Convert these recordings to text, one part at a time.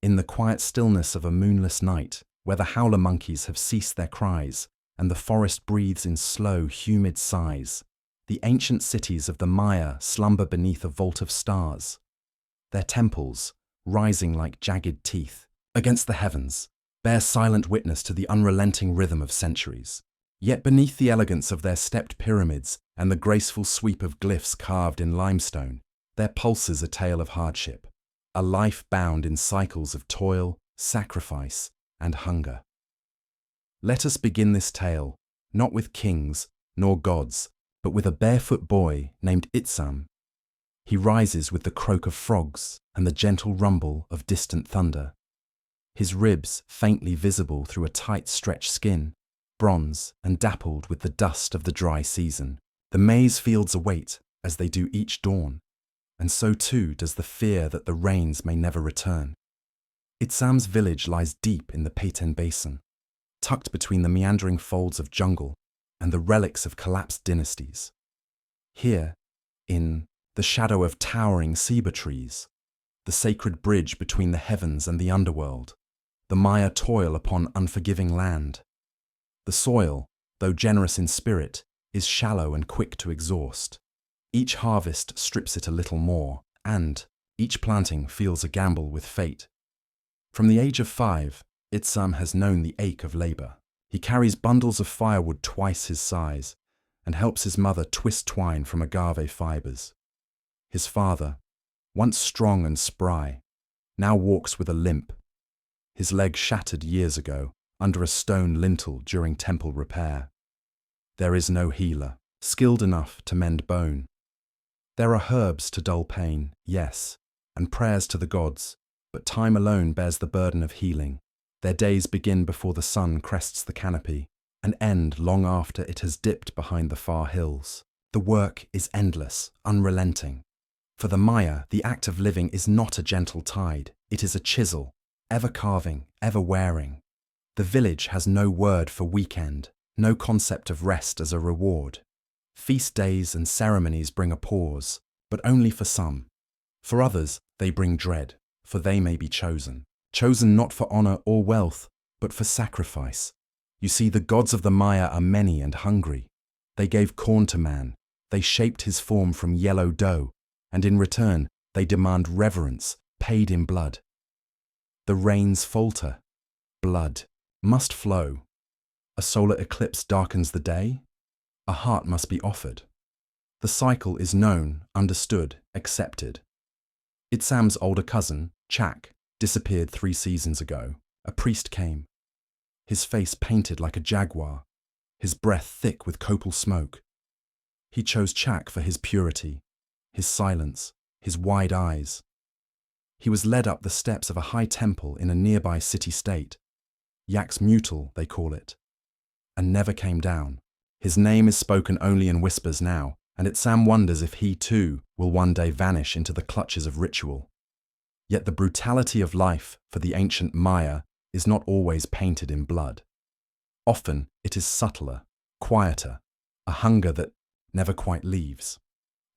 In the quiet stillness of a moonless night, where the howler monkeys have ceased their cries, and the forest breathes in slow, humid sighs, the ancient cities of the Maya slumber beneath a vault of stars, their temples, rising like jagged teeth against the heavens, bear silent witness to the unrelenting rhythm of centuries. Yet beneath the elegance of their stepped pyramids and the graceful sweep of glyphs carved in limestone, there pulses a tale of hardship, a life bound in cycles of toil, sacrifice, and hunger. Let us begin this tale, not with kings nor gods, but with a barefoot boy named Itsam. He rises with the croak of frogs and the gentle rumble of distant thunder. His ribs faintly visible through a tight-stretched skin, bronze and dappled with the dust of the dry season. The maize fields await, as they do each dawn, and so too does the fear that the rains may never return. Itsam's village lies deep in the Payten Basin, tucked between the meandering folds of jungle and the relics of collapsed dynasties. Here, in the shadow of towering ceiba trees, the sacred bridge between the heavens and the underworld, the Maya toil upon unforgiving land. The soil, though generous in spirit, is shallow and quick to exhaust. Each harvest strips it a little more, and each planting feels a gamble with fate. From the age of 5, Itsam has known the ache of labor. He carries bundles of firewood twice his size and helps his mother twist twine from agave fibers. His father, once strong and spry, now walks with a limp, his leg shattered years ago under a stone lintel during temple repair. There is no healer, skilled enough to mend bone. There are herbs to dull pain, yes, and prayers to the gods, but time alone bears the burden of healing. Their days begin before the sun crests the canopy, and end long after it has dipped behind the far hills. The work is endless, unrelenting. For the Maya, the act of living is not a gentle tide, it is a chisel, ever carving, ever wearing. The village has no word for weekend, no concept of rest as a reward. Feast days and ceremonies bring a pause, but only for some. For others, they bring dread, for they may be chosen not for honor or wealth, but for sacrifice. You see, the gods of the Maya are many and hungry. They gave corn to man, they shaped his form from yellow dough, and in return, they demand reverence, paid in blood. The rains falter. Blood must flow. A solar eclipse darkens the day. A heart must be offered. The cycle is known, understood, accepted. Itsam's older cousin, Chak, disappeared 3 seasons ago. A priest came, his face painted like a jaguar, his breath thick with copal smoke. He chose Chak for his purity, his silence, his wide eyes. He was led up the steps of a high temple in a nearby city-state, Yak's Mutal, they call it, and never came down. His name is spoken only in whispers now, and Itsam wonders if he too will one day vanish into the clutches of ritual. Yet the brutality of life for the ancient Maya is not always painted in blood. Often it is subtler, quieter, a hunger that never quite leaves,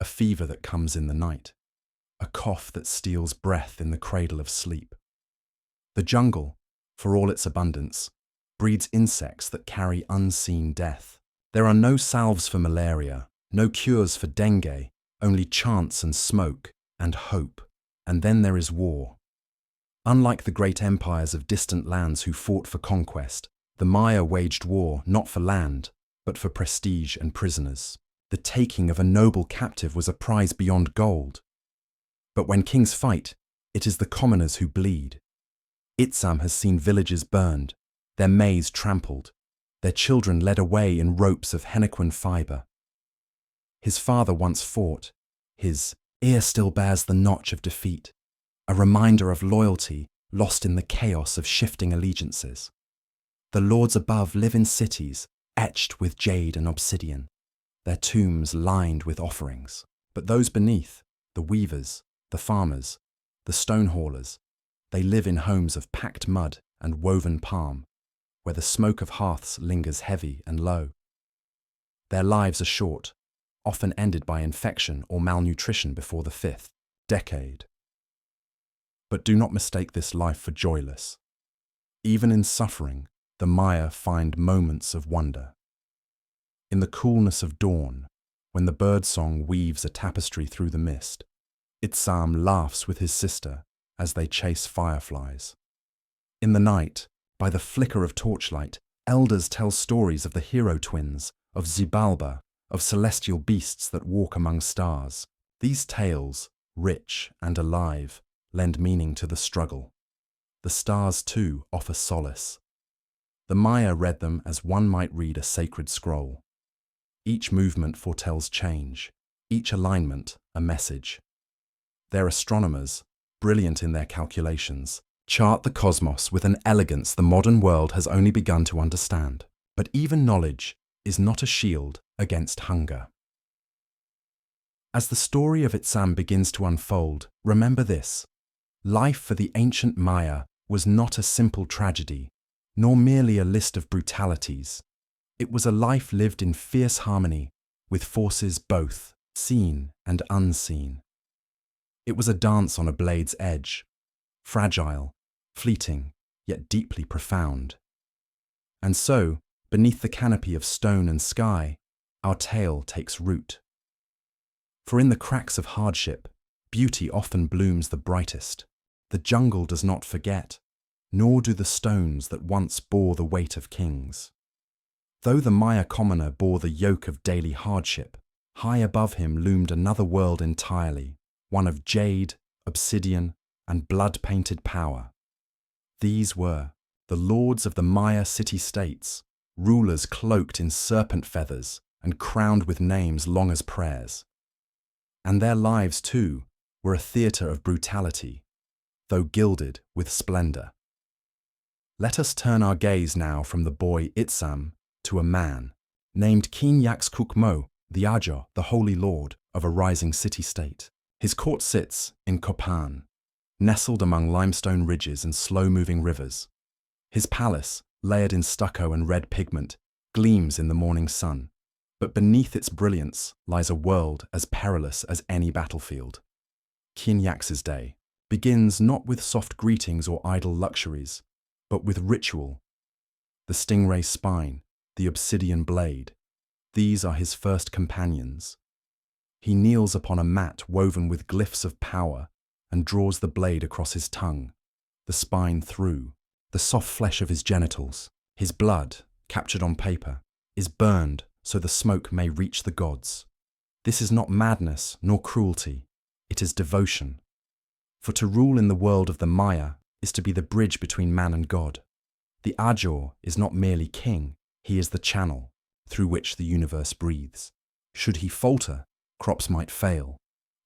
a fever that comes in the night, a cough that steals breath in the cradle of sleep. The jungle, for all its abundance, breeds insects that carry unseen death. There are no salves for malaria, no cures for dengue, only chants and smoke and hope. And then there is war. Unlike the great empires of distant lands who fought for conquest, the Maya waged war not for land, but for prestige and prisoners. The taking of a noble captive was a prize beyond gold. But when kings fight, it is the commoners who bleed. Itsam has seen villages burned, their maize trampled, their children led away in ropes of henequen fibre. His father once fought. His ear still bears the notch of defeat, a reminder of loyalty lost in the chaos of shifting allegiances. The lords above live in cities etched with jade and obsidian, their tombs lined with offerings. But those beneath, the weavers, the farmers, the stone haulers, they live in homes of packed mud and woven palm, where the smoke of hearths lingers heavy and low. Their lives are short, often ended by infection or malnutrition before the 5th decade. But do not mistake this life for joyless. Even in suffering, the Maya find moments of wonder. In the coolness of dawn, when the birdsong weaves a tapestry through the mist, Itsam laughs with his sister as they chase fireflies. In the night, by the flicker of torchlight, elders tell stories of the hero twins, of Xibalba, of celestial beasts that walk among stars. These tales, rich and alive, lend meaning to the struggle. The stars, too, offer solace. The Maya read them as one might read a sacred scroll. Each movement foretells change, each alignment a message. Their astronomers, brilliant in their calculations, chart the cosmos with an elegance the modern world has only begun to understand. But even knowledge is not a shield against hunger. As the story of Itsam begins to unfold, remember this: life for the ancient Maya was not a simple tragedy, nor merely a list of brutalities. It was a life lived in fierce harmony with forces both seen and unseen. It was a dance on a blade's edge, fragile, fleeting, yet deeply profound. And so, beneath the canopy of stone and sky, our tale takes root. For in the cracks of hardship, beauty often blooms the brightest. The jungle does not forget, nor do the stones that once bore the weight of kings. Though the Maya commoner bore the yoke of daily hardship, high above him loomed another world entirely, one of jade, obsidian, and blood-painted power. These were the lords of the Maya city-states, rulers cloaked in serpent feathers and crowned with names long as prayers. And their lives, too, were a theatre of brutality, though gilded with splendor. Let us turn our gaze now from the boy Itsam to a man named Kinyax-Kukmo, the Ajo, the holy lord of a rising city-state. His court sits in Kopan, nestled among limestone ridges and slow-moving rivers. His palace, layered in stucco and red pigment, gleams in the morning sun, but beneath its brilliance lies a world as perilous as any battlefield. Kinyax's day begins not with soft greetings or idle luxuries, but with ritual. The stingray spine, the obsidian blade, these are his first companions. He kneels upon a mat woven with glyphs of power and draws the blade across his tongue, the spine through, the soft flesh of his genitals. His blood, captured on paper, is burned so the smoke may reach the gods. This is not madness nor cruelty, it is devotion. For to rule in the world of the Maya is to be the bridge between man and God. The Ajor is not merely king, he is the channel through which the universe breathes. Should he falter, crops might fail.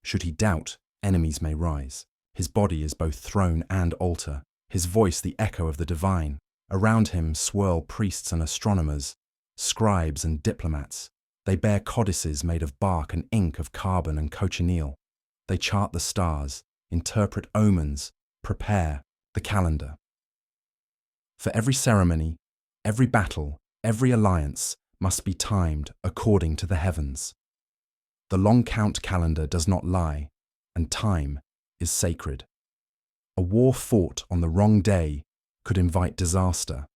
Should he doubt, enemies may rise. His body is both throne and altar, his voice the echo of the divine. Around him swirl priests and astronomers, scribes and diplomats. They bear codices made of bark and ink of carbon and cochineal. They chart the stars, interpret omens, prepare the calendar. For every ceremony, every battle, every alliance must be timed according to the heavens. The long count calendar does not lie, and time is sacred. A war fought on the wrong day could invite disaster,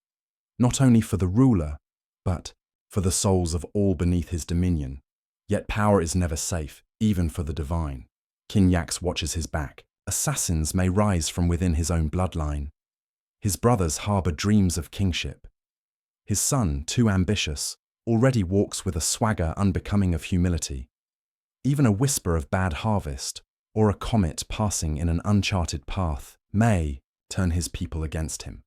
not only for the ruler, but for the souls of all beneath his dominion. Yet power is never safe, even for the divine. Kinyax watches his back. Assassins may rise from within his own bloodline. His brothers harbour dreams of kingship. His son, too ambitious, already walks with a swagger unbecoming of humility. Even a whisper of bad harvest, or a comet passing in an uncharted path, may turn his people against him.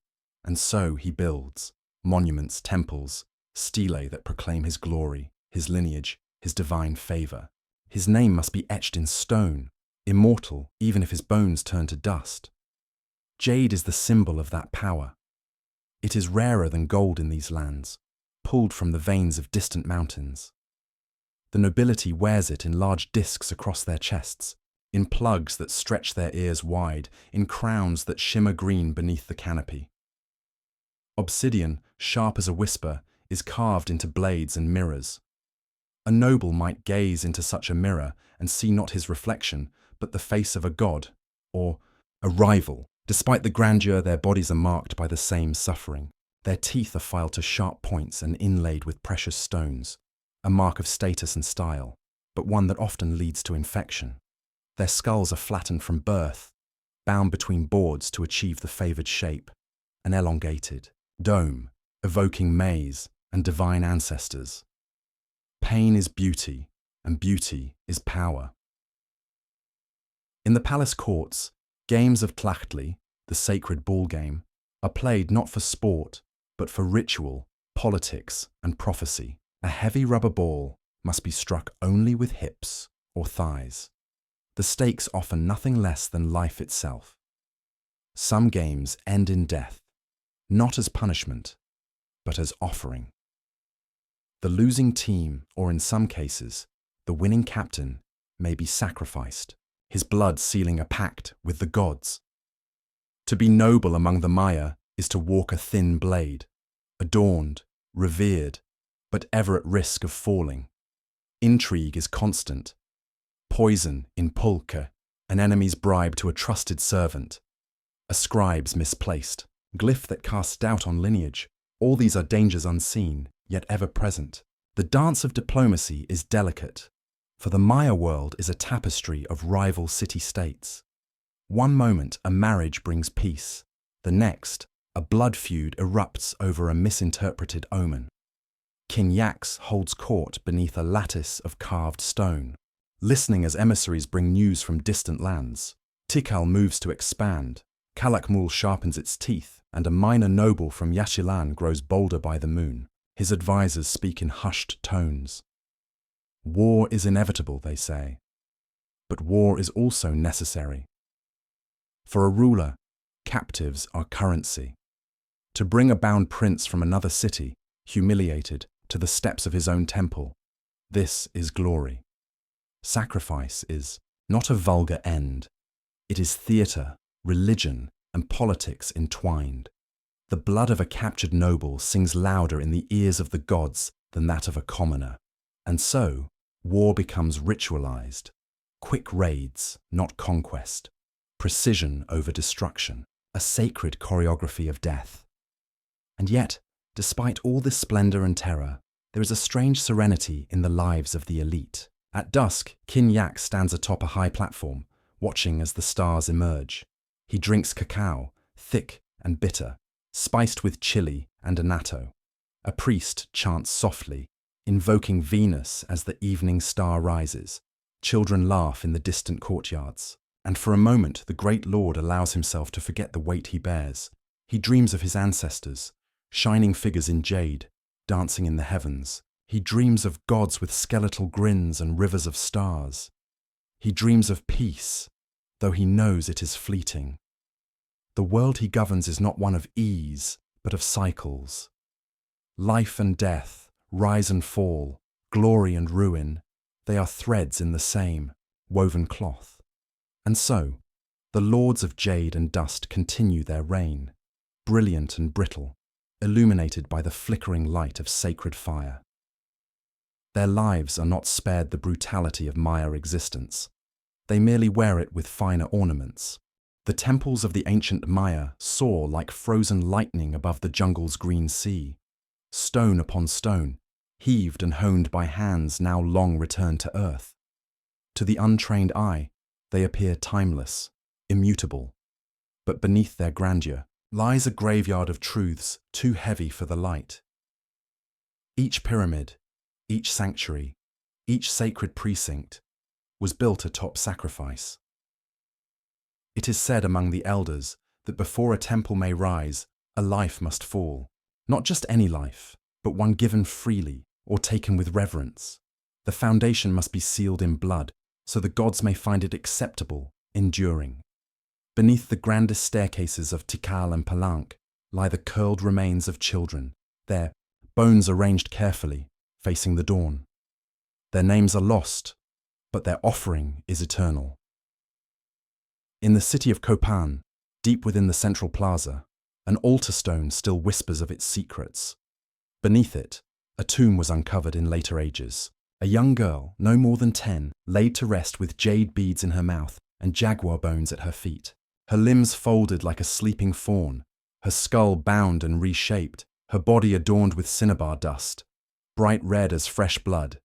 And so he builds monuments, temples, stelae that proclaim his glory, his lineage, his divine favour. His name must be etched in stone, immortal even if his bones turn to dust. Jade is the symbol of that power. It is rarer than gold in these lands, pulled from the veins of distant mountains. The nobility wears it in large discs across their chests, in plugs that stretch their ears wide, in crowns that shimmer green beneath the canopy. Obsidian, sharp as a whisper, is carved into blades and mirrors. A noble might gaze into such a mirror and see not his reflection, but the face of a god, or a rival. Despite the grandeur, their bodies are marked by the same suffering. Their teeth are filed to sharp points and inlaid with precious stones, a mark of status and style, but one that often leads to infection. Their skulls are flattened from birth, bound between boards to achieve the favored shape, an elongated dome, evoking maize and divine ancestors. Pain is beauty, and beauty is power. In the palace courts, games of tlachtli, the sacred ball game, are played not for sport, but for ritual, politics, and prophecy. A heavy rubber ball must be struck only with hips or thighs. The stakes offer nothing less than life itself. Some games end in death, not as punishment, but as offering. The losing team, or in some cases, the winning captain, may be sacrificed, his blood sealing a pact with the gods. To be noble among the Maya is to walk a thin blade, adorned, revered, but ever at risk of falling. Intrigue is constant. Poison in pulque, an enemy's bribe to a trusted servant. A scribe's misplaced, glyph that casts doubt on lineage. All these are dangers unseen, yet ever present. The dance of diplomacy is delicate, for the Maya world is a tapestry of rival city-states. One moment a marriage brings peace, the next a blood feud erupts over a misinterpreted omen. King Yax holds court beneath a lattice of carved stone, listening as emissaries bring news from distant lands. Tikal moves to expand, Kalakmul sharpens its teeth, and a minor noble from Yashilan grows bolder by the moon. His advisors speak in hushed tones. War is inevitable, they say, but war is also necessary. For a ruler, captives are currency. To bring a bound prince from another city, humiliated, to the steps of his own temple, this is glory. Sacrifice is not a vulgar end. It is theatre, religion, and politics entwined. The blood of a captured noble sings louder in the ears of the gods than that of a commoner. And so, war becomes ritualized. Quick raids, not conquest. Precision over destruction. A sacred choreography of death. And yet, despite all this splendor and terror, there is a strange serenity in the lives of the elite. At dusk, Kin Yak stands atop a high platform, watching as the stars emerge. He drinks cacao, thick and bitter, spiced with chili and annatto. A priest chants softly, invoking Venus as the evening star rises. Children laugh in the distant courtyards. And for a moment, the great lord allows himself to forget the weight he bears. He dreams of his ancestors, shining figures in jade, dancing in the heavens. He dreams of gods with skeletal grins and rivers of stars. He dreams of peace, though he knows it is fleeting. The world he governs is not one of ease, but of cycles. Life and death, rise and fall, glory and ruin, they are threads in the same, woven cloth. And so, the lords of jade and dust continue their reign, brilliant and brittle, illuminated by the flickering light of sacred fire. Their lives are not spared the brutality of Maya existence. They merely wear it with finer ornaments. The temples of the ancient Maya soar like frozen lightning above the jungle's green sea. Stone upon stone, heaved and honed by hands now long returned to earth. To the untrained eye, they appear timeless, immutable. But beneath their grandeur lies a graveyard of truths too heavy for the light. Each pyramid, each sanctuary, each sacred precinct was built atop sacrifice. It is said among the elders that before a temple may rise, a life must fall. Not just any life, but one given freely or taken with reverence. The foundation must be sealed in blood, so the gods may find it acceptable, enduring. Beneath the grandest staircases of Tikal and Palanque lie the curled remains of children, their bones arranged carefully, facing the dawn. Their names are lost, but their offering is eternal. In the city of Copan, deep within the central plaza, an altar stone still whispers of its secrets. Beneath it, a tomb was uncovered in later ages. A young girl, no more than 10, laid to rest with jade beads in her mouth and jaguar bones at her feet. her limbs folded like a sleeping fawn, her skull bound and reshaped, her body adorned with cinnabar dust, bright red as fresh blood.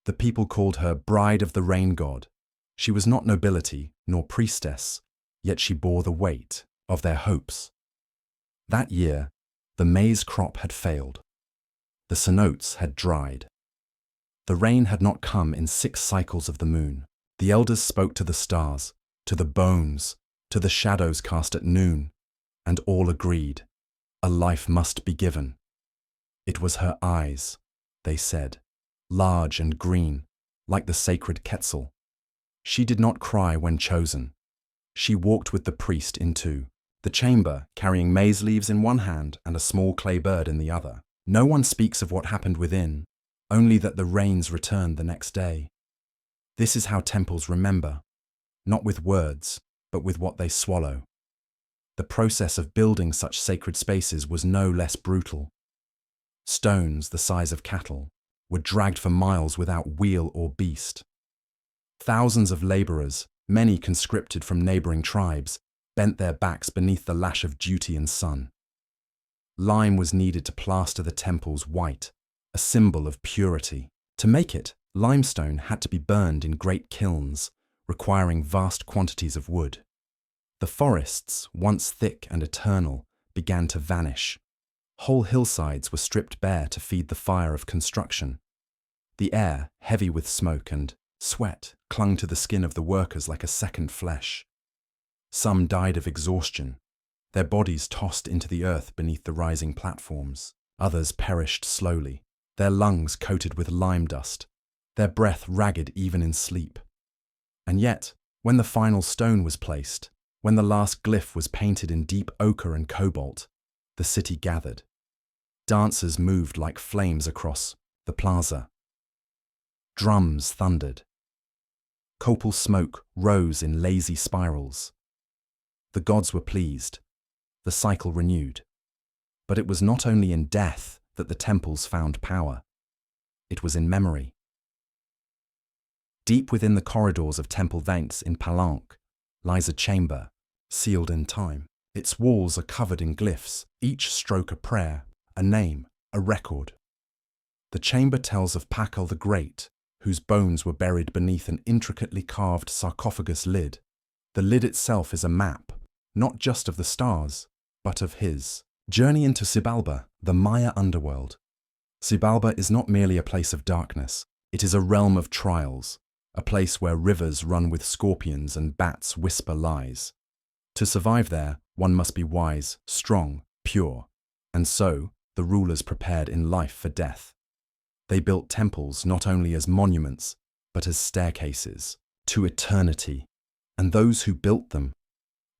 The people called her Bride of the Rain God. She was not nobility nor priestess, yet she bore the weight of their hopes. That year, the maize crop had failed. The cenotes had dried. The rain had not come in 6 cycles of the moon. The elders spoke to the stars, to the bones, to the shadows cast at noon, and all agreed, a life must be given. It was her eyes, they said, large and green, like the sacred Quetzal. She did not cry when chosen. She walked with the priest into the chamber, carrying maize leaves in one hand and a small clay bird in the other. No one speaks of what happened within, only that the rains returned the next day. This is how temples remember, not with words, but with what they swallow. The process of building such sacred spaces was no less brutal. Stones the size of cattle were dragged for miles without wheel or beast. Thousands of laborers, many conscripted from neighboring tribes, bent their backs beneath the lash of duty and sun. Lime was needed to plaster the temples white, a symbol of purity. To make it, limestone had to be burned in great kilns, requiring vast quantities of wood. The forests, once thick and eternal, began to vanish. Whole hillsides were stripped bare to feed the fire of construction. The air, heavy with smoke and sweat, clung to the skin of the workers like a second flesh. Some died of exhaustion, their bodies tossed into the earth beneath the rising platforms. Others perished slowly, their lungs coated with lime dust, their breath ragged even in sleep. And yet, when the final stone was placed, when the last glyph was painted in deep ochre and cobalt, the city gathered. Dancers moved like flames across the plaza. Drums thundered. Copal smoke rose in lazy spirals. The gods were pleased. The cycle renewed. But it was not only in death that the temples found power. It was in memory. Deep within the corridors of Temple Vents in Palenque lies a chamber, sealed in time. Its walls are covered in glyphs, each stroke a prayer, a name, a record. The chamber tells of Pakal the Great, whose bones were buried beneath an intricately carved sarcophagus lid. The lid itself is a map, not just of the stars, but of his. Journey into Xibalba, the Maya underworld. Xibalba is not merely a place of darkness, it is a realm of trials, a place where rivers run with scorpions and bats whisper lies. To survive there, one must be wise, strong, pure, and so the rulers prepared in life for death. They built temples not only as monuments, but as staircases to eternity, and those who built them,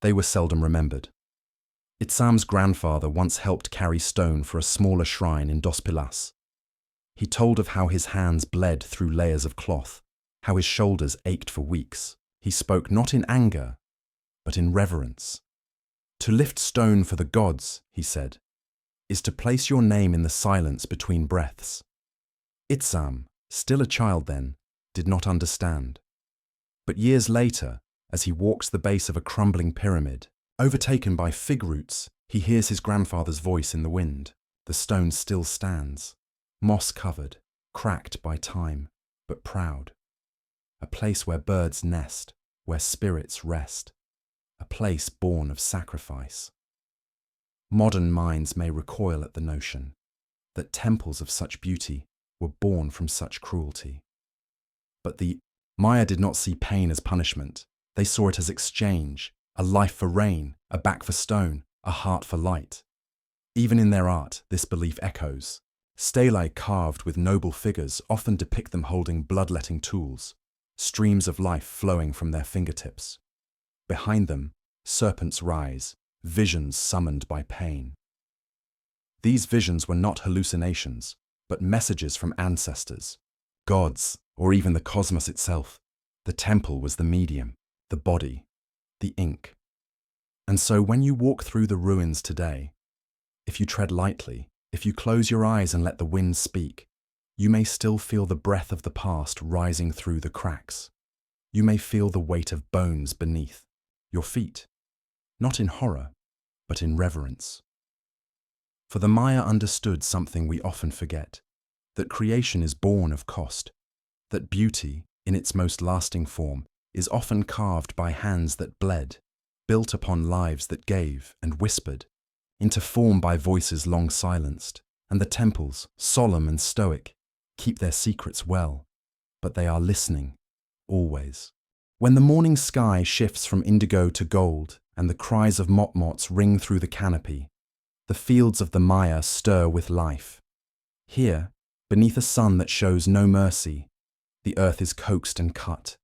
they were seldom remembered. Itsam's grandfather once helped carry stone for a smaller shrine in Dos Pilas. He told of how his hands bled through layers of cloth, how his shoulders ached for weeks. He spoke not in anger, but in reverence. To lift stone for the gods, he said, is to place your name in the silence between breaths. Itsam, still a child then, did not understand. But years later, as he walks the base of a crumbling pyramid, overtaken by fig roots, he hears his grandfather's voice in the wind. The stone still stands, moss-covered, cracked by time, but proud. A place where birds nest, where spirits rest. A place born of sacrifice. Modern minds may recoil at the notion that temples of such beauty were born from such cruelty. But the Maya did not see pain as punishment. They saw it as exchange, a life for rain, a back for stone, a heart for light. Even in their art, this belief echoes. Stelae carved with noble figures often depict them holding bloodletting tools, streams of life flowing from their fingertips. Behind them, serpents rise, visions summoned by pain. These visions were not hallucinations, but messages from ancestors, gods, or even the cosmos itself. The temple was the medium, the body, the ink. And so when you walk through the ruins today, if you tread lightly, if you close your eyes and let the wind speak, you may still feel the breath of the past rising through the cracks. You may feel the weight of bones beneath your feet. not in horror, but in reverence. For the Maya understood something we often forget, that creation is born of cost, that beauty, in its most lasting form, is often carved by hands that bled, built upon lives that gave and whispered, into form by voices long silenced, and the temples, solemn and stoic, keep their secrets well, but they are listening, always. When the morning sky shifts from indigo to gold, and the cries of motmots ring through the canopy, the fields of the Maya stir with life. Here, beneath a sun that shows no mercy, the earth is coaxed and cut,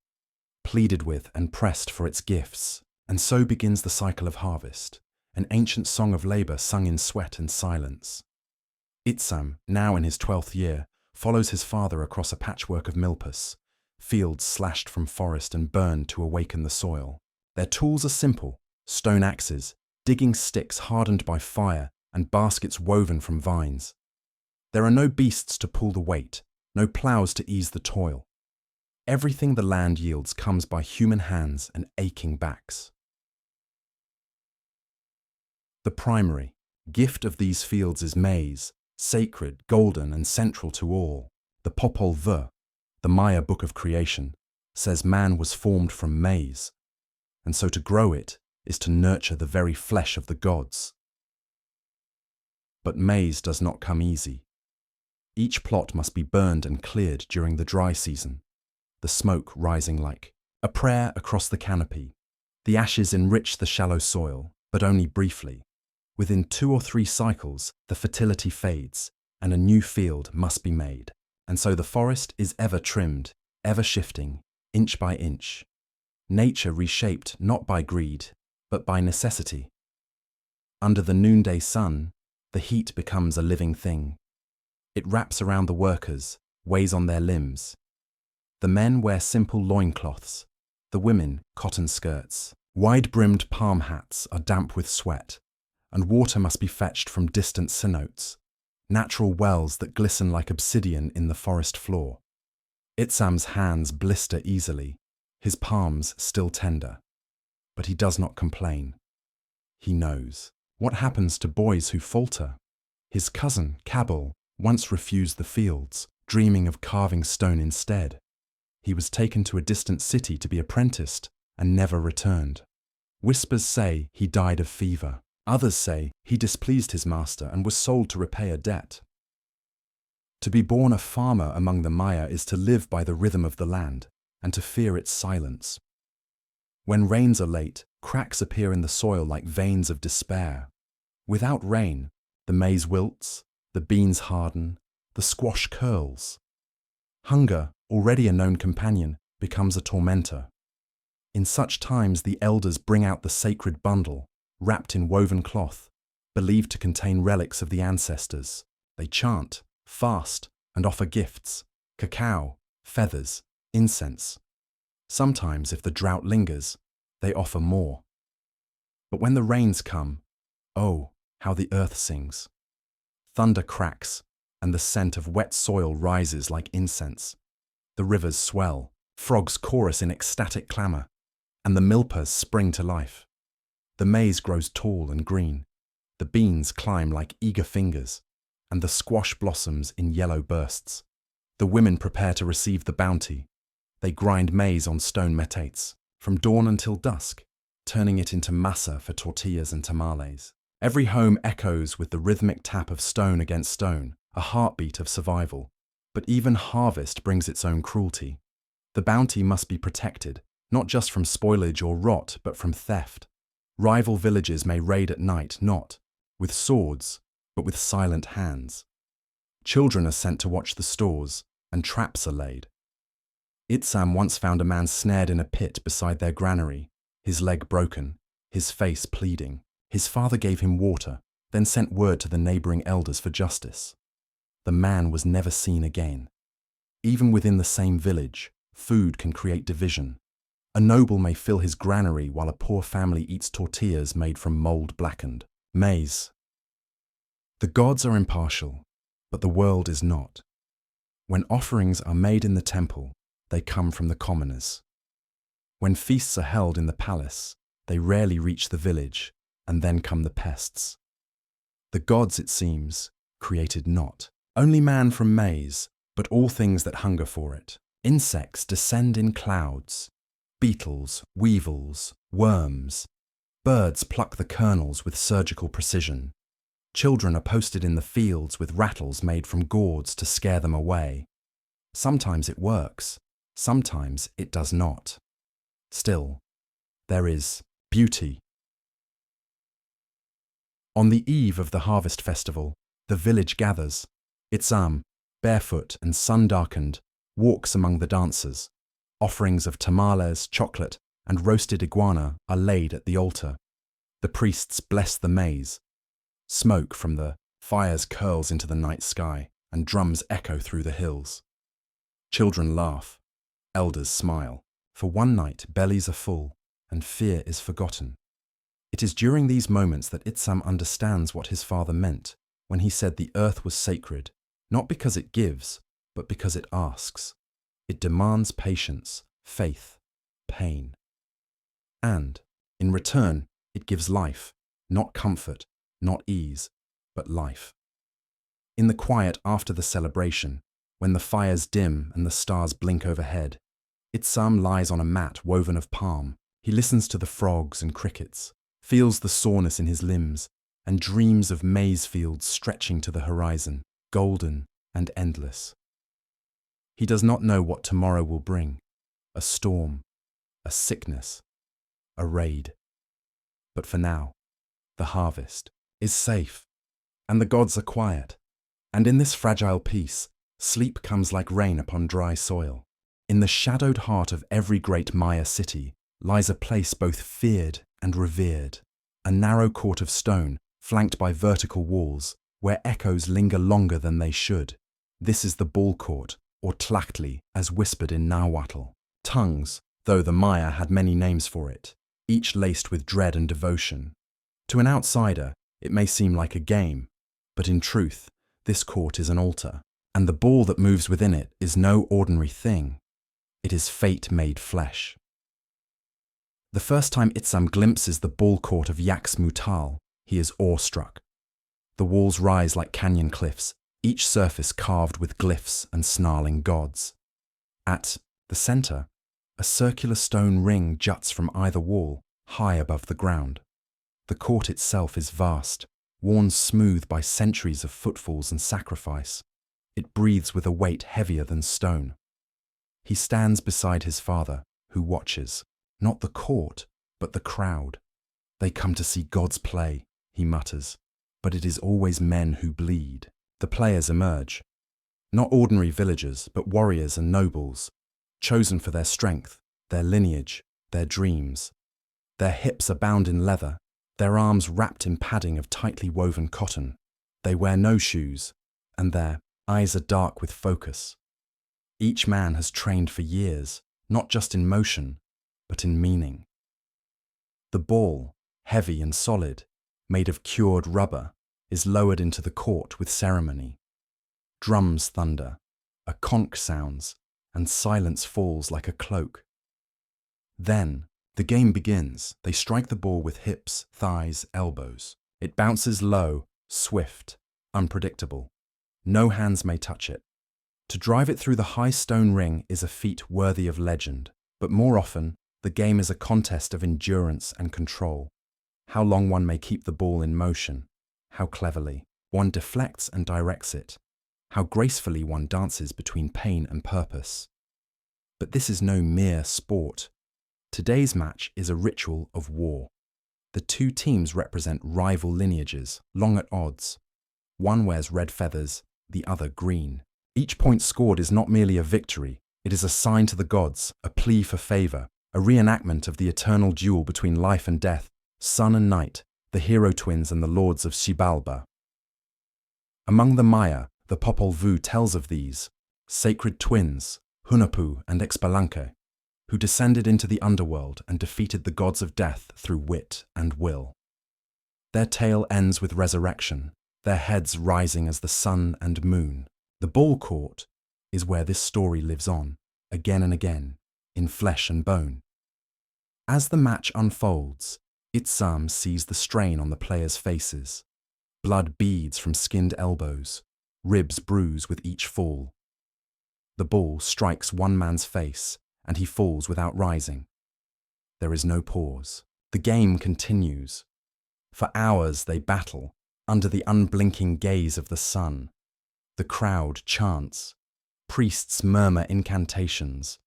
pleaded with and pressed for its gifts, and so begins the cycle of harvest, an ancient song of labor sung in sweat and silence. Itsam, now in his 12th year, follows his father across a patchwork of milpas, fields slashed from forest and burned to awaken the soil. Their tools are simple, stone axes, digging sticks hardened by fire, and baskets woven from vines. There are no beasts to pull the weight, no ploughs to ease the toil. Everything the land yields comes by human hands and aching backs. The primary gift of these fields is maize, sacred, golden, and central to all. The Popol Vuh, the Maya book of creation, says man was formed from maize, and so to grow it is to nurture the very flesh of the gods. But maize does not come easy. Each plot must be burned and cleared during the dry season, the smoke rising like a prayer across the canopy. The ashes enrich the shallow soil, but only briefly. Within 2 or 3 cycles, the fertility fades, and a new field must be made. And so the forest is ever trimmed, ever shifting, inch by inch. Nature reshaped not by greed, but by necessity. Under the noonday sun, the heat becomes a living thing. It wraps around the workers, weighs on their limbs. The men wear simple loincloths, the women cotton skirts. Wide-brimmed palm hats are damp with sweat, and water must be fetched from distant cenotes, natural wells that glisten like obsidian in the forest floor. Itsam's hands blister easily, his palms still tender. But he does not complain. He knows. What happens to boys who falter? His cousin, Cabal, once refused the fields, dreaming of carving stone instead. He was taken to a distant city to be apprenticed and never returned. Whispers say he died of fever. Others say he displeased his master and was sold to repay a debt. To be born a farmer among the Maya is to live by the rhythm of the land and to fear its silence. When rains are late, cracks appear in the soil like veins of despair. Without rain, the maize wilts, the beans harden, the squash curls. Hunger, already a known companion, becomes a tormentor. In such times the elders bring out the sacred bundle, wrapped in woven cloth, believed to contain relics of the ancestors. They chant, fast, and offer gifts, cacao, feathers, incense. Sometimes, if the drought lingers, they offer more. But when the rains come, oh, how the earth sings. Thunder cracks, and the scent of wet soil rises like incense. The rivers swell, frogs chorus in ecstatic clamour, and the milpas spring to life. The maize grows tall and green, the beans climb like eager fingers, and the squash blossoms in yellow bursts. The women prepare to receive the bounty. They grind maize on stone metates, from dawn until dusk, turning it into masa for tortillas and tamales. Every home echoes with the rhythmic tap of stone against stone, a heartbeat of survival. But even harvest brings its own cruelty. The bounty must be protected, not just from spoilage or rot, but from theft. Rival villages may raid at night, not with swords, but with silent hands. Children are sent to watch the stores, and traps are laid. Itsam once found a man snared in a pit beside their granary, his leg broken, his face pleading. His father gave him water, then sent word to the neighbouring elders for justice. The man was never seen again. Even within the same village, food can create division. A noble may fill his granary while a poor family eats tortillas made from mould blackened. Maize. The gods are impartial, but the world is not. When offerings are made in the temple, they come from the commoners. When feasts are held in the palace, They rarely reach the village, and then come the pests. The gods, it seems, created not only man from maize, but all things that hunger for it. Insects descend in clouds, beetles, weevils, worms. Birds pluck the kernels with surgical precision. Children are posted in the fields with rattles made from gourds to scare them away. Sometimes it works, sometimes it does not. Still, there is beauty. On the eve of the harvest festival, the village gathers. Itzam, barefoot and sun-darkened, walks among the dancers. Offerings of tamales, chocolate, and roasted iguana are laid at the altar. The priests bless the maize. Smoke from the fires curls into the night sky, and drums echo through the hills. Children laugh, elders smile. For one night bellies are full, and fear is forgotten. It is during these moments that Itzam understands what his father meant when he said the earth was sacred, not because it gives, but because it asks. It demands patience, faith, pain. And, in return, it gives life, not comfort, not ease, but life. In the quiet after the celebration, when the fires dim and the stars blink overhead, Itzam lies on a mat woven of palm. He listens to the frogs and crickets, feels the soreness in his limbs, and dreams of maize fields stretching to the horizon, golden and endless. He does not know what tomorrow will bring, a storm, a sickness, a raid. But for now, the harvest is safe, and the gods are quiet. And in this fragile peace, sleep comes like rain upon dry soil. In the shadowed heart of every great Maya city lies a place both feared and revered, a narrow court of stone flanked by vertical walls, where echoes linger longer than they should. This is the ball court, or Tlachtli, as whispered in Nahuatl. Tongues, though the Maya had many names for it, each laced with dread and devotion. To an outsider, it may seem like a game, but in truth, this court is an altar, and the ball that moves within it is no ordinary thing. It is fate made flesh. The first time Itzam glimpses the ball court of Yaks Mutal, he is awestruck. The walls rise like canyon cliffs, each surface carved with glyphs and snarling gods. At the center, a circular stone ring juts from either wall, high above the ground. The court itself is vast, worn smooth by centuries of footfalls and sacrifice. It breathes with a weight heavier than stone. He stands beside his father, who watches, not the court, but the crowd. They come to see gods play, he mutters, but it is always men who bleed. The players emerge, not ordinary villagers, but warriors and nobles, chosen for their strength, their lineage, their dreams. Their hips are bound in leather, their arms wrapped in padding of tightly woven cotton. They wear no shoes, and their eyes are dark with focus. Each man has trained for years, not just in motion, but in meaning. The ball, heavy and solid, made of cured rubber, is lowered into the court with ceremony. Drums thunder, a conch sounds, and silence falls like a cloak. Then, the game begins. They strike the ball with hips, thighs, elbows. It bounces low, swift, unpredictable. No hands may touch it. To drive it through the high stone ring is a feat worthy of legend, but more often, the game is a contest of endurance and control. How long one may keep the ball in motion, how cleverly one deflects and directs it, how gracefully one dances between pain and purpose. But this is no mere sport. Today's match is a ritual of war. The two teams represent rival lineages, long at odds. One wears red feathers, the other green. Each point scored is not merely a victory, it is a sign to the gods, a plea for favor, a reenactment of the eternal duel between life and death, sun and night, the hero twins and the lords of Xibalba. Among the Maya, the Popol Vuh tells of these sacred twins, Hunahpu and Xbalanque, who descended into the underworld and defeated the gods of death through wit and will. Their tale ends with resurrection, their heads rising as the sun and moon. The ball court is where this story lives on, again and again, in flesh and bone. As the match unfolds, Itsam sees the strain on the players' faces. Blood beads from skinned elbows, ribs bruise with each fall. The ball strikes one man's face, and he falls without rising. There is no pause. The game continues. For hours they battle, under the unblinking gaze of the sun. The crowd chants. Priests murmur incantations.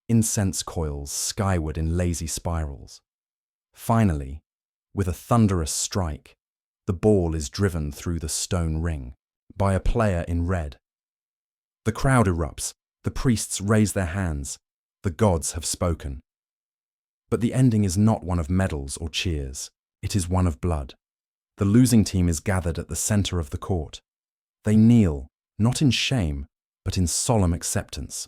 Incense coils skyward in lazy spirals. Finally, with a thunderous strike, the ball is driven through the stone ring by a player in red. The crowd erupts. The priests raise their hands. The gods have spoken. But the ending is not one of medals or cheers. It is one of blood. The losing team is gathered at the center of the court. They kneel, not in shame, but in solemn acceptance.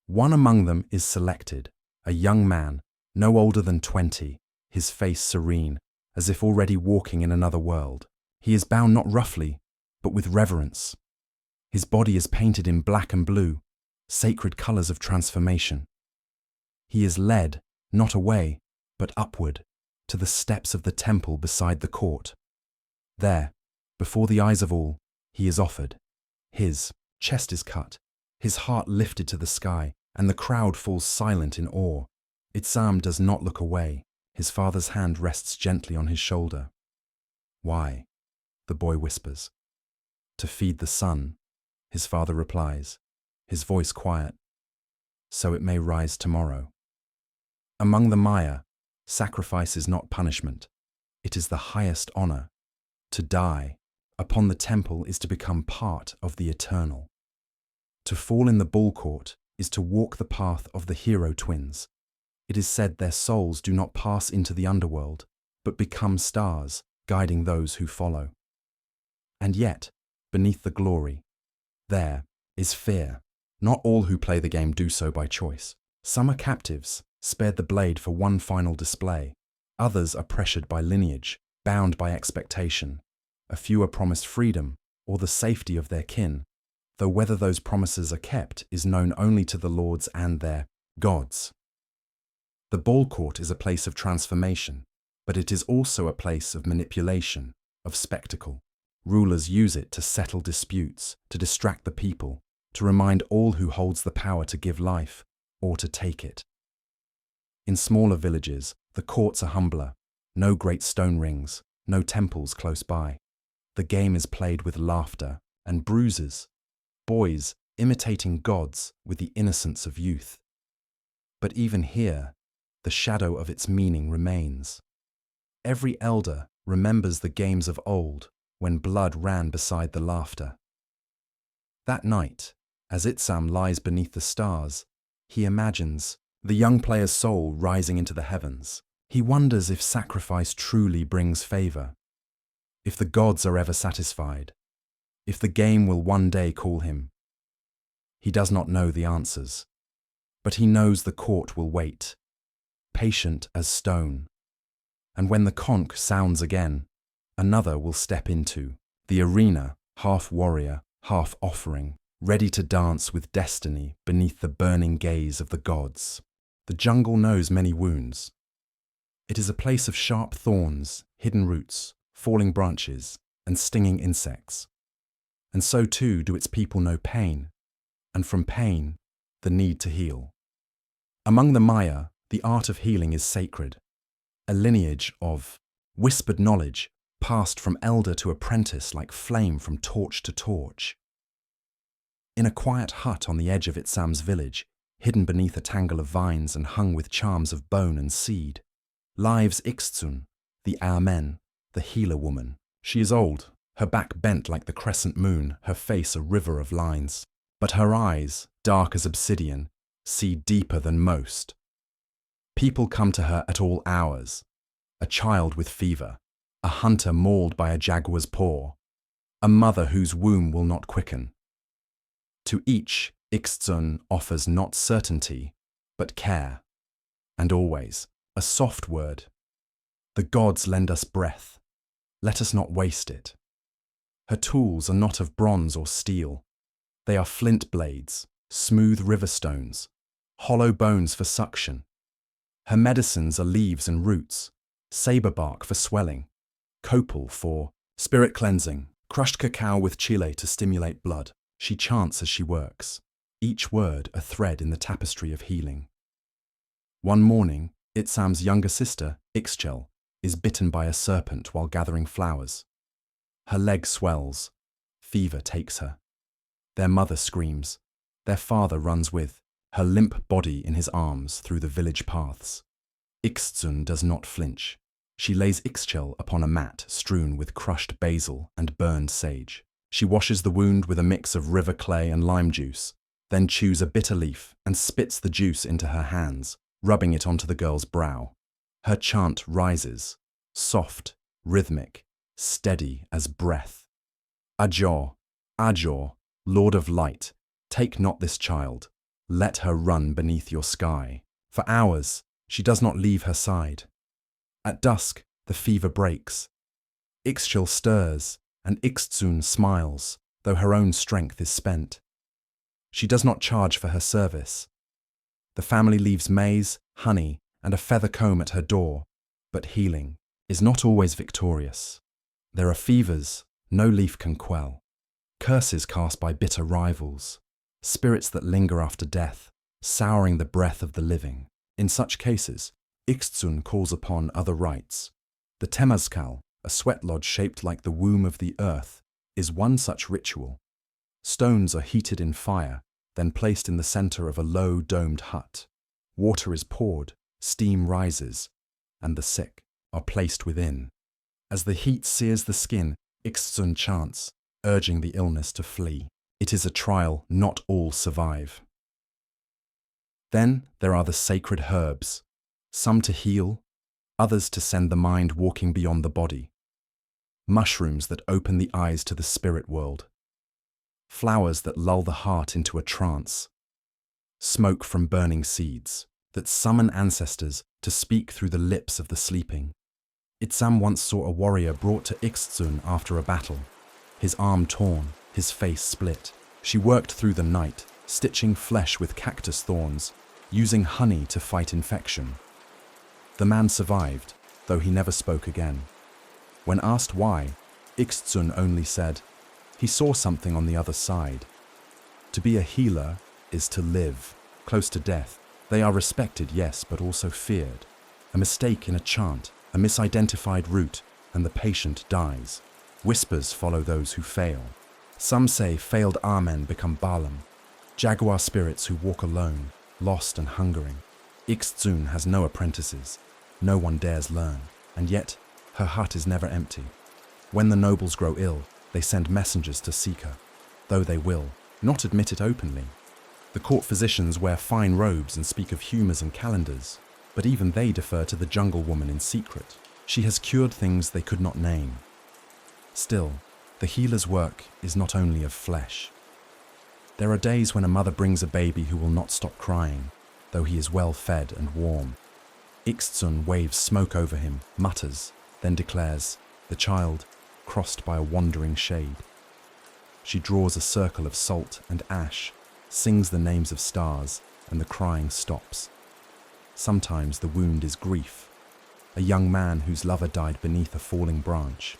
One among them is selected, a young man, no older than 20, his face serene, as if already walking in another world. He is bound not roughly, but with reverence. His body is painted in black and blue, sacred colors of transformation. He is led, not away, but upward, to the steps of the temple beside the court. There, before the eyes of all, he is offered. His chest is cut, his heart lifted to the sky, and the crowd falls silent in awe. Itsam does not look away. His father's hand rests gently on his shoulder. "Why?" the boy whispers. "To feed the sun," his father replies, his voice quiet. "So it may rise tomorrow." Among the Maya, sacrifice is not punishment. It is the highest honor. To die upon the temple is to become part of the eternal. To fall in the ball court is to walk the path of the hero twins. It is said their souls do not pass into the underworld, but become stars, guiding those who follow. And yet, beneath the glory, there is fear. Not all who play the game do so by choice. Some are captives, spared the blade for one final display. Others are pressured by lineage, bound by expectation. A few are promised freedom or the safety of their kin, though whether those promises are kept is known only to the lords and their gods. The ball court is a place of transformation, but it is also a place of manipulation, of spectacle. Rulers use it to settle disputes, to distract the people, to remind all who holds the power to give life or to take it. In smaller villages, the courts are humbler. No great stone rings, no temples close by. The game is played with laughter and bruises, boys imitating gods with the innocence of youth. But even here, the shadow of its meaning remains. Every elder remembers the games of old when blood ran beside the laughter. That night, as Itsam lies beneath the stars, he imagines the young player's soul rising into the heavens. He wonders if sacrifice truly brings favor, if the gods are ever satisfied, if the game will one day call him. He does not know the answers, but he knows the court will wait, patient as stone. And when the conch sounds again, another will step into the arena, half warrior, half offering, ready to dance with destiny beneath the burning gaze of the gods. The jungle knows many wounds. It is a place of sharp thorns, hidden roots, falling branches, and stinging insects. And so too do its people know pain, and from pain, the need to heal. Among the Maya, the art of healing is sacred, a lineage of whispered knowledge passed from elder to apprentice like flame from torch to torch. In a quiet hut on the edge of Itsam's village, hidden beneath a tangle of vines and hung with charms of bone and seed, lives Ixtsun, the Amen, the healer woman. She is old, her back bent like the crescent moon, her face a river of lines. But her eyes, dark as obsidian, see deeper than most. People come to her at all hours. A child with fever, a hunter mauled by a jaguar's paw, a mother whose womb will not quicken. To each, Ixtsun offers not certainty, but care, and always a soft word. The gods lend us breath. Let us not waste it. Her tools are not of bronze or steel. They are flint blades, smooth river stones, hollow bones for suction. Her medicines are leaves and roots, saber bark for swelling, copal for spirit cleansing, crushed cacao with chile to stimulate blood. She chants as she works, each word a thread in the tapestry of healing. One morning, Itsam's younger sister, Ixchel, is bitten by a serpent while gathering flowers. Her leg swells. Fever takes her. Their mother screams. Their father runs with her limp body in his arms through the village paths. Ixtsun does not flinch. She lays Ixchel upon a mat strewn with crushed basil and burned sage. She washes the wound with a mix of river clay and lime juice, then chews a bitter leaf and spits the juice into her hands, rubbing it onto the girl's brow. Her chant rises, soft, rhythmic, steady as breath. Ajor, Ajor, Lord of Light, take not this child. Let her run beneath your sky. For hours, she does not leave her side. At dusk, the fever breaks. Ixchel stirs, and Ixtsun smiles, though her own strength is spent. She does not charge for her service. The family leaves maize, honey, and a feather comb at her door, but healing is not always victorious. There are fevers no leaf can quell, curses cast by bitter rivals, spirits that linger after death, souring the breath of the living. In such cases, Ixtsun calls upon other rites. The temazcal, a sweat lodge shaped like the womb of the earth, is one such ritual. Stones are heated in fire, then placed in the center of a low domed hut. Water is poured, steam rises, and the sick are placed within. As the heat sears the skin, Ixtsun chants, urging the illness to flee. It is a trial not all survive. Then there are the sacred herbs, some to heal, others to send the mind walking beyond the body. Mushrooms that open the eyes to the spirit world. Flowers that lull the heart into a trance. Smoke from burning seeds that summon ancestors to speak through the lips of the sleeping. Itsam once saw a warrior brought to Ixtsun after a battle, his arm torn, his face split. She worked through the night, stitching flesh with cactus thorns, using honey to fight infection. The man survived, though he never spoke again. When asked why, Ixtsun only said, he saw something on the other side. To be a healer is to live, close to death. They are respected, yes, but also feared. A mistake in a chant, a misidentified route, and the patient dies. Whispers follow those who fail. Some say failed Amen become Balaam, jaguar spirits who walk alone, lost and hungering. Ixtsun has no apprentices. No one dares learn, and yet her hut is never empty. When the nobles grow ill, they send messengers to seek her, though they will not admit it openly. The court physicians wear fine robes and speak of humours and calendars, but even they defer to the jungle woman in secret. She has cured things they could not name. Still, the healer's work is not only of flesh. There are days when a mother brings a baby who will not stop crying, though he is well fed and warm. Ixtsun waves smoke over him, mutters, then declares, the child, crossed by a wandering shade. She draws a circle of salt and ash, sings the names of stars, and the crying stops. Sometimes the wound is grief. A young man whose lover died beneath a falling branch.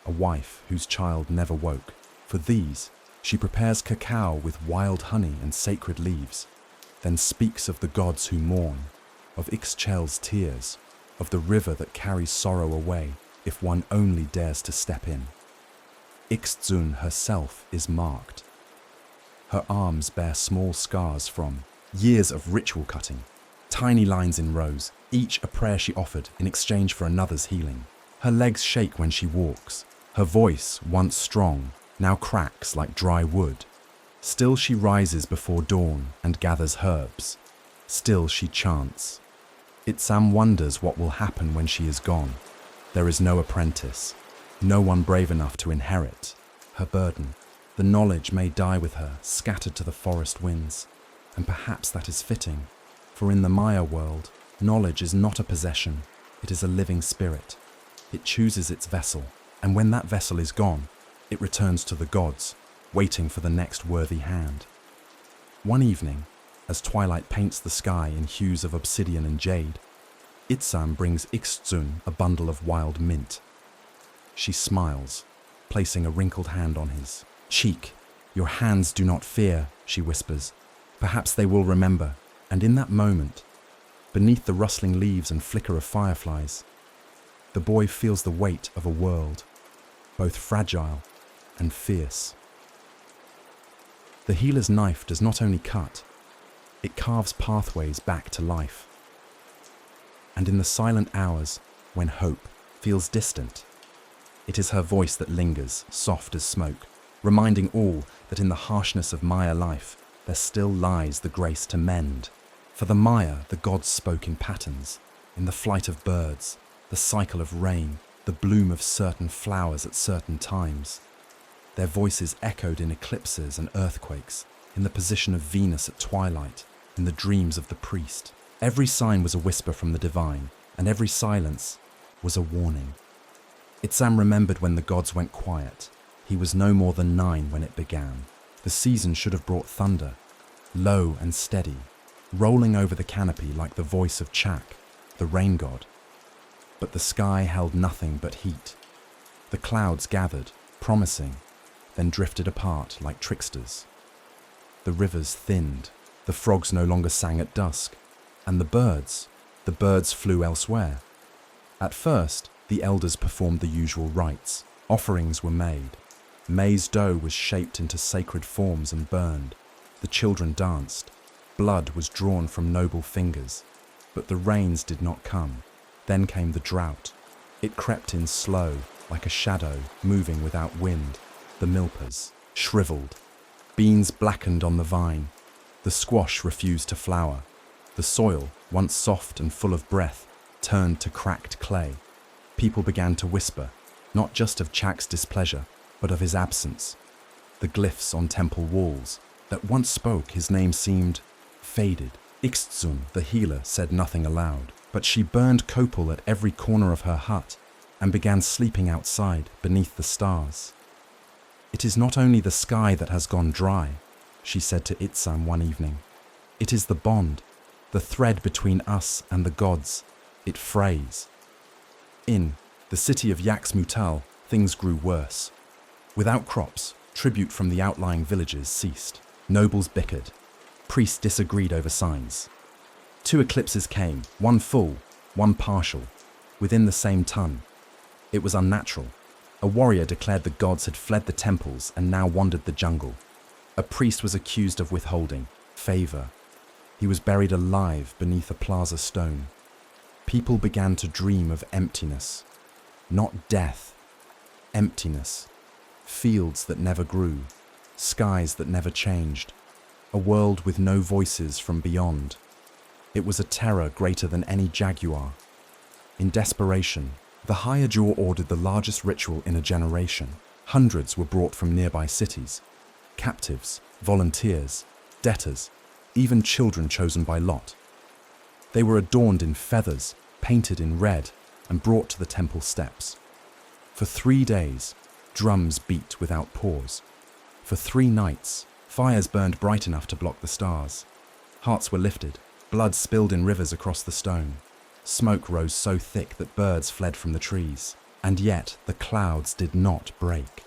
A wife whose child never woke. For these, she prepares cacao with wild honey and sacred leaves, then speaks of the gods who mourn, of Ixchel's tears, of the river that carries sorrow away if one only dares to step in. Ixtsun herself is marked. Her arms bear small scars from years of ritual cutting, tiny lines in rows, each a prayer she offered in exchange for another's healing. Her legs shake when she walks. Her voice, once strong, now cracks like dry wood. Still she rises before dawn and gathers herbs. Still she chants. Itsam wonders what will happen when she is gone. There is no apprentice, no one brave enough to inherit her burden. The knowledge may die with her, scattered to the forest winds. And perhaps that is fitting, for in the Maya world, knowledge is not a possession, it is a living spirit. It chooses its vessel, and when that vessel is gone, it returns to the gods, waiting for the next worthy hand. One evening, as twilight paints the sky in hues of obsidian and jade, Itsam brings Ixtsun a bundle of wild mint. She smiles, placing a wrinkled hand on his cheek. "Your hands do not fear," she whispers. "Perhaps they will remember." And in that moment, beneath the rustling leaves and flicker of fireflies, the boy feels the weight of a world, both fragile and fierce. The healer's knife does not only cut, it carves pathways back to life. And in the silent hours, when hope feels distant, it is her voice that lingers, soft as smoke, reminding all that in the harshness of Maya life, there still lies the grace to mend. For the Maya, the gods spoke in patterns, in the flight of birds, the cycle of rain, the bloom of certain flowers at certain times. Their voices echoed in eclipses and earthquakes, in the position of Venus at twilight, in the dreams of the priest. Every sign was a whisper from the divine, and every silence was a warning. Itsam remembered when the gods went quiet. He was no more than 9 when it began. The season should have brought thunder, low and steady, rolling over the canopy like the voice of Chak, the rain god. But the sky held nothing but heat. The clouds gathered, promising, then drifted apart like tricksters. The rivers thinned, the frogs no longer sang at dusk, and the birds flew elsewhere. At first, the elders performed the usual rites. Offerings were made. Maize dough was shaped into sacred forms and burned. The children danced. Blood was drawn from noble fingers. But the rains did not come. Then came the drought. It crept in slow, like a shadow, moving without wind. The milpas shriveled. Beans blackened on the vine. The squash refused to flower. The soil, once soft and full of breath, turned to cracked clay. People began to whisper, not just of Chak's displeasure, but of his absence. The glyphs on temple walls, that once spoke his name seemed faded. Ixtsun, the healer, said nothing aloud, but she burned copal at every corner of her hut and began sleeping outside beneath the stars. "It is not only the sky that has gone dry," she said to Itsam one evening. "It is the bond, the thread between us and the gods. It frays." In the city of Yaxmutal, things grew worse. Without crops, tribute from the outlying villages ceased. Nobles bickered. Priests disagreed over signs. 2 eclipses came, one full, one partial, within the same ton. It was unnatural. A warrior declared the gods had fled the temples and now wandered the jungle. A priest was accused of withholding favor. He was buried alive beneath a plaza stone. People began to dream of emptiness. Not death. Emptiness. Fields that never grew. Skies that never changed. A world with no voices from beyond. It was a terror greater than any jaguar. In desperation, the higher jaw ordered the largest ritual in a generation. Hundreds were brought from nearby cities. Captives, volunteers, debtors, even children chosen by lot. They were adorned in feathers, painted in red, and brought to the temple steps. For 3 days, drums beat without pause. For 3 nights, fires burned bright enough to block the stars. Hearts were lifted, blood spilled in rivers across the stone. Smoke rose so thick that birds fled from the trees. And yet the clouds did not break.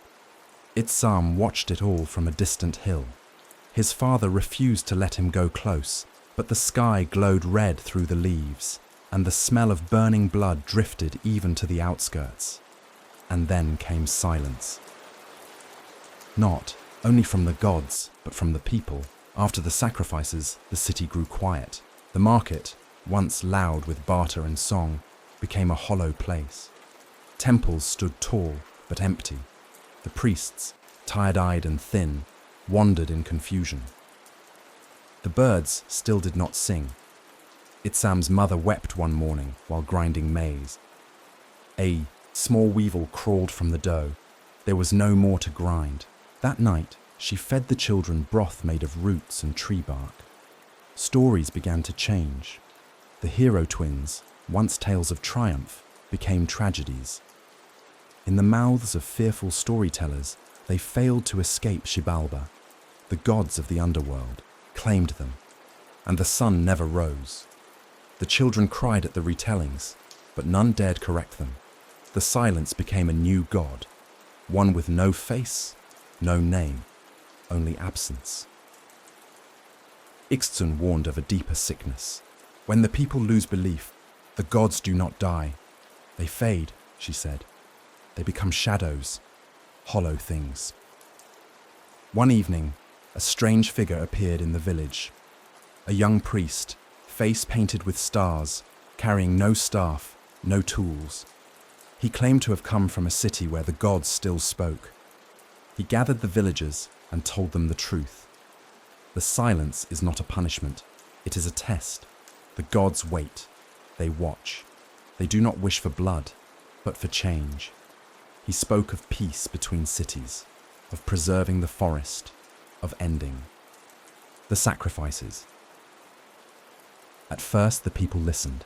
Itsam watched it all from a distant hill. His father refused to let him go close, but the sky glowed red through the leaves, and the smell of burning blood drifted even to the outskirts. And then came silence. Not only from the gods, but from the people. After the sacrifices, the city grew quiet. The market, once loud with barter and song, became a hollow place. Temples stood tall but empty. The priests, tired-eyed and thin, wandered in confusion. The birds still did not sing. Itsam's mother wept one morning while grinding maize. A small weevil crawled from the dough. There was no more to grind. That night, she fed the children broth made of roots and tree bark. Stories began to change. The hero twins, once tales of triumph, became tragedies. In the mouths of fearful storytellers, they failed to escape Xibalba. The gods of the underworld claimed them, and the sun never rose. The children cried at the retellings, but none dared correct them. The silence became a new god, one with no face, no name, only absence. Ixtun warned of a deeper sickness. When the people lose belief, the gods do not die. They fade, she said. They become shadows, hollow things. One evening, a strange figure appeared in the village. A young priest, face painted with stars, carrying no staff, no tools. He claimed to have come from a city where the gods still spoke. He gathered the villagers and told them the truth. The silence is not a punishment, it is a test. The gods wait, they watch. They do not wish for blood, but for change. He spoke of peace between cities, of preserving the forest, of ending the sacrifices. At first the people listened.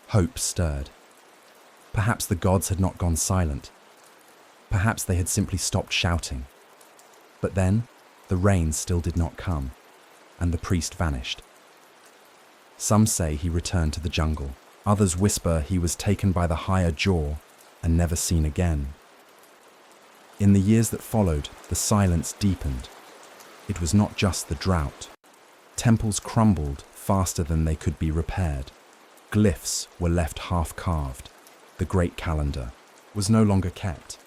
Hope stirred. Perhaps the gods had not gone silent. Perhaps they had simply stopped shouting. But then, the rain still did not come, and the priest vanished. Some say he returned to the jungle. Others whisper he was taken by the higher jaw and never seen again. In the years that followed, the silence deepened. It was not just the drought. Temples crumbled faster than they could be repaired. Glyphs were left half-carved. The great calendar was no longer kept.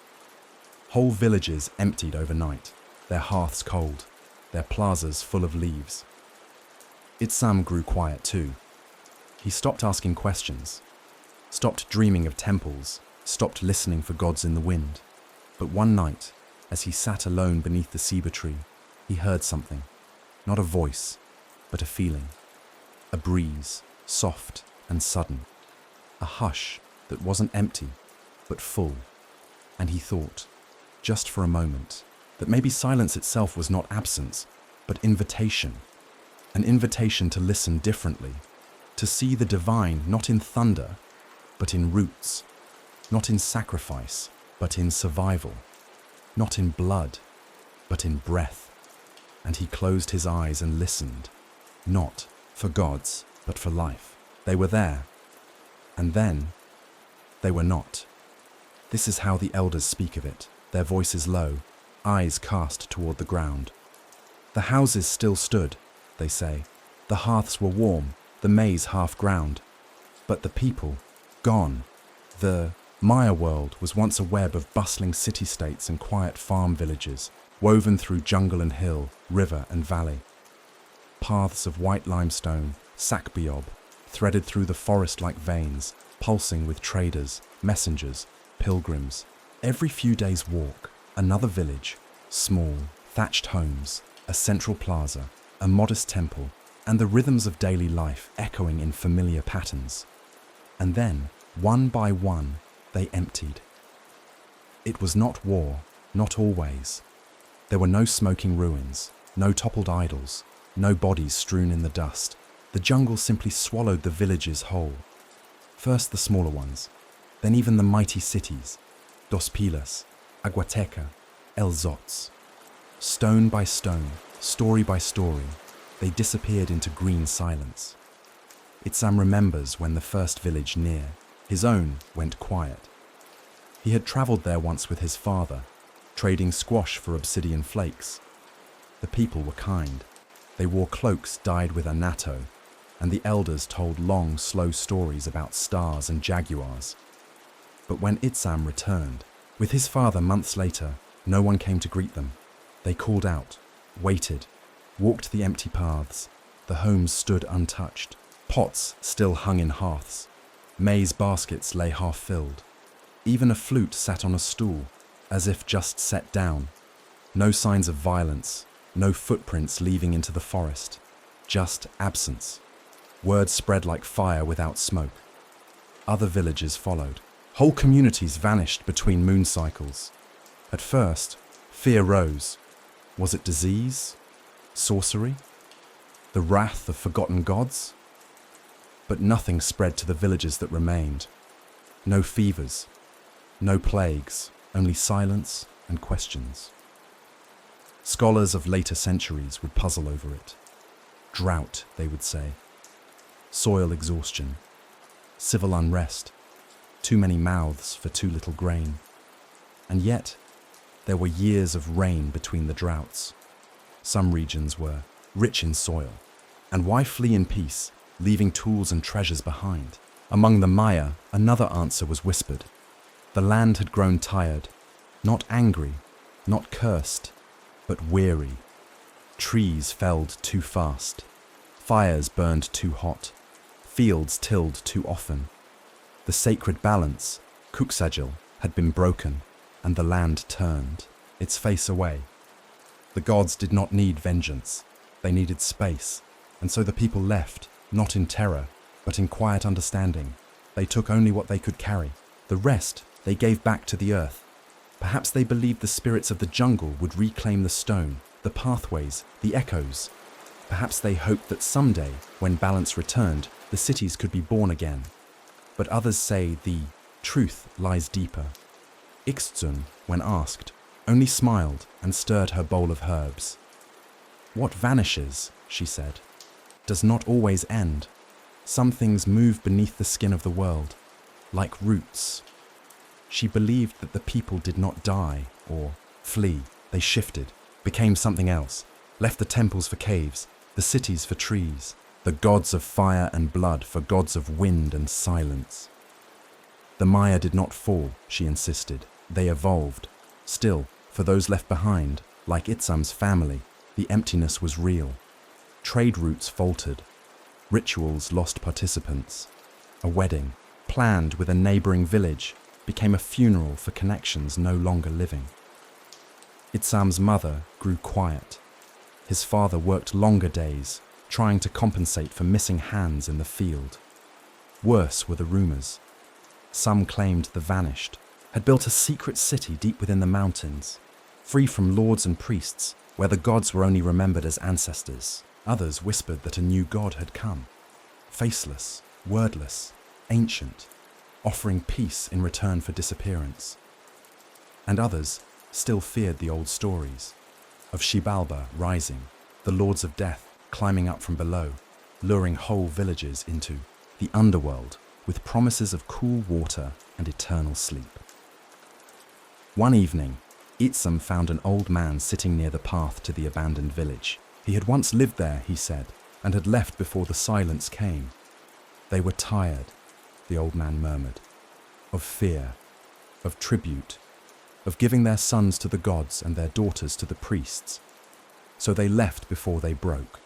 Whole villages emptied overnight, their hearths cold, their plazas full of leaves. Itsam grew quiet too. He stopped asking questions, stopped dreaming of temples, stopped listening for gods in the wind. But one night, as he sat alone beneath the ceiba tree, he heard something, not a voice, but a feeling. A breeze, soft and sudden. A hush that wasn't empty, but full. And he thought, just for a moment, that maybe silence itself was not absence, but invitation. An invitation to listen differently, to see the divine not in thunder, but in roots, not in sacrifice, but in survival, not in blood, but in breath. And he closed his eyes and listened, not for gods, but for life. They were there, and then they were not. This is how the elders speak of it, their voices low, eyes cast toward the ground. The houses still stood, they say. The hearths were warm, the maize half-ground. But the people, gone. The Maya world was once a web of bustling city-states and quiet farm villages, woven through jungle and hill, river and valley. Paths of white limestone, sakbiob, threaded through the forest like veins, pulsing with traders, messengers, pilgrims. Every few days' walk, another village, small, thatched homes, a central plaza, a modest temple, and the rhythms of daily life echoing in familiar patterns. And then, one by one, they emptied. It was not war, not always. There were no smoking ruins, no toppled idols, no bodies strewn in the dust. The jungle simply swallowed the villages whole. First the smaller ones, then even the mighty cities, Dos Pilas, Aguateca, El Zots. Stone by stone, story by story, they disappeared into green silence. Itsam remembers when the first village near, his own, went quiet. He had travelled there once with his father, trading squash for obsidian flakes. The people were kind. They wore cloaks dyed with annatto, and the elders told long, slow stories about stars and jaguars. But when Itsam returned, with his father months later, no one came to greet them. They called out, waited, walked the empty paths. The homes stood untouched. Pots still hung in hearths. Maize baskets lay half-filled. Even a flute sat on a stool, as if just set down. No signs of violence, no footprints leaving into the forest. Just absence. Word spread like fire without smoke. Other villages followed. Whole communities vanished between moon cycles. At first, fear rose. Was it disease? Sorcery? The wrath of forgotten gods? But nothing spread to the villages that remained. No fevers, no plagues, only silence and questions. Scholars of later centuries would puzzle over it. Drought, they would say. soil exhaustion, civil unrest, too many mouths for too little grain. And yet, there were years of rain between the droughts. Some regions were rich in soil. And why flee in peace, leaving tools and treasures behind? Among the Maya, another answer was whispered. The land had grown tired, not angry, not cursed, but weary. Trees felled too fast, fires burned too hot, fields tilled too often. The sacred balance, Kuksajil, had been broken, and the land turned, its face away. The gods did not need vengeance, they needed space, and so the people left, not in terror, but in quiet understanding. They took only what they could carry. The rest they gave back to the earth. Perhaps they believed the spirits of the jungle would reclaim the stone, the pathways, the echoes. Perhaps they hoped that someday, when balance returned, the cities could be born again. But others say the truth lies deeper. Ixtun, when asked, only smiled and stirred her bowl of herbs. What vanishes, she said, does not always end. Some things move beneath the skin of the world, like roots. She believed that the people did not die or flee. They shifted, became something else, left the temples for caves, the cities for trees, the gods of fire and blood for gods of wind and silence. The Maya did not fall, she insisted. They evolved. Still, for those left behind, like Itzam's family, the emptiness was real. Trade routes faltered. Rituals lost participants. A wedding, planned with a neighboring village, became a funeral for connections no longer living. Itzam's mother grew quiet. His father worked longer days, trying to compensate for missing hands in the field. Worse were the rumors. Some claimed the vanished had built a secret city deep within the mountains, free from lords and priests, where the gods were only remembered as ancestors. Others whispered that a new god had come, faceless, wordless, ancient, offering peace in return for disappearance. And others still feared the old stories of Xibalba rising, the lords of death climbing up from below, luring whole villages into the underworld with promises of cool water and eternal sleep. One evening, Itzam found an old man sitting near the path to the abandoned village. He had once lived there, he said, and had left before the silence came. They were tired, the old man murmured, of fear, of tribute, of giving their sons to the gods and their daughters to the priests. So they left before they broke.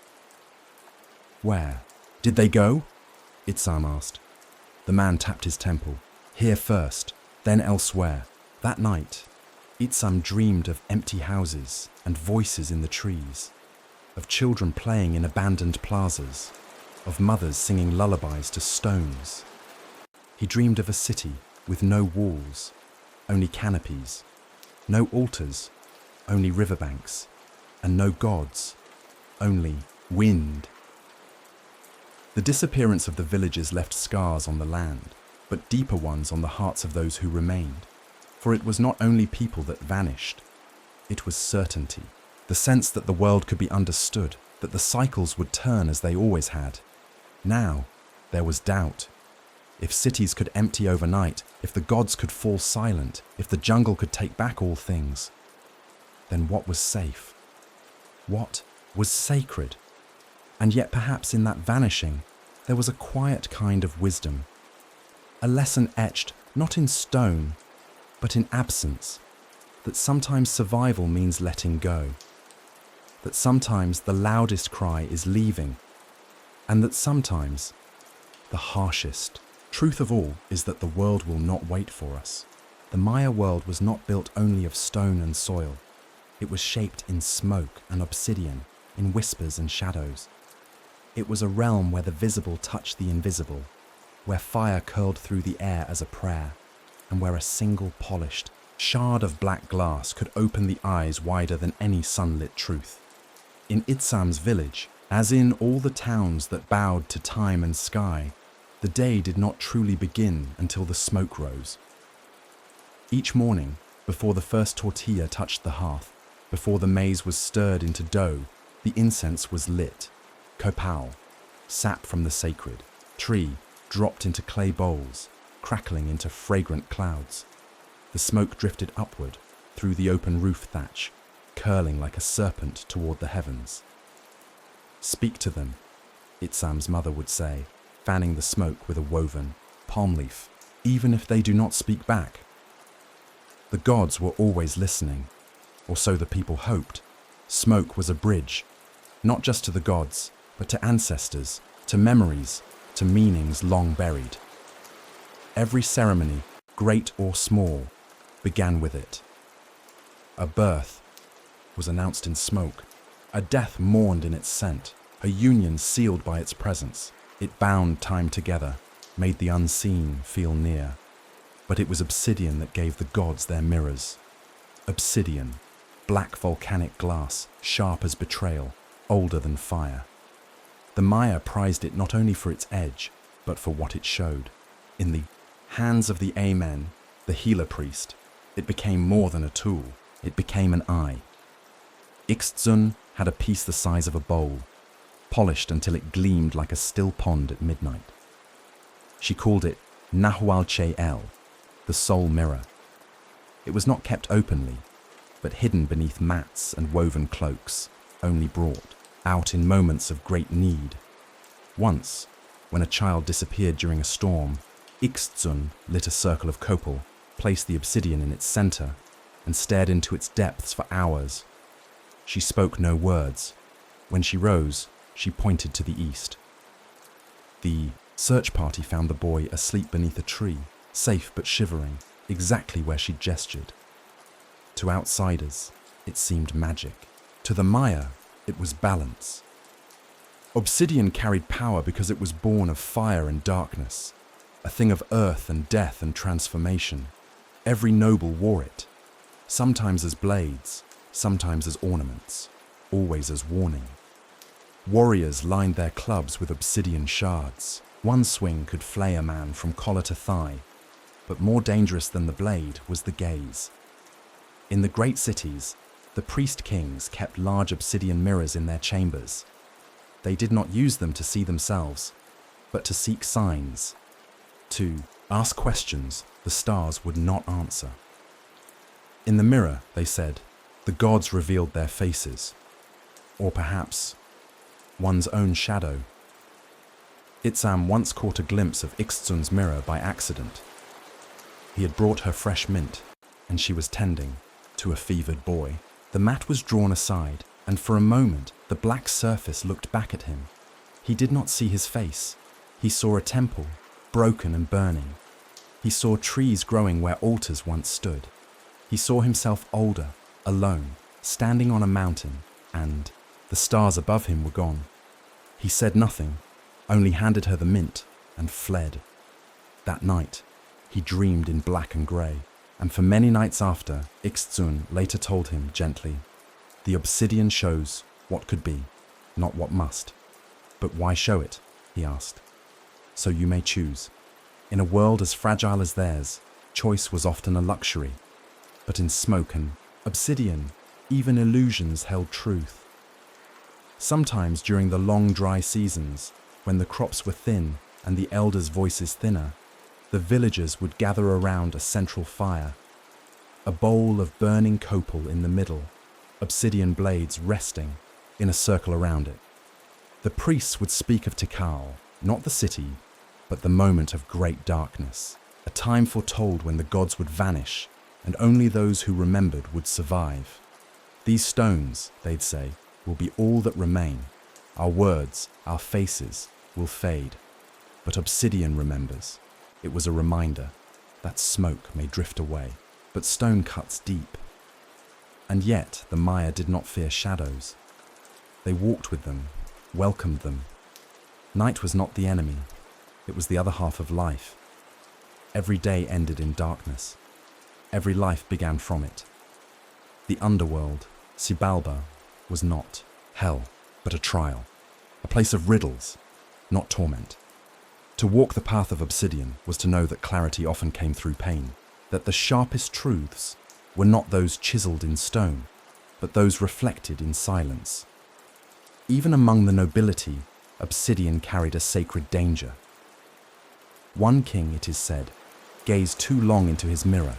Where? Did they go? Itzam asked. The man tapped his temple. Here first, then elsewhere. That night, Itzam dreamed of empty houses and voices in the trees, of children playing in abandoned plazas, of mothers singing lullabies to stones. He dreamed of a city with no walls, only canopies, no altars, only riverbanks, and no gods, only wind. The disappearance of the villages left scars on the land, but deeper ones on the hearts of those who remained. For it was not only people that vanished, it was certainty, the sense that the world could be understood, that the cycles would turn as they always had. Now, there was doubt. If cities could empty overnight, if the gods could fall silent, if the jungle could take back all things, then what was safe? What was sacred? And yet perhaps in that vanishing, there was a quiet kind of wisdom, a lesson etched not in stone, but in absence, that sometimes survival means letting go, that sometimes the loudest cry is leaving, and that sometimes the harshest. Truth of all is that the world will not wait for us. The Maya world was not built only of stone and soil. It was shaped in smoke and obsidian, in whispers and shadows. It was a realm where the visible touched the invisible, where fire curled through the air as a prayer, and where a single polished shard of black glass could open the eyes wider than any sunlit truth. In Itzam's village, as in all the towns that bowed to time and sky, the day did not truly begin until the smoke rose. Each morning, before the first tortilla touched the hearth, before the maize was stirred into dough, the incense was lit, kopal, sap from the sacred. Tree dropped into clay bowls, crackling into fragrant clouds. The smoke drifted upward through the open roof thatch, curling like a serpent toward the heavens. "Speak to them," Itsam's mother would say, fanning the smoke with a woven palm leaf, "even if they do not speak back." The gods were always listening, or so the people hoped. Smoke was a bridge, not just to the gods, but to ancestors, to memories, to meanings long buried. Every ceremony, great or small, began with it. A birth was announced in smoke, a death mourned in its scent, a union sealed by its presence. It bound time together, made the unseen feel near. But it was obsidian that gave the gods their mirrors. Obsidian, black volcanic glass, sharp as betrayal, older than fire. The Maya prized it not only for its edge, but for what it showed. In the hands of the Amen, the healer priest, it became more than a tool. It became an eye. Ixtzun had a piece the size of a bowl, polished until it gleamed like a still pond at midnight. She called it Nahualche El, the soul mirror. It was not kept openly, but hidden beneath mats and woven cloaks, only brought out in moments of great need. Once, when a child disappeared during a storm, Ixtzun lit a circle of copal, placed the obsidian in its center, and stared into its depths for hours. She spoke no words. When she rose, she pointed to the east. The search party found the boy asleep beneath a tree, safe but shivering, exactly where she'd gestured. To outsiders, it seemed magic. To the Maya, it was balance. Obsidian carried power because it was born of fire and darkness, a thing of earth and death and transformation. Every noble wore it, sometimes as blades, sometimes as ornaments, always as warning. Warriors lined their clubs with obsidian shards. One swing could flay a man from collar to thigh, but more dangerous than the blade was the gaze. In the great cities, the priest-kings kept large obsidian mirrors in their chambers. They did not use them to see themselves, but to seek signs, to ask questions the stars would not answer. In the mirror, they said, the gods revealed their faces, or perhaps one's own shadow. Itsam once caught a glimpse of Ixtzun's mirror by accident. He had brought her fresh mint, and she was tending to a fevered boy. The mat was drawn aside, and for a moment the black surface looked back at him. He did not see his face. He saw a temple, broken and burning. He saw trees growing where altars once stood. He saw himself older, alone, standing on a mountain, and the stars above him were gone. He said nothing, only handed her the mint and fled. That night, he dreamed in black and grey, and for many nights after, Ixtzun later told him gently, "The obsidian shows what could be, not what must." "But why show it?" he asked. "So you may choose." In a world as fragile as theirs, choice was often a luxury. But in smoke and obsidian, even illusions held truth. Sometimes during the long dry seasons, when the crops were thin and the elders' voices thinner, the villagers would gather around a central fire, a bowl of burning copal in the middle, obsidian blades resting in a circle around it. The priests would speak of Tikal, not the city, but the moment of great darkness, a time foretold when the gods would vanish and only those who remembered would survive. "These stones," they'd say, "will be all that remain. Our words, our faces, will fade. But obsidian remembers." It was a reminder that smoke may drift away, but stone cuts deep. And yet the Maya did not fear shadows. They walked with them, welcomed them. Night was not the enemy. It was the other half of life. Every day ended in darkness. Every life began from it. The underworld, Sibalba, was not hell, but a trial, a place of riddles, not torment. To walk the path of obsidian was to know that clarity often came through pain, that the sharpest truths were not those chiseled in stone, but those reflected in silence. Even among the nobility, obsidian carried a sacred danger. One king, it is said, gazed too long into his mirror.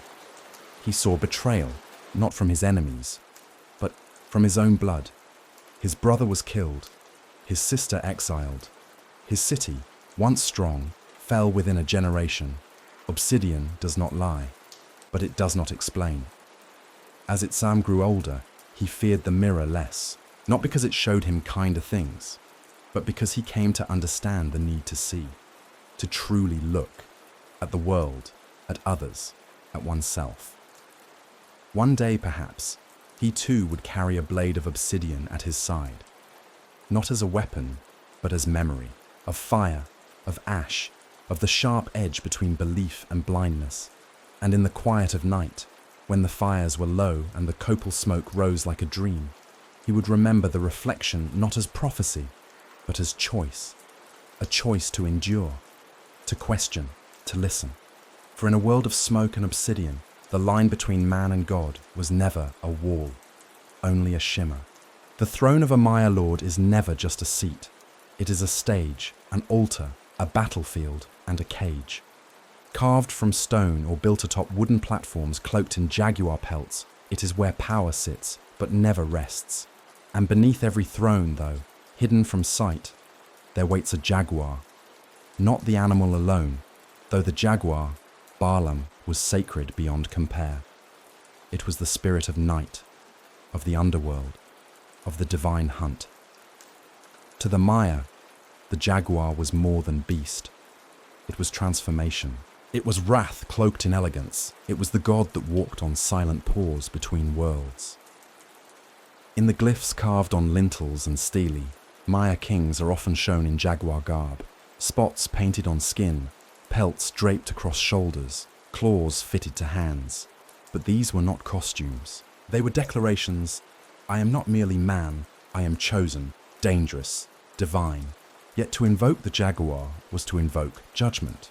He saw betrayal, not from his enemies, but from his own blood. His brother was killed, his sister exiled. His city, once strong, fell within a generation. Obsidian does not lie, but it does not explain. As Itsam grew older, he feared the mirror less, not because it showed him kinder things, but because he came to understand the need to see, to truly look at the world, at others, at oneself. One day, perhaps, he too would carry a blade of obsidian at his side, not as a weapon, but as memory, of fire, of ash, of the sharp edge between belief and blindness. And in the quiet of night, when the fires were low and the copal smoke rose like a dream, he would remember the reflection not as prophecy, but as choice, a choice to endure, to question, to listen. For in a world of smoke and obsidian, the line between man and God was never a wall, only a shimmer. The throne of a Maya lord is never just a seat. It is a stage, an altar, a battlefield, and a cage. Carved from stone or built atop wooden platforms cloaked in jaguar pelts, it is where power sits, but never rests. And beneath every throne, though, hidden from sight, there waits a jaguar. Not the animal alone, though the jaguar, Balaam, was sacred beyond compare. It was the spirit of night, of the underworld, of the divine hunt. To the Maya, the jaguar was more than beast. It was transformation. It was wrath cloaked in elegance. It was the god that walked on silent paws between worlds. In the glyphs carved on lintels and stele, Maya kings are often shown in jaguar garb, spots painted on skin, pelts draped across shoulders, claws fitted to hands. But these were not costumes. They were declarations: I am not merely man, I am chosen, dangerous, divine. Yet to invoke the jaguar was to invoke judgment.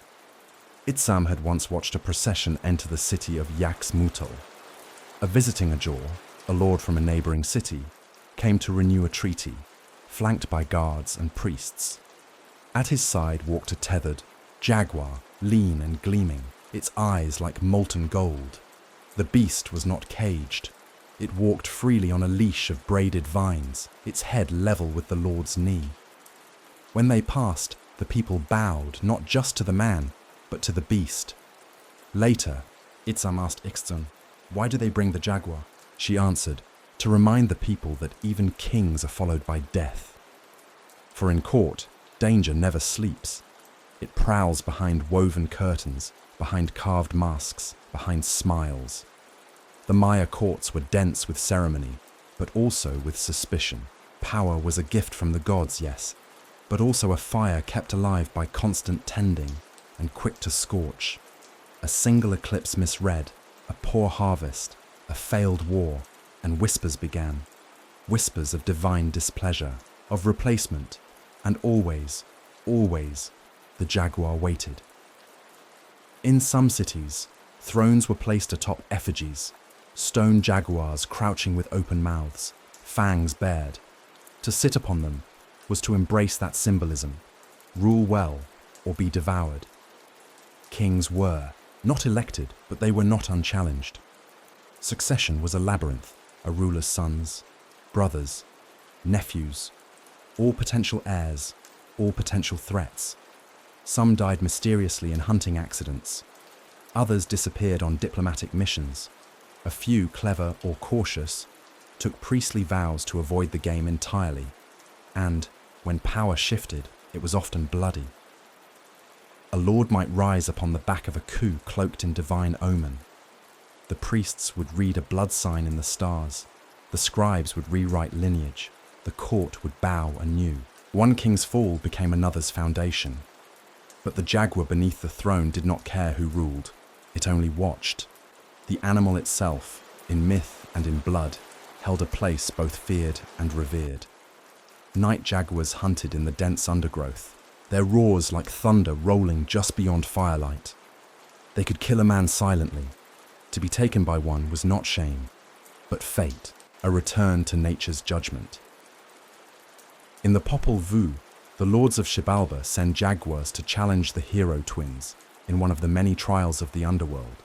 Itsam had once watched a procession enter the city of Yaxmutal. A visiting Ajor, a lord from a neighboring city, came to renew a treaty, flanked by guards and priests. At his side walked a tethered jaguar, lean and gleaming, its eyes like molten gold. The beast was not caged. It walked freely on a leash of braided vines, its head level with the lord's knee. When they passed, the people bowed not just to the man, but to the beast. Later, Itsam asked Ixtun, "Why do they bring the jaguar?" She answered, "To remind the people that even kings are followed by death. For in court, danger never sleeps. It prowls behind woven curtains, behind carved masks, behind smiles." The Maya courts were dense with ceremony, but also with suspicion. Power was a gift from the gods, yes, but also a fire kept alive by constant tending and quick to scorch. A single eclipse misread, a poor harvest, a failed war, and whispers began. Whispers of divine displeasure, of replacement, and always, always, the jaguar waited. In some cities, thrones were placed atop effigies, stone jaguars crouching with open mouths, fangs bared. To sit upon them was to embrace that symbolism, rule well or be devoured. Kings were, not elected, but they were not unchallenged. Succession was a labyrinth, a ruler's sons, brothers, nephews, all potential heirs, all potential threats. Some died mysteriously in hunting accidents. Others disappeared on diplomatic missions. A few, clever or cautious, took priestly vows to avoid the game entirely. And, when power shifted, it was often bloody. A lord might rise upon the back of a coup cloaked in divine omen. The priests would read a blood sign in the stars. The scribes would rewrite lineage. The court would bow anew. One king's fall became another's foundation. But the jaguar beneath the throne did not care who ruled. It only watched. The animal itself, in myth and in blood, held a place both feared and revered. Night jaguars hunted in the dense undergrowth, their roars like thunder rolling just beyond firelight. They could kill a man silently. To be taken by one was not shame, but fate, a return to nature's judgment. In the Popol Vuh, The lords of Xibalba send jaguars to challenge the hero twins in one of the many trials of the underworld.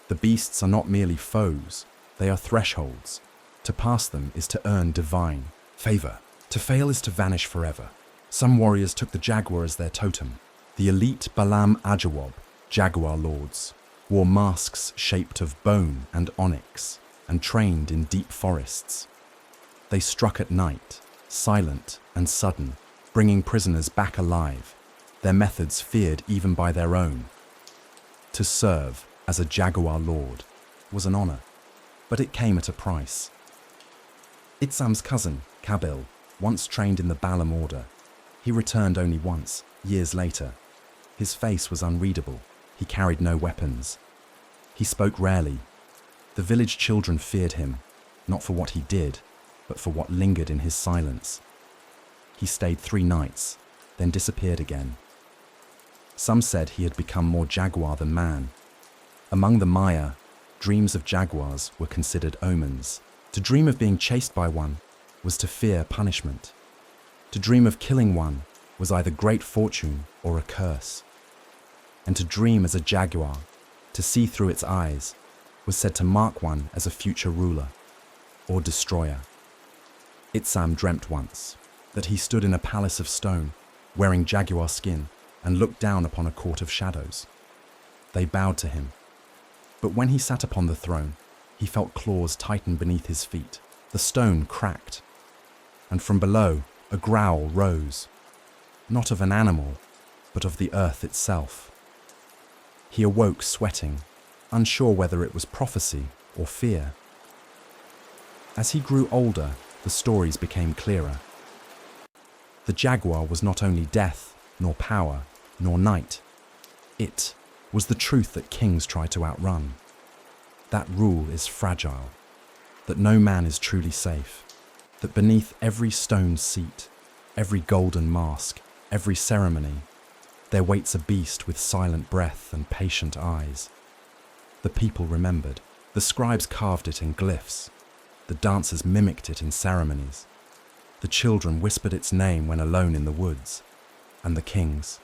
The beasts are not merely foes, they are thresholds. To pass them is to earn divine favor. To fail is to vanish forever. Some warriors took the jaguar as their totem. The elite Balam Ajawab, jaguar lords, wore masks shaped of bone and onyx and trained in deep forests. They struck at night, silent and sudden, bringing prisoners back alive, their methods feared even by their own. To serve as a jaguar lord was an honor, but it came at a price. Itzam's cousin, Kabil, once trained in the Balam order. He returned only once, years later. His face was unreadable. He carried no weapons. He spoke rarely. The village children feared him, not for what he did, but for what lingered in his silence. He stayed 3 nights, then disappeared again. Some said he had become more jaguar than man. Among the Maya, dreams of jaguars were considered omens. To dream of being chased by one was to fear punishment. To dream of killing one was either great fortune or a curse. And to dream as a jaguar, to see through its eyes, was said to mark one as a future ruler or destroyer. Itzam dreamt once that he stood in a palace of stone, wearing jaguar skin, and looked down upon a court of shadows. They bowed to him. But when he sat upon the throne, he felt claws tighten beneath his feet. The stone cracked, and from below a growl rose, not of an animal, but of the earth itself. He awoke sweating, unsure whether it was prophecy or fear. As he grew older, the stories became clearer. The jaguar was not only death, nor power, nor night. It was the truth that kings try to outrun. That rule is fragile, that no man is truly safe, that beneath every stone seat, every golden mask, every ceremony, there waits a beast with silent breath and patient eyes. The people remembered. The scribes carved it in glyphs. The dancers mimicked it in ceremonies. The children whispered its name when alone in the woods. And the kings,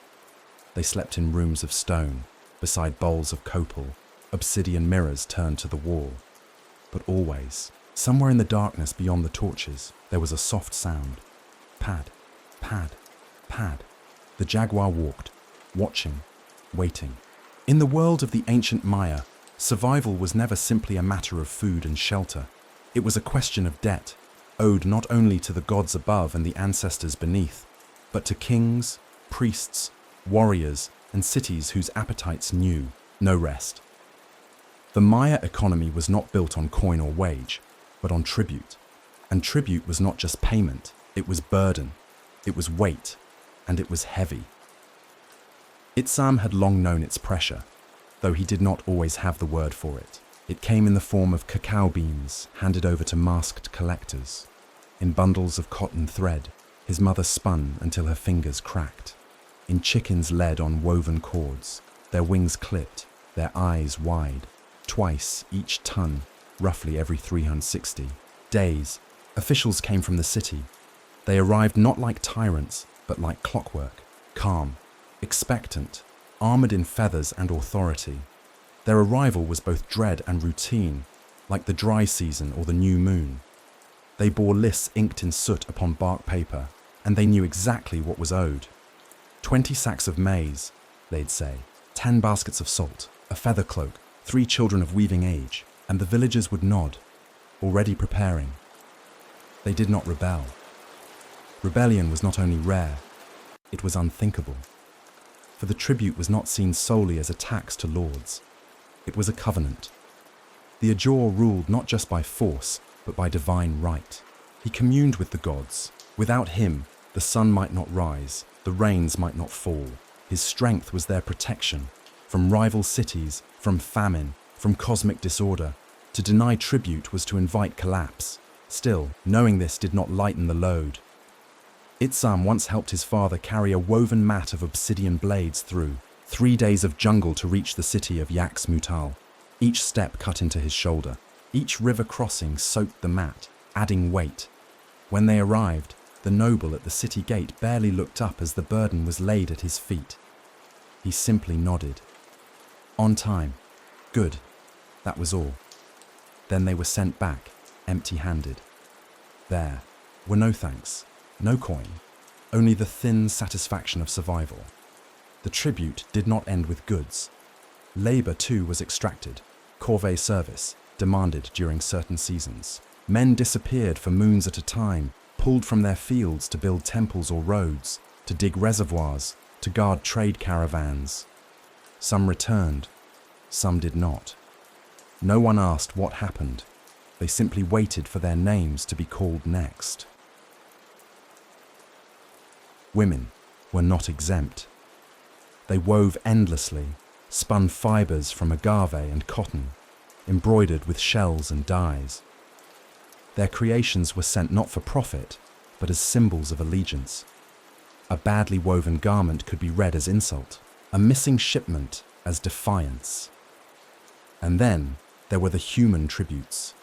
they slept in rooms of stone, beside bowls of copal, obsidian mirrors turned to the wall. But always, somewhere in the darkness beyond the torches, there was a soft sound. Pad, pad, pad. The jaguar walked, watching, waiting. In the world of the ancient Maya, survival was never simply a matter of food and shelter. It was a question of debt, owed not only to the gods above and the ancestors beneath, but to kings, priests, warriors, and cities whose appetites knew no rest. The Maya economy was not built on coin or wage, but on tribute. And tribute was not just payment, it was burden, it was weight, and it was heavy. Itzam had long known its pressure, though he did not always have the word for it. It came in the form of cacao beans handed over to masked collectors. In bundles of cotton thread, his mother spun until her fingers cracked. In chickens led on woven cords, their wings clipped, their eyes wide. Twice each ton, roughly every 360 days, officials came from the city. They arrived not like tyrants, but like clockwork, calm, expectant, armored in feathers and authority. Their arrival was both dread and routine, like the dry season or the new moon. They bore lists inked in soot upon bark paper, and they knew exactly what was owed. 20 sacks of maize, they'd say, 10 baskets of salt, a feather cloak, 3 children of weaving age, and the villagers would nod, already preparing. They did not rebel. Rebellion was not only rare, it was unthinkable. For the tribute was not seen solely as a tax to lords. It was a covenant. The Ajor ruled not just by force, but by divine right. He communed with the gods. Without him, the sun might not rise, the rains might not fall. His strength was their protection. From rival cities, from famine, from cosmic disorder, to deny tribute was to invite collapse. Still, knowing this did not lighten the load. Itzam once helped his father carry a woven mat of obsidian blades through 3 days of jungle to reach the city of Yaks Mutal. Each step cut into his shoulder. Each river crossing soaked the mat, adding weight. When they arrived, The noble at the city gate barely looked up as the burden was laid at his feet. He simply nodded. On time. Good. That was all. Then they were sent back, empty-handed. There were no thanks, no coin, only the thin satisfaction of survival. The tribute did not end with goods. Labor too was extracted, corvée service, demanded during certain seasons. Men disappeared for moons at a time, pulled from their fields to build temples or roads, to dig reservoirs, to guard trade caravans. Some returned, some did not. No one asked what happened. They simply waited for their names to be called next. Women were not exempt. They wove endlessly, spun fibers from agave and cotton, embroidered with shells and dyes. Their creations were sent not for profit, but as symbols of allegiance. A badly woven garment could be read as insult, a missing shipment as defiance. And then there were the human tributes.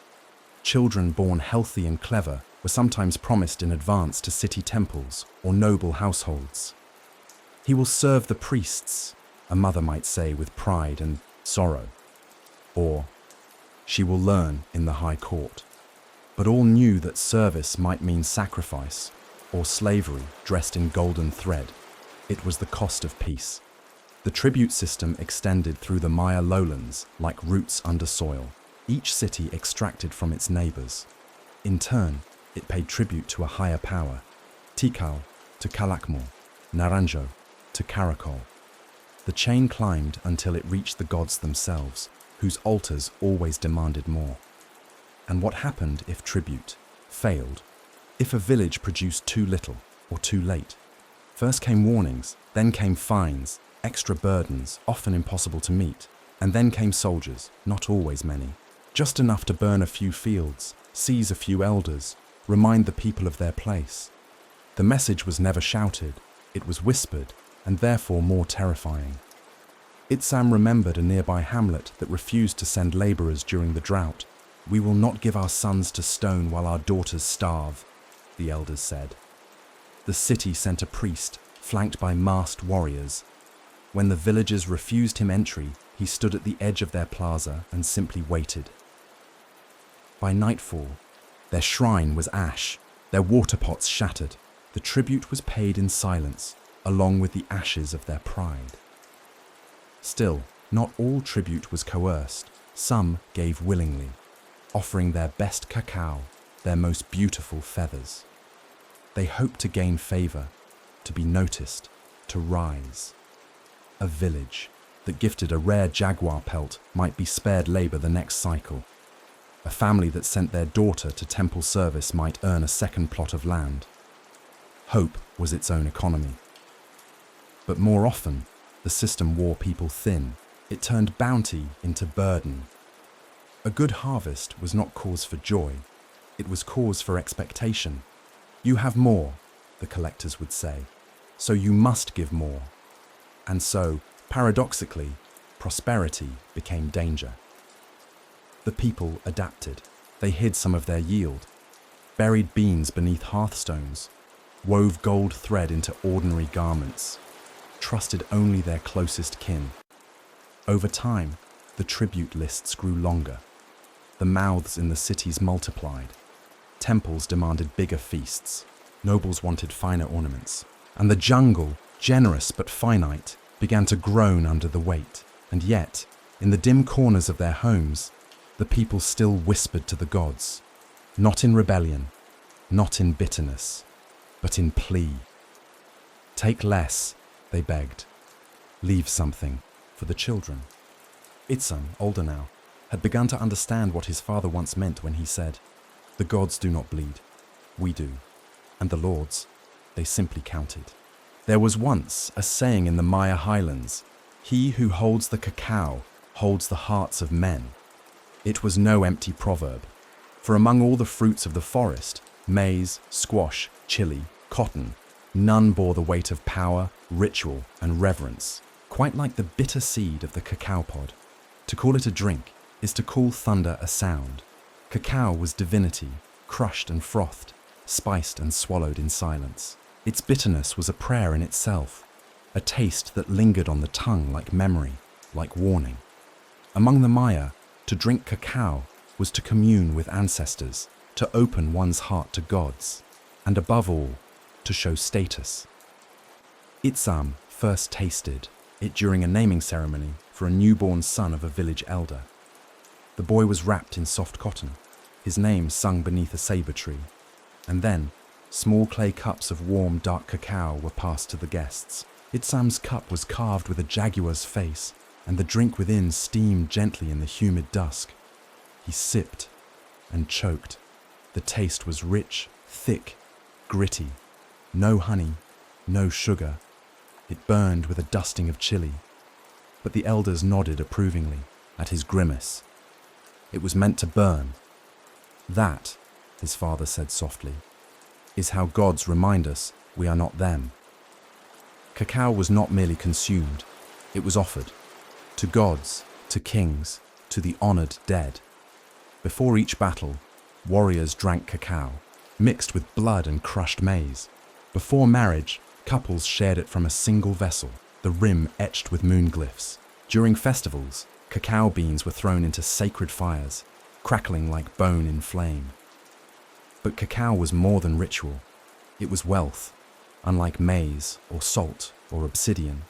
Children born healthy and clever were sometimes promised in advance to city temples or noble households. He will serve the priests, a mother might say with pride and sorrow. Or, she will learn in the high court. But all knew that service might mean sacrifice, or slavery dressed in golden thread. It was the cost of peace. The tribute system extended through the Maya lowlands like roots under soil. Each city extracted from its neighbors. In turn, it paid tribute to a higher power, Tikal to Calakmul, Naranjo to Caracol. The chain climbed until it reached the gods themselves, whose altars always demanded more. And what happened if tribute failed? If a village produced too little or too late? First came warnings, then came fines, extra burdens, often impossible to meet, and then came soldiers, not always many, just enough to burn a few fields, seize a few elders, remind the people of their place. The message was never shouted, it was whispered, and therefore more terrifying. Itzam remembered a nearby hamlet that refused to send laborers during the drought. "We will not give our sons to stone while our daughters starve," the elders said. The city sent a priest, flanked by masked warriors. When the villagers refused him entry, he stood at the edge of their plaza and simply waited. By nightfall, their shrine was ash, their water pots shattered. The tribute was paid in silence, along with the ashes of their pride. Still, not all tribute was coerced. Some gave willingly, offering their best cacao, their most beautiful feathers. They hoped to gain favor, to be noticed, to rise. A village that gifted a rare jaguar pelt might be spared labor the next cycle. A family that sent their daughter to temple service might earn a second plot of land. Hope was its own economy. But more often, the system wore people thin. It turned bounty into burden. A good harvest was not cause for joy. It was cause for expectation. You have more, the collectors would say, so you must give more. And so, paradoxically, prosperity became danger. The people adapted. They hid some of their yield, buried beans beneath hearthstones, wove gold thread into ordinary garments, trusted only their closest kin. Over time, the tribute lists grew longer. The mouths in the cities multiplied. Temples demanded bigger feasts. Nobles wanted finer ornaments. And the jungle, generous but finite, began to groan under the weight. And yet, in the dim corners of their homes, the people still whispered to the gods, not in rebellion, not in bitterness, but in plea. Take less, they begged. Leave something for the children. Itzam, older now, had begun to understand what his father once meant when he said, "The gods do not bleed, we do. And the lords, they simply counted." There was once a saying in the Maya highlands, "He who holds the cacao holds the hearts of men." It was no empty proverb, for among all the fruits of the forest, maize, squash, chili, cotton, none bore the weight of power, ritual, and reverence, quite like the bitter seed of the cacao pod. To call it a drink is to call thunder a sound. Cacao was divinity, crushed and frothed, spiced and swallowed in silence. Its bitterness was a prayer in itself, a taste that lingered on the tongue like memory, like warning. Among the Maya, to drink cacao was to commune with ancestors, to open one's heart to gods, and above all, to show status. Itzam first tasted it during a naming ceremony for a newborn son of a village elder. The boy was wrapped in soft cotton, his name sung beneath a saber tree, and then small clay cups of warm dark cacao were passed to the guests. Itzam's cup was carved with a jaguar's face, and the drink within steamed gently in the humid dusk. He sipped and choked. The taste was rich, thick, gritty. No honey, no sugar. It burned with a dusting of chili. But the elders nodded approvingly at his grimace. It was meant to burn. That, his father said softly, is how gods remind us we are not them. Cacao was not merely consumed, it was offered. To gods, to kings, to the honored dead. Before each battle, warriors drank cacao, mixed with blood and crushed maize. Before marriage, couples shared it from a single vessel, the rim etched with moon glyphs. During festivals, cacao beans were thrown into sacred fires, crackling like bone in flame. But cacao was more than ritual. It was wealth. Unlike maize or salt or obsidian,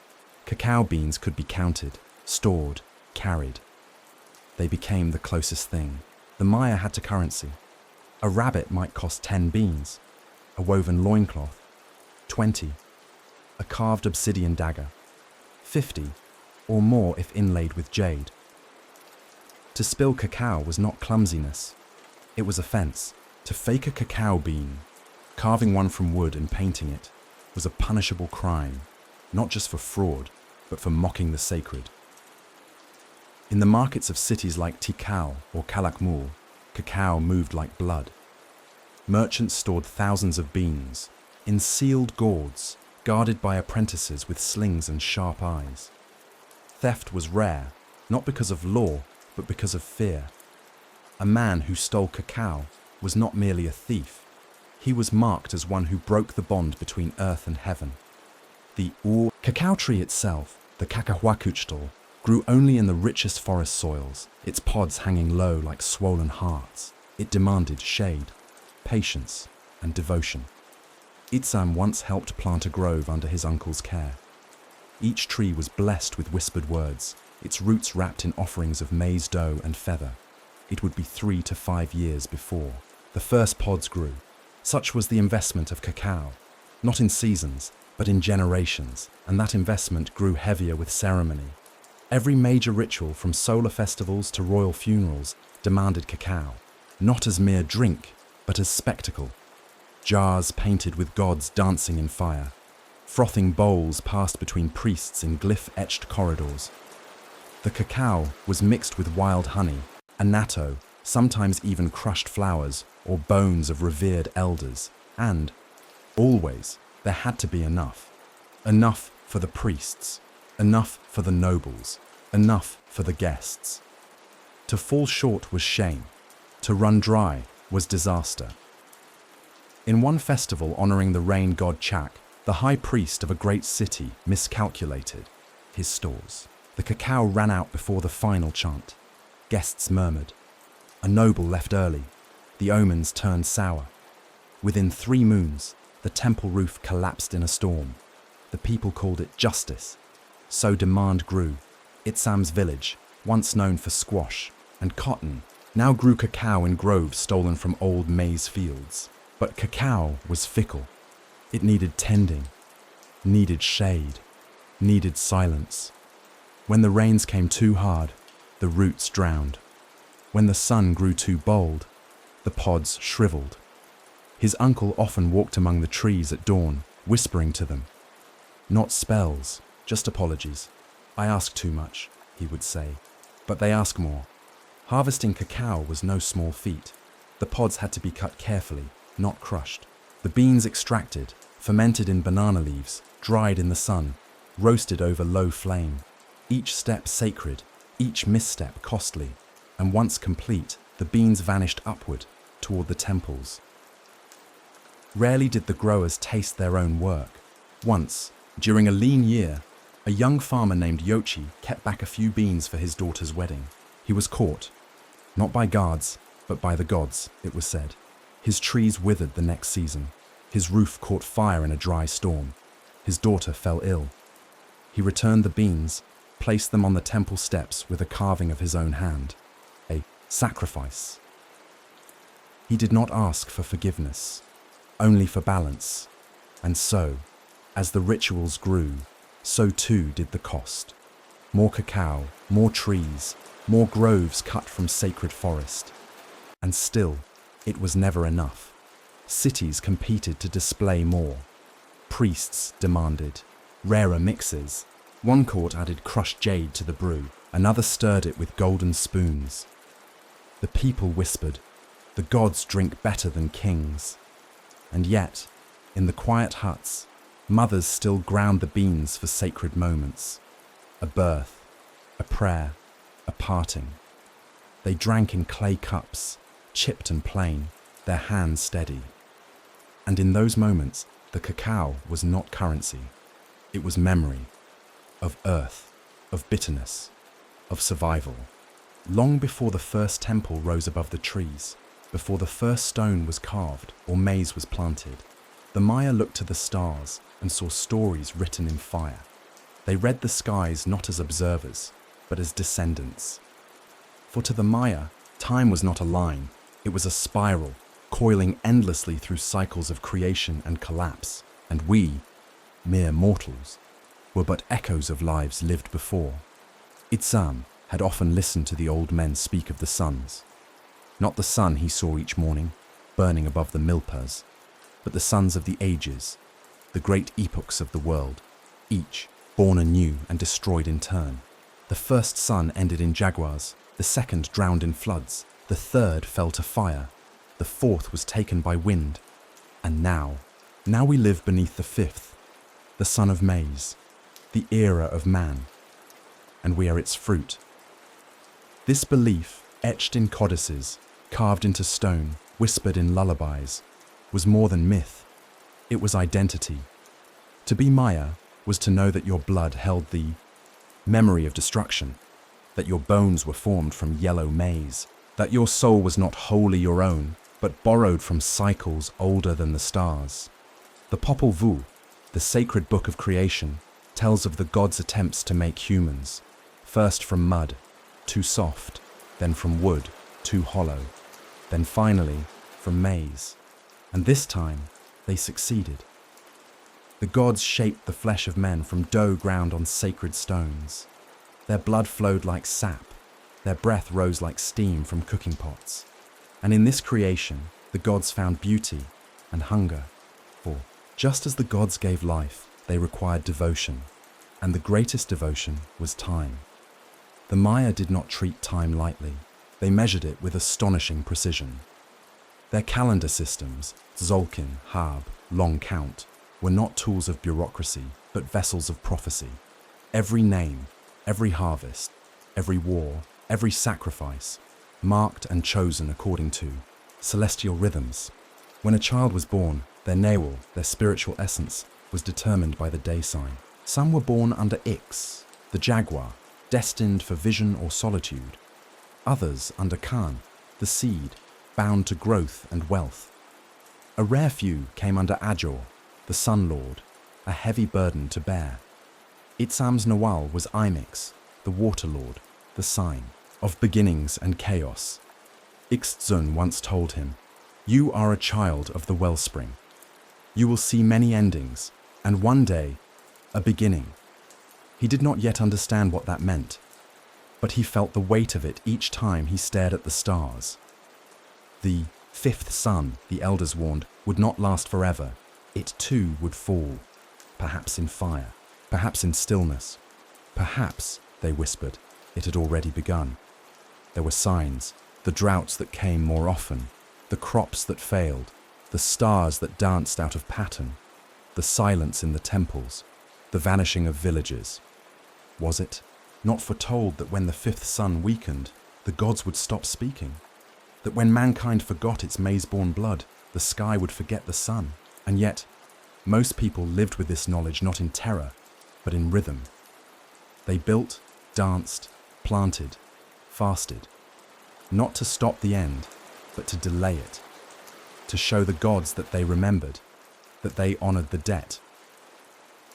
cacao beans could be counted, stored, carried. They became the closest thing. The Maya had to currency. A rabbit might cost 10 beans, a woven loincloth, 20, a carved obsidian dagger, 50, or more if inlaid with jade. To spill cacao was not clumsiness. It was offense. To fake a cacao bean, carving one from wood and painting it, was a punishable crime, not just for fraud, but for mocking the sacred. In the markets of cities like Tikal or Calakmul, cacao moved like blood. Merchants stored thousands of beans, in sealed gourds, guarded by apprentices with slings and sharp eyes. Theft was rare, not because of law, but because of fear. A man who stole cacao was not merely a thief. He was marked as one who broke the bond between earth and heaven. The cacao tree itself, the cacahuacuchtal, grew only in the richest forest soils, its pods hanging low like swollen hearts. It demanded shade, patience, and devotion. Itzam once helped plant a grove under his uncle's care. Each tree was blessed with whispered words, its roots wrapped in offerings of maize dough and feather. It would be 3 to 5 years before the first pods grew. Such was the investment of cacao, not in seasons, but in generations, and that investment grew heavier with ceremony. Every major ritual, from solar festivals to royal funerals, demanded cacao, not as mere drink, but as spectacle. Jars painted with gods dancing in fire, frothing bowls passed between priests in glyph-etched corridors. The cacao was mixed with wild honey, annatto, sometimes even crushed flowers or bones of revered elders, and, always, there had to be enough. Enough for the priests, enough for the nobles, enough for the guests. To fall short was shame, to run dry was disaster. In one festival honoring the rain god Chak, the high priest of a great city miscalculated his stores. The cacao ran out before the final chant. Guests murmured. A noble left early. The omens turned sour. Within 3 moons, the temple roof collapsed in a storm. The people called it justice. So demand grew. Itzam's village, once known for squash and cotton, now grew cacao in groves stolen from old maize fields. But cacao was fickle. It needed tending, needed shade, needed silence. When the rains came too hard, the roots drowned. When the sun grew too bold, the pods shriveled. His uncle often walked among the trees at dawn, whispering to them. Not spells, just apologies. I ask too much, he would say. But they ask more. Harvesting cacao was no small feat. The pods had to be cut carefully, not crushed. The beans extracted, fermented in banana leaves, dried in the sun, roasted over low flame. Each step sacred, each misstep costly, and once complete, the beans vanished upward toward the temples. Rarely did the growers taste their own work. Once, during a lean year, a young farmer named Yochi kept back a few beans for his daughter's wedding. He was caught, not by guards, but by the gods, it was said. His trees withered the next season. His roof caught fire in a dry storm. His daughter fell ill. He returned the beans, placed them on the temple steps with a carving of his own hand, a sacrifice. He did not ask for forgiveness, only for balance. And so, as the rituals grew, so too did the cost. More cacao, more trees, more groves cut from sacred forest. And still, it was never enough. Cities competed to display more. Priests demanded rarer mixes. One court added crushed jade to the brew, another stirred it with golden spoons. The people whispered, "The gods drink better than kings." And yet, in the quiet huts, mothers still ground the beans for sacred moments. A birth, a prayer, a parting. They drank in clay cups, chipped and plain, their hands steady. And in those moments, the cacao was not currency. It was memory of earth, of bitterness, of survival. Long before the first temple rose above the trees, before the first stone was carved or maize was planted, the Maya looked to the stars and saw stories written in fire. They read the skies not as observers, but as descendants. For to the Maya, time was not a line, it was a spiral, coiling endlessly through cycles of creation and collapse, and we, mere mortals, were but echoes of lives lived before. Itzam had often listened to the old men speak of the suns. Not the sun he saw each morning, burning above the milpas, but the suns of the ages, the great epochs of the world, each born anew and destroyed in turn. The first sun ended in jaguars, the second drowned in floods, the third fell to fire, the fourth was taken by wind, and now we live beneath the fifth, the sun of maize, the era of man, and we are its fruit. This belief, etched in codices, carved into stone, whispered in lullabies, was more than myth. It was identity. To be Maya was to know that your blood held the memory of destruction, that your bones were formed from yellow maize, that your soul was not wholly your own, but borrowed from cycles older than the stars. The Popol Vuh, the sacred book of creation, tells of the gods' attempts to make humans, first from mud, too soft, then from wood, too hollow, then finally from maize. And this time, they succeeded. The gods shaped the flesh of men from dough ground on sacred stones. Their blood flowed like sap, their breath rose like steam from cooking pots. And in this creation, the gods found beauty and hunger. For just as the gods gave life, they required devotion, and the greatest devotion was time. The Maya did not treat time lightly. They measured it with astonishing precision. Their calendar systems, Tzolkin, Hab, Long Count, were not tools of bureaucracy, but vessels of prophecy. Every name, every harvest, every war, every sacrifice, marked and chosen according to celestial rhythms. When a child was born, their nawal, their spiritual essence, was determined by the day sign. Some were born under Ix, the jaguar, destined for vision or solitude. Others under Khan, the seed, bound to growth and wealth. A rare few came under Ajor, the Sun Lord, a heavy burden to bear. Itzam's nawal was Imix, the Water Lord, the sign of beginnings and chaos. Ixtzun once told him, "You are a child of the wellspring. You will see many endings, and one day, a beginning." He did not yet understand what that meant, but he felt the weight of it each time he stared at the stars. The fifth sun, the elders warned, would not last forever. It too would fall, perhaps in fire, perhaps in stillness. Perhaps, they whispered, it had already begun. There were signs, the droughts that came more often, the crops that failed, the stars that danced out of pattern, the silence in the temples, the vanishing of villages. Was it not foretold that when the fifth sun weakened, the gods would stop speaking? That when mankind forgot its maize-born blood, the sky would forget the sun. And yet, most people lived with this knowledge not in terror, but in rhythm. They built, danced, planted, fasted, not to stop the end, but to delay it, to show the gods that they remembered, that they honored the debt.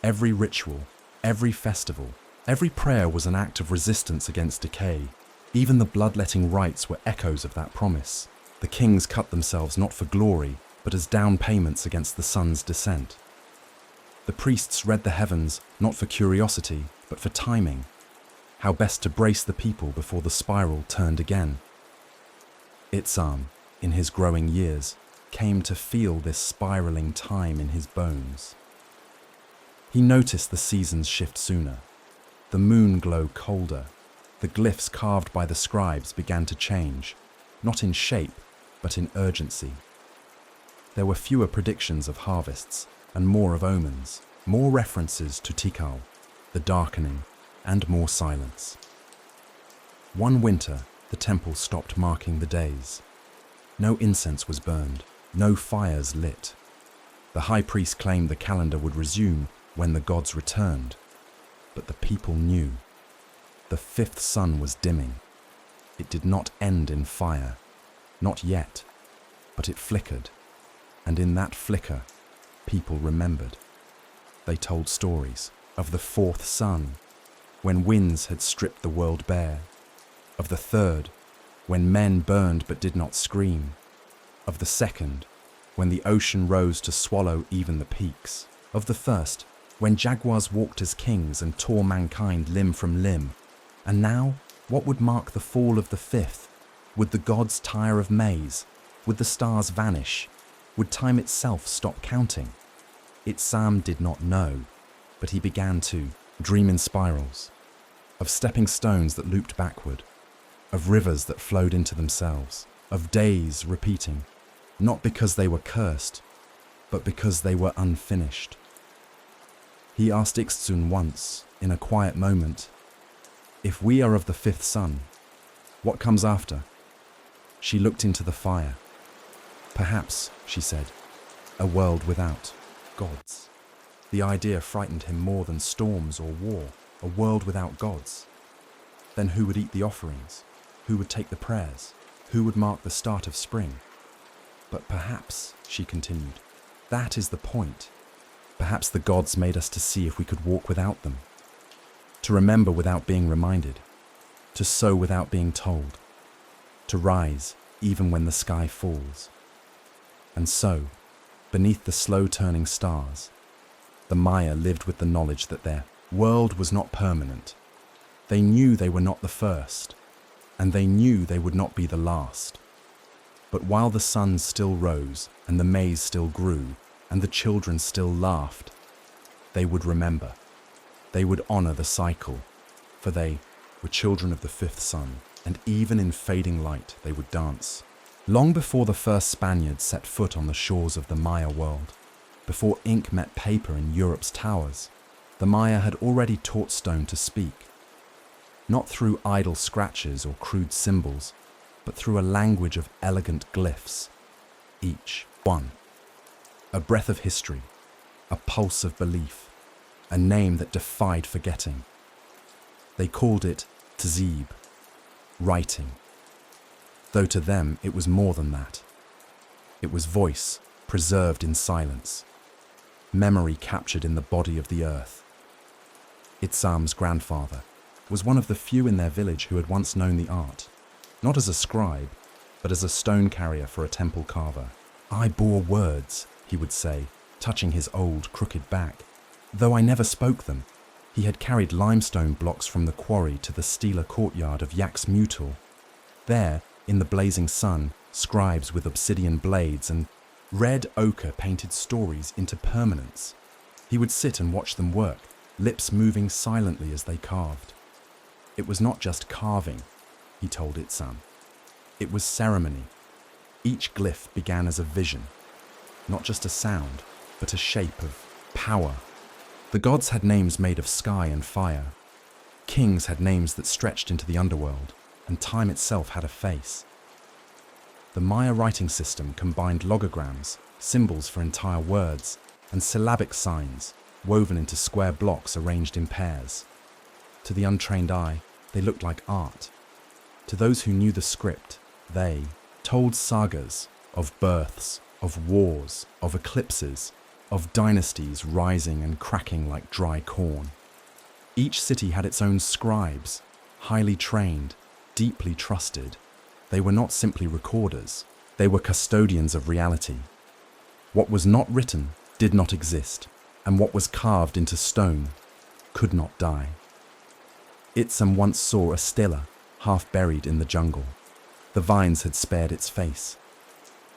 Every ritual, every festival, every prayer was an act of resistance against decay. Even the bloodletting rites were echoes of that promise. The kings cut themselves not for glory, but as down payments against the sun's descent. The priests read the heavens not for curiosity, but for timing, how best to brace the people before the spiral turned again. Itzam, in his growing years, came to feel this spiraling time in his bones. He noticed the seasons shift sooner, the moon glow colder, the glyphs carved by the scribes began to change, not in shape, but in urgency. There were fewer predictions of harvests and more of omens, more references to Tikal, the darkening, and more silence. One winter, the temple stopped marking the days. No incense was burned, no fires lit. The high priest claimed the calendar would resume when the gods returned. But the people knew. The fifth sun was dimming. It did not end in fire, not yet, but it flickered. And in that flicker, people remembered. They told stories of the fourth sun, when winds had stripped the world bare, of the third, when men burned but did not scream, of the second, when the ocean rose to swallow even the peaks, of the first, when jaguars walked as kings and tore mankind limb from limb. And now, what would mark the fall of the fifth? Would the gods tire of maze? Would the stars vanish? Would time itself stop counting? Itzam did not know, but he began to dream in spirals, of stepping stones that looped backward, of rivers that flowed into themselves, of days repeating, not because they were cursed, but because they were unfinished. He asked Ixtun once, in a quiet moment, "If we are of the fifth sun, what comes after?" She looked into the fire. "Perhaps," she said, "a world without gods." The idea frightened him more than storms or war, a world without gods. Then who would eat the offerings? Who would take the prayers? Who would mark the start of spring? "But perhaps," she continued, "that is the point. Perhaps the gods made us to see if we could walk without them, to remember without being reminded, to sow without being told, to rise even when the sky falls." And so, beneath the slow-turning stars, the Maya lived with the knowledge that their world was not permanent. They knew they were not the first, and they knew they would not be the last. But while the sun still rose, and the maize still grew, and the children still laughed, they would remember. They would honor the cycle, for they were children of the fifth sun, and even in fading light they would dance. Long before the first Spaniards set foot on the shores of the Maya world, before ink met paper in Europe's towers, the Maya had already taught stone to speak, not through idle scratches or crude symbols, but through a language of elegant glyphs, each one a breath of history, a pulse of belief, a name that defied forgetting. They called it tzib, writing, though to them it was more than that. It was voice preserved in silence, memory captured in the body of the earth. Itzam's grandfather was one of the few in their village who had once known the art, not as a scribe, but as a stone carrier for a temple carver. "I bore words," he would say, touching his old, crooked back, "though I never spoke them." He had carried limestone blocks from the quarry to the Stela courtyard of Yak's Mutal. There, in the blazing sun, scribes with obsidian blades and red ochre painted stories into permanence. He would sit and watch them work, lips moving silently as they carved. It was not just carving, he told Itzam. It was ceremony. Each glyph began as a vision, not just a sound, but a shape of power. The gods had names made of sky and fire. Kings had names that stretched into the underworld, and time itself had a face. The Maya writing system combined logograms, symbols for entire words, and syllabic signs woven into square blocks arranged in pairs. To the untrained eye, they looked like art. To those who knew the script, they told sagas of births, of wars, of eclipses, of dynasties rising and cracking like dry corn. Each city had its own scribes, highly trained, deeply trusted. They were not simply recorders, they were custodians of reality. What was not written did not exist, and what was carved into stone could not die. Itzam once saw a stela, half buried in the jungle. The vines had spared its face.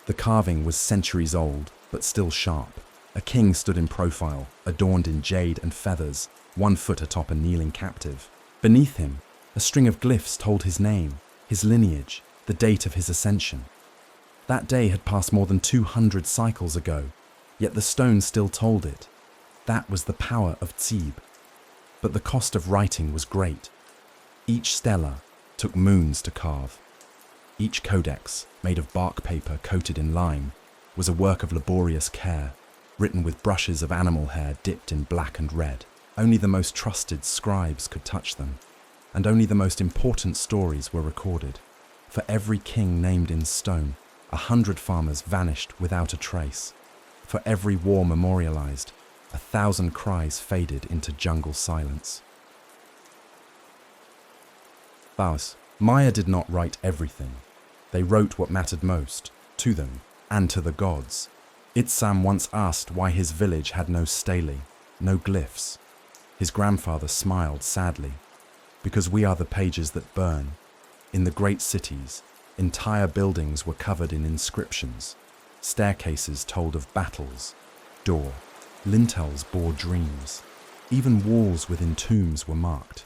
The carving was centuries old, but still sharp. A king stood in profile, adorned in jade and feathers, 1 foot atop a kneeling captive. Beneath him, a string of glyphs told his name, his lineage, the date of his ascension. That day had passed more than 200 cycles ago, yet the stone still told it. That was the power of Tzib. But the cost of writing was great. Each stela took moons to carve. Each codex, made of bark paper coated in lime, was a work of laborious care, written with brushes of animal hair dipped in black and red. Only the most trusted scribes could touch them, and only the most important stories were recorded. For every king named in stone, 100 farmers vanished without a trace. For every war memorialized, 1,000 cries faded into jungle silence. Thus, Maya did not write everything. They wrote what mattered most, to them, and to the gods. Itzam once asked why his village had no stelae, no glyphs. His grandfather smiled sadly. Because we are the pages that burn. In the great cities, entire buildings were covered in inscriptions. Staircases told of battles. Lintels bore dreams. Even walls within tombs were marked.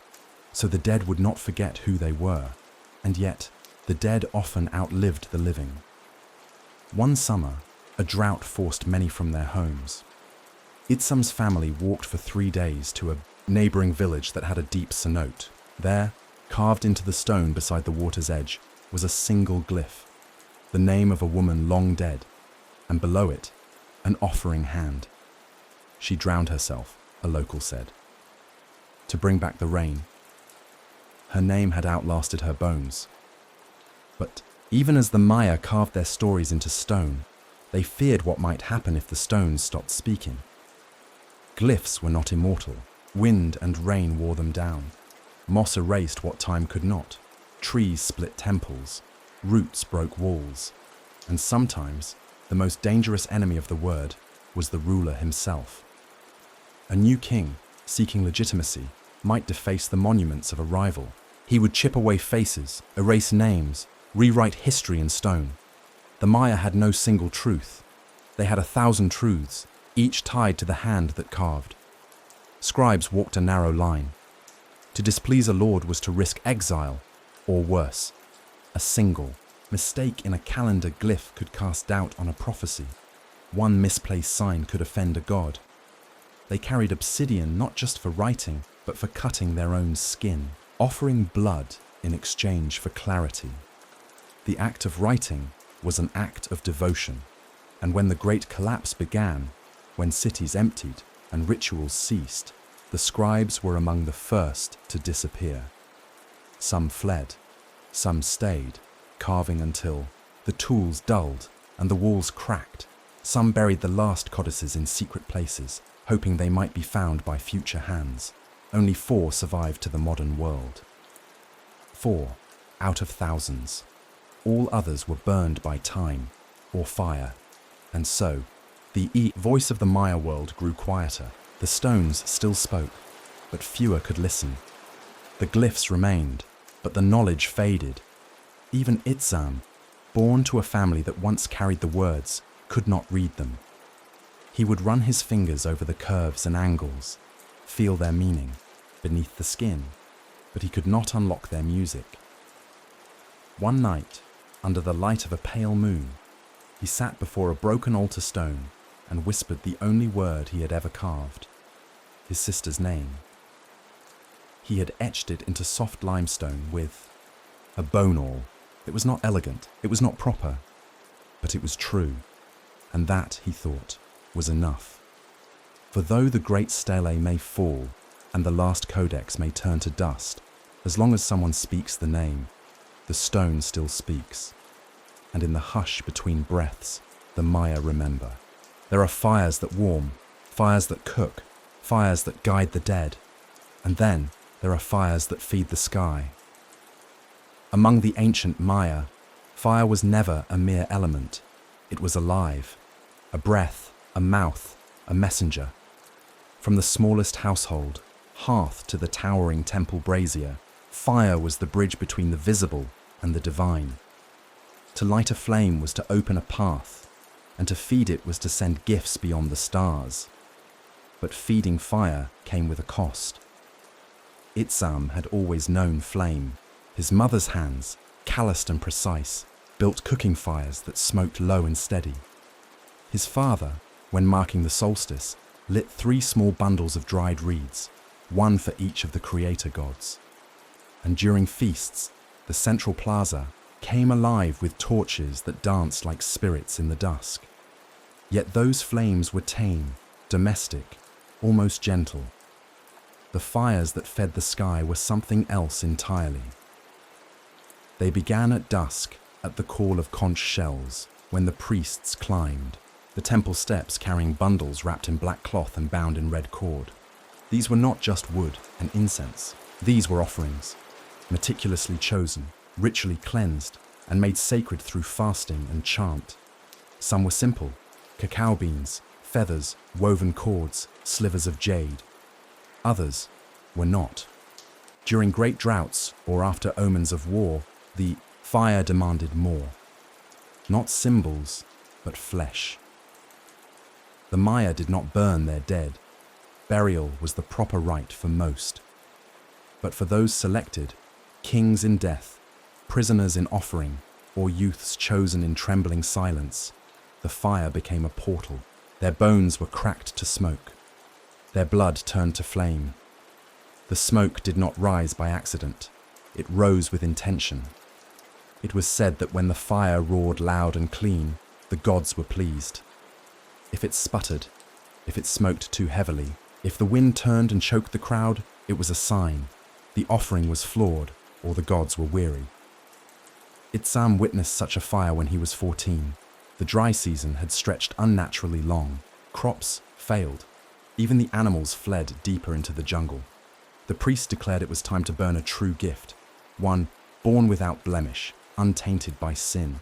So the dead would not forget who they were. And yet, the dead often outlived the living. One summer, a drought forced many from their homes. Itzam's family walked for 3 days to a neighboring village that had a deep cenote. There, carved into the stone beside the water's edge, was a single glyph, the name of a woman long dead, and below it, an offering hand. She drowned herself, a local said, to bring back the rain. Her name had outlasted her bones. But even as the Maya carved their stories into stone, they feared what might happen if the stones stopped speaking. Glyphs were not immortal. Wind and rain wore them down. Moss erased what time could not. Trees split temples. Roots broke walls. And sometimes, the most dangerous enemy of the word was the ruler himself. A new king, seeking legitimacy, might deface the monuments of a rival. He would chip away faces, erase names, rewrite history in stone. The Maya had no single truth. They had 1,000 truths, each tied to the hand that carved. Scribes walked a narrow line. To displease a lord was to risk exile, or worse. A single mistake in a calendar glyph could cast doubt on a prophecy. One misplaced sign could offend a god. They carried obsidian not just for writing, but for cutting their own skin, offering blood in exchange for clarity. The act of writing was an act of devotion, and when the Great Collapse began, when cities emptied and rituals ceased, the scribes were among the first to disappear. Some fled, some stayed, carving until the tools dulled and the walls cracked. Some buried the last codices in secret places, hoping they might be found by future hands. Only 4 survived to the modern world. 4 out of thousands. All others were burned by time or fire. And so, the voice of the Maya world grew quieter. The stones still spoke, but fewer could listen. The glyphs remained, but the knowledge faded. Even Itzam, born to a family that once carried the words, could not read them. He would run his fingers over the curves and angles, feel their meaning beneath the skin, but he could not unlock their music. One night, under the light of a pale moon, he sat before a broken altar stone and whispered the only word he had ever carved, his sister's name. He had etched it into soft limestone with a bone awl. It was not elegant, it was not proper, But it was true, and that, he thought, was enough. For though the great stele may fall and the last codex may turn to dust, as long as someone speaks the name, the stone still speaks. And in the hush between breaths, the Maya remember. There are fires that warm, fires that cook, fires that guide the dead, and then there are fires that feed the sky. Among the ancient Maya, fire was never a mere element. It was alive, a breath, a mouth, a messenger. From the smallest household, hearth to the towering temple brazier, fire was the bridge between the visible and the divine. To light a flame was to open a path, and to feed it was to send gifts beyond the stars. But feeding fire came with a cost. Itzam had always known flame. His mother's hands, calloused and precise, built cooking fires that smoked low and steady. His father, when marking the solstice, lit 3 small bundles of dried reeds, one for each of the creator gods. And during feasts, the central plaza came alive with torches that danced like spirits in the dusk. Yet those flames were tame, domestic, almost gentle. The fires that fed the sky were something else entirely. They began at dusk, at the call of conch shells, when the priests climbed, the temple steps carrying bundles wrapped in black cloth and bound in red cord. These were not just wood and incense. These were offerings, meticulously chosen, ritually cleansed, and made sacred through fasting and chant. Some were simple: cacao beans, feathers, woven cords, slivers of jade. Others were not. During great droughts or after omens of war, the fire demanded more. Not symbols, but flesh. The Maya did not burn their dead. Burial was the proper rite for most. But for those selected, kings in death, prisoners in offering, or youths chosen in trembling silence, the fire became a portal. Their bones were cracked to smoke. Their blood turned to flame. The smoke did not rise by accident. It rose with intention. It was said that when the fire roared loud and clean, the gods were pleased. If it sputtered, if it smoked too heavily, if the wind turned and choked the crowd, it was a sign. The offering was flawed, or the gods were weary. Itzam witnessed such a fire when he was 14. The dry season had stretched unnaturally long. Crops failed. Even the animals fled deeper into the jungle. The priest declared it was time to burn a true gift, one born without blemish, untainted by sin.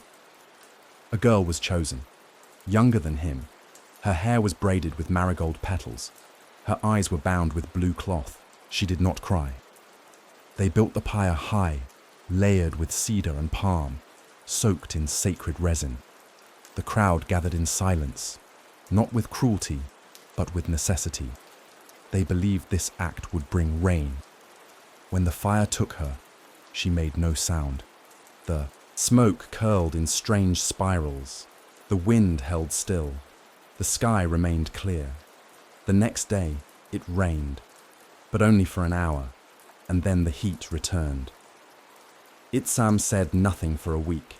A girl was chosen, younger than him. Her hair was braided with marigold petals. Her eyes were bound with blue cloth. She did not cry. They built the pyre high, layered with cedar and palm, soaked in sacred resin. The crowd gathered in silence, not with cruelty, but with necessity. They believed this act would bring rain. When the fire took her, she made no sound. The smoke curled in strange spirals. The wind held still. The sky remained clear. The next day, it rained, but only for an hour, and then the heat returned. Itzam said nothing for a week.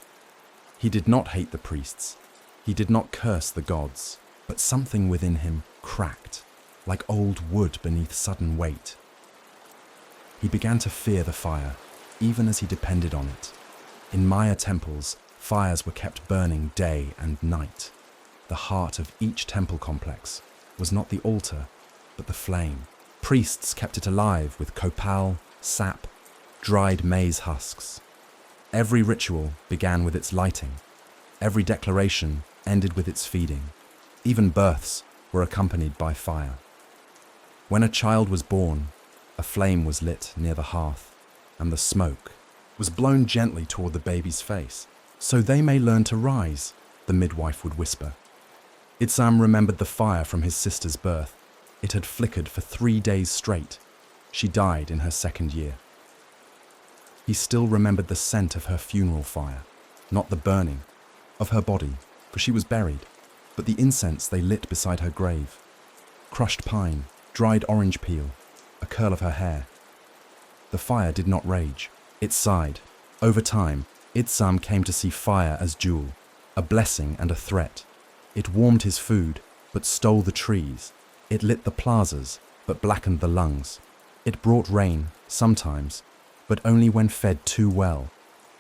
He did not hate the priests. He did not curse the gods, but something within him cracked, like old wood beneath sudden weight. He began to fear the fire, even as he depended on it. In Maya temples, fires were kept burning day and night. The heart of each temple complex was not the altar, but the flame. Priests kept it alive with copal, sap, dried maize husks. Every ritual began with its lighting. Every declaration ended with its feeding. Even births were accompanied by fire. When a child was born, a flame was lit near the hearth, and the smoke was blown gently toward the baby's face. "So they may learn to rise," the midwife would whisper. Itzam remembered the fire from his sister's birth. It had flickered for 3 days straight. She died in her 2nd year. He still remembered the scent of her funeral fire, not the burning of her body, for she was buried, but the incense they lit beside her grave. Crushed pine, dried orange peel, a curl of her hair. The fire did not rage. It sighed. Over time, Itzam came to see fire as jewel, a blessing and a threat. It warmed his food, but stole the trees. It lit the plazas, but blackened the lungs. It brought rain, sometimes, but only when fed too well.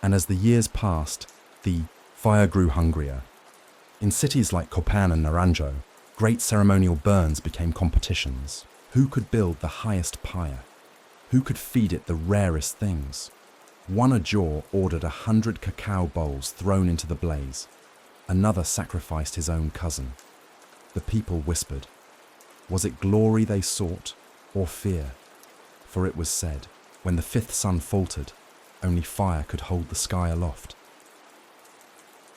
And as the years passed, the fire grew hungrier. In cities like Copan and Naranjo, great ceremonial burns became competitions. Who could build the highest pyre? Who could feed it the rarest things? One ajor ordered 100 cacao bowls thrown into the blaze. Another sacrificed his own cousin. The people whispered. Was it glory they sought, or fear? For it was said, when the fifth sun faltered, only fire could hold the sky aloft.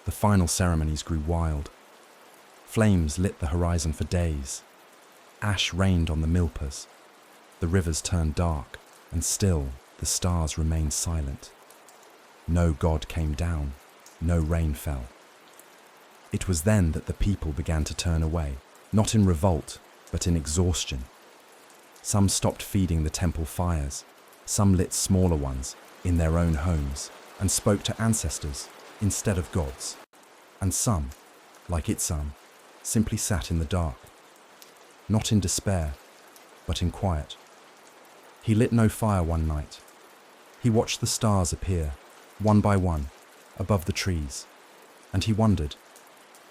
The final ceremonies grew wild. Flames lit the horizon for days. Ash rained on the milpas. The rivers turned dark, and still the stars remained silent. No god came down, no rain fell. It was then that the people began to turn away, not in revolt, but in exhaustion. Some stopped feeding the temple fires, some lit smaller ones in their own homes and spoke to ancestors instead of gods. And some, like Itsam, simply sat in the dark, not in despair, but in quiet. He lit no fire one night. He watched the stars appear, one by one, above the trees, and he wondered,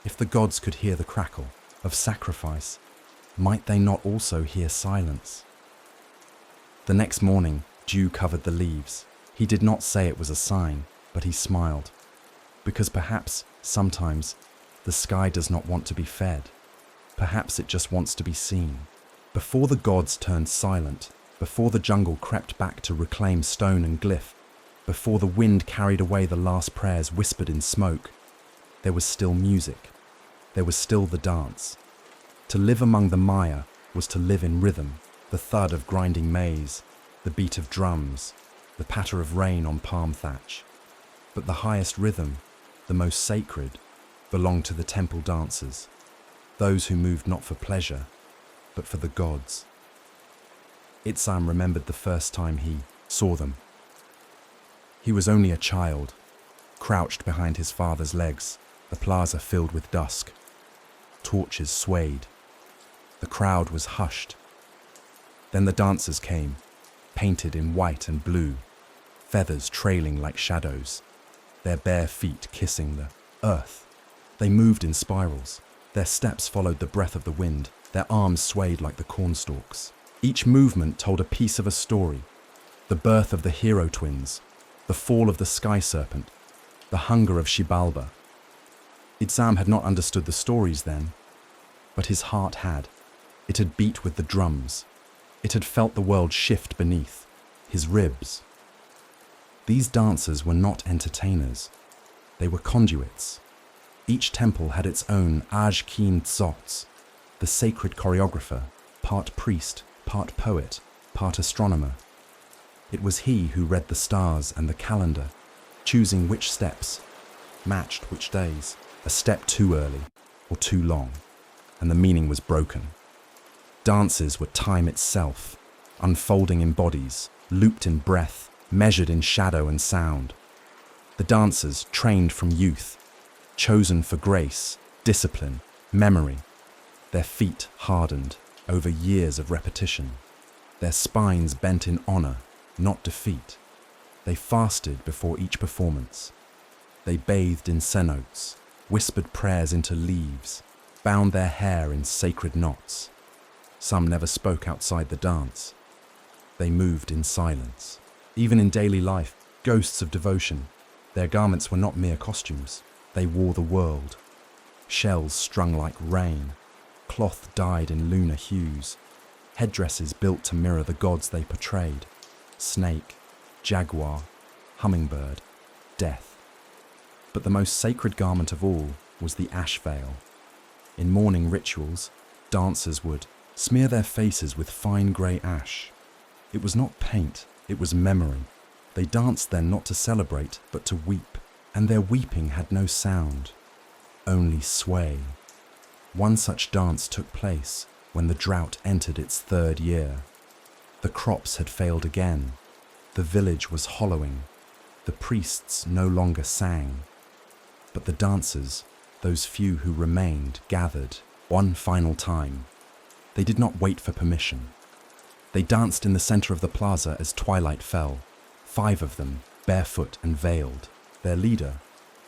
if the gods could hear the crackle of sacrifice, might they not also hear silence? The next morning, dew covered the leaves. He did not say it was a sign, but he smiled, because perhaps, sometimes, the sky does not want to be fed. Perhaps it just wants to be seen. Before the gods turned silent, before the jungle crept back to reclaim stone and glyph, before the wind carried away the last prayers whispered in smoke, there was still music. There was still the dance. To live among the Maya was to live in rhythm, the thud of grinding maize, the beat of drums, the patter of rain on palm thatch. But the highest rhythm, the most sacred, belonged to the temple dancers, those who moved not for pleasure, but for the gods. Itsam remembered the first time he saw them. He was only a child, crouched behind his father's legs, the plaza filled with dusk. Torches swayed. The crowd was hushed. Then the dancers came, painted in white and blue, feathers trailing like shadows, their bare feet kissing the earth. They moved in spirals. Their steps followed the breath of the wind. Their arms swayed like the cornstalks. Each movement told a piece of a story. The birth of the hero twins, the fall of the sky serpent, the hunger of Xibalba. Itsam had not understood the stories then, but his heart had. It had beat with the drums. It had felt the world shift beneath his ribs. These dancers were not entertainers. They were conduits. Each temple had its own Ajkin Tzots, the sacred choreographer, part priest, part poet, part astronomer. It was he who read the stars and the calendar, choosing which steps matched which days, a step too early or too long, and the meaning was broken. Dances were time itself, unfolding in bodies, looped in breath, measured in shadow and sound. The dancers, trained from youth, chosen for grace, discipline, memory, their feet hardened over years of repetition, their spines bent in honor, not defeat. They fasted before each performance. They bathed in cenotes, whispered prayers into leaves, bound their hair in sacred knots. Some never spoke outside the dance. They moved in silence. Even in daily life, ghosts of devotion, their garments were not mere costumes. They wore the world. Shells strung like rain, cloth dyed in lunar hues, headdresses built to mirror the gods they portrayed: snake, jaguar, hummingbird, death. But the most sacred garment of all was the ash veil. In morning rituals, dancers would smear their faces with fine grey ash. It was not paint, it was memory. They danced then not to celebrate, but to weep, and their weeping had no sound, only sway. One such dance took place when the drought entered its third year. The crops had failed again. The village was hollowing. The priests no longer sang. But the dancers Those few who remained gathered one final time. They did not wait for permission. They danced in the center of the plaza as twilight fell, 5 of them, barefoot and veiled. Their leader,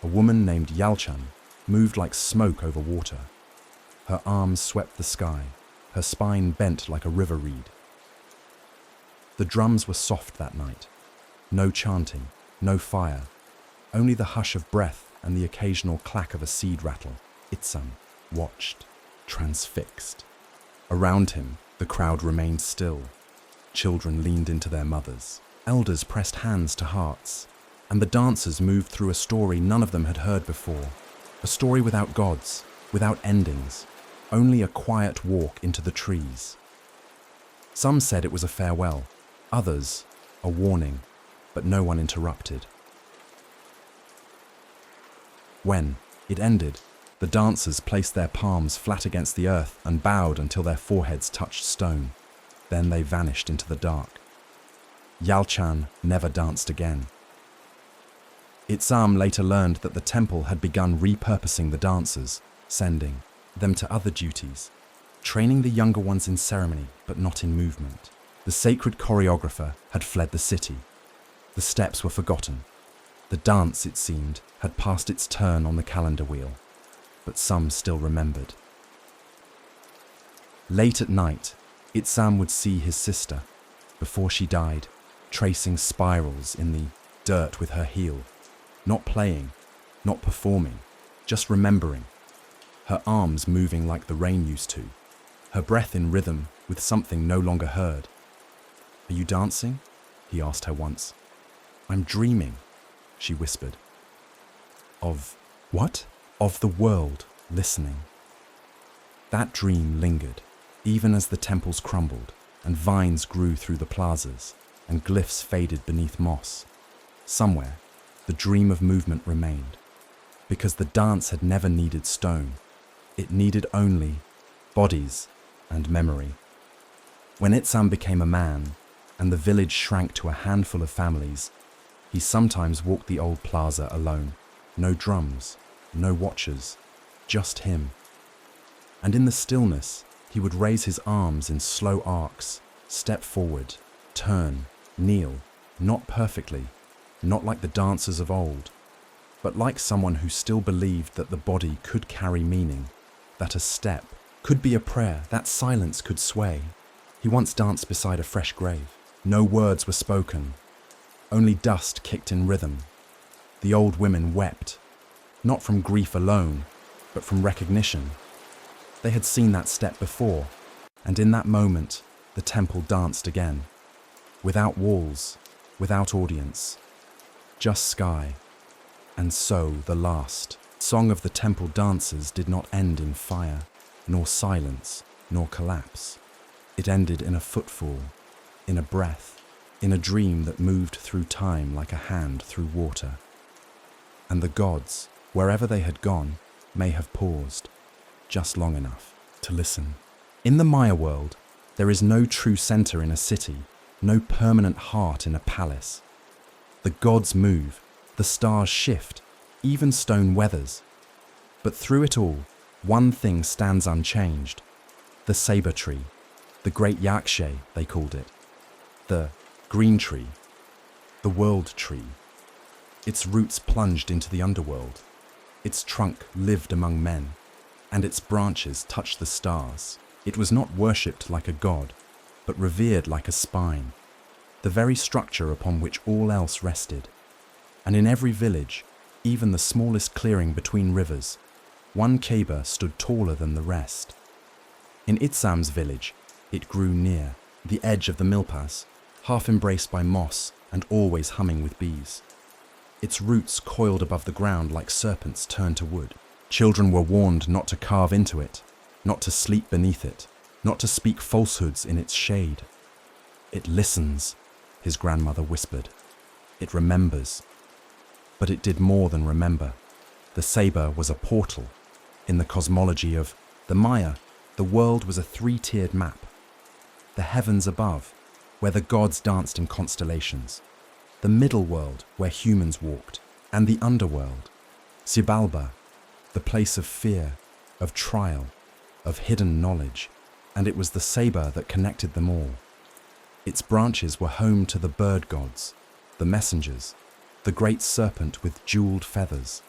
a woman named Yalchan, moved like smoke over water. Her arms swept the sky, her spine bent like a river reed. The drums were soft that night. No chanting, no fire, only the hush of breath and the occasional clack of a seed rattle. Itzam watched, transfixed. Around him, the crowd remained still. Children leaned into their mothers. Elders pressed hands to hearts. And the dancers moved through a story none of them had heard before. A story without gods, without endings, only a quiet walk into the trees. Some said it was a farewell, others, a warning, but no one interrupted. When it ended, the dancers placed their palms flat against the earth and bowed until their foreheads touched stone. Then they vanished into the dark. Yalchan never danced again. Itzam later learned that the temple had begun repurposing the dancers, sending them to other duties, training the younger ones in ceremony but not in movement. The sacred choreographer had fled the city. The steps were forgotten. The dance, it seemed, had passed its turn on the calendar wheel, but some still remembered. Late at night, Itzam would see his sister, before she died, tracing spirals in the dirt with her heel, not playing, not performing, just remembering, her arms moving like the rain used to, her breath in rhythm with something no longer heard. "Are you dancing?" he asked her once. "I'm dreaming," she whispered. Of what? Of the world listening. That dream lingered, even as the temples crumbled, and vines grew through the plazas, and glyphs faded beneath moss. Somewhere, the dream of movement remained, because the dance had never needed stone. It needed only bodies and memory. When Itzam became a man, and the village shrank to a handful of families, he sometimes walked the old plaza alone. No drums, no watchers, just him. And in the stillness, he would raise his arms in slow arcs, step forward, turn, kneel, not perfectly, not like the dancers of old, but like someone who still believed that the body could carry meaning, that a step could be a prayer, that silence could sway. He once danced beside a fresh grave. No words were spoken, only dust kicked in rhythm. The old women wept, not from grief alone, but from recognition. They had seen that step before, and in that moment, the temple danced again. Without walls, without audience, just sky. And so the last song of the temple dancers did not end in fire, nor silence, nor collapse. It ended in a footfall, in a breath, in a dream that moved through time like a hand through water. And the gods, wherever they had gone, may have paused, just long enough to listen. In the Maya world, there is no true center in a city, no permanent heart in a palace. The gods move, the stars shift, even stone weathers. But through it all, one thing stands unchanged: the saber tree, the great yakshe, they called it, the green tree, the world tree. Its roots plunged into the underworld, its trunk lived among men, and its branches touched the stars. It was not worshipped like a god, but revered like a spine, the very structure upon which all else rested. And in every village, even the smallest clearing between rivers, one Keba stood taller than the rest. In Itzam's village, it grew near the edge of the milpas, half embraced by moss and always humming with bees. Its roots coiled above the ground like serpents turned to wood. Children were warned not to carve into it, not to sleep beneath it, not to speak falsehoods in its shade. "It listens," his grandmother whispered. "It remembers." But it did more than remember. The saber was a portal. In the cosmology of the Maya, the world was a 3-tiered map. The heavens above, where the gods danced in constellations. The middle world, where humans walked. And the underworld, Xibalba, the place of fear, of trial, of hidden knowledge, and it was the saber that connected them all. Its branches were home to the bird gods, the messengers, the great serpent with jeweled feathers.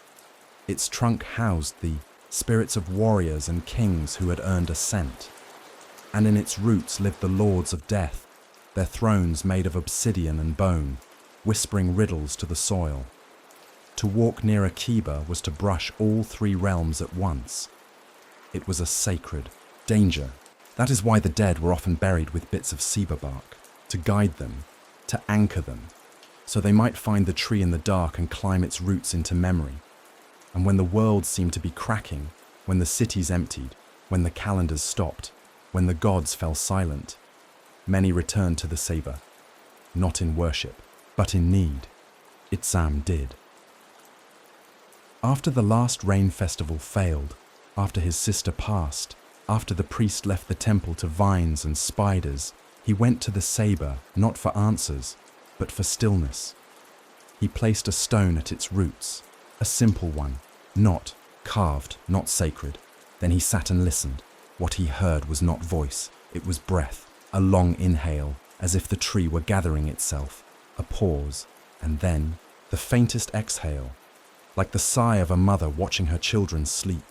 Its trunk housed the spirits of warriors and kings who had earned ascent. And in its roots lived the lords of death, their thrones made of obsidian and bone, whispering riddles to the soil. To walk near a Kiba was to brush all three realms at once. It was a sacred danger. That is why the dead were often buried with bits of ceiba bark, to guide them, to anchor them, so they might find the tree in the dark and climb its roots into memory. And when the world seemed to be cracking, when the cities emptied, when the calendars stopped, when the gods fell silent, many returned to the saber, not in worship, but in need. Itsam did. After the last rain festival failed, after his sister passed, after the priest left the temple to vines and spiders, he went to the saber not for answers, but for stillness. He placed a stone at its roots, a simple one, not carved, not sacred. Then he sat and listened. What he heard was not voice, it was breath, a long inhale, as if the tree were gathering itself, a pause, and then the faintest exhale, like the sigh of a mother watching her children sleep,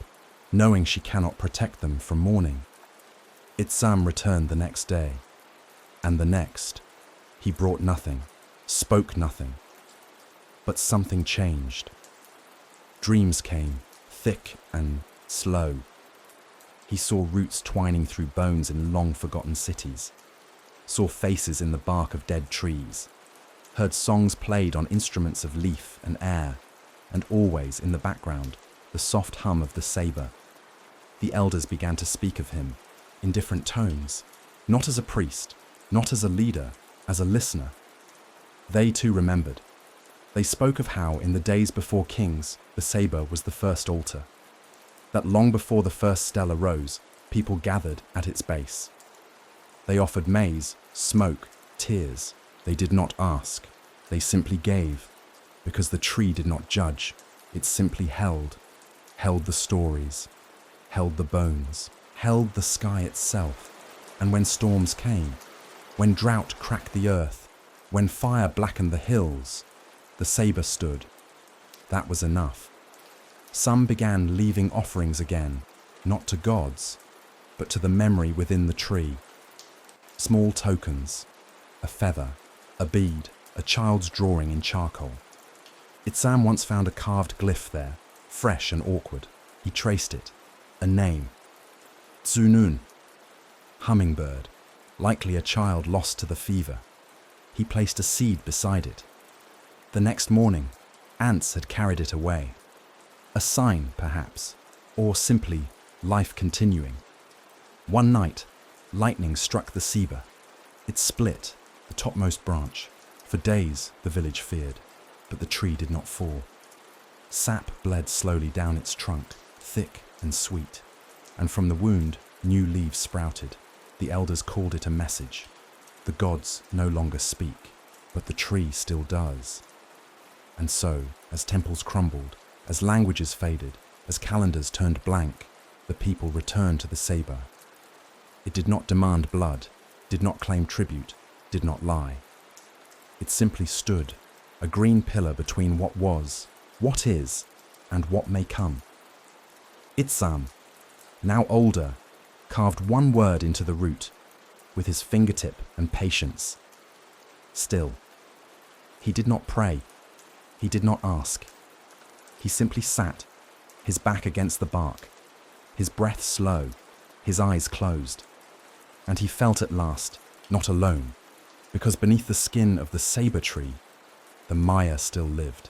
knowing she cannot protect them from morning. Itsam returned the next day, and the next. He brought nothing, spoke nothing. But something changed. Dreams came, thick and slow. He saw roots twining through bones in long-forgotten cities, saw faces in the bark of dead trees, heard songs played on instruments of leaf and air, and always in the background, the soft hum of the saber. The elders began to speak of him, in different tones, not as a priest, not as a leader, as a listener. They too remembered. They spoke of how, in the days before kings, the saber was the first altar. That long before the first stella rose, people gathered at its base. They offered maize, smoke, tears. They did not ask. They simply gave, because the tree did not judge. It simply held the stories, held the bones, held the sky itself. And when storms came, when drought cracked the earth, when fire blackened the hills, the saber stood. That was enough. Some began leaving offerings again, not to gods, but to the memory within the tree. Small tokens, a feather, a bead, a child's drawing in charcoal. Itsam once found a carved glyph there, fresh and awkward. He traced it. A name. Tsunun. Hummingbird, likely a child lost to the fever. He placed a seed beside it. The next morning, ants had carried it away. A sign, perhaps, or simply life continuing. One night, lightning struck the ceiba. It split, the topmost branch. For days, the village feared, but the tree did not fall. Sap bled slowly down its trunk, thick and sweet, and from the wound, new leaves sprouted. The elders called it a message. The gods no longer speak, but the tree still does. And so, as temples crumbled, as languages faded, as calendars turned blank, the people returned to the saber. It did not demand blood, did not claim tribute, did not lie. It simply stood, a green pillar between what was, what is, and what may come. Itsam, now older, carved one word into the root, with his fingertip and patience. Still, he did not pray. He did not ask. He simply sat, his back against the bark, his breath slow, his eyes closed. And he felt at last, not alone, because beneath the skin of the saber tree, the Maya still lived.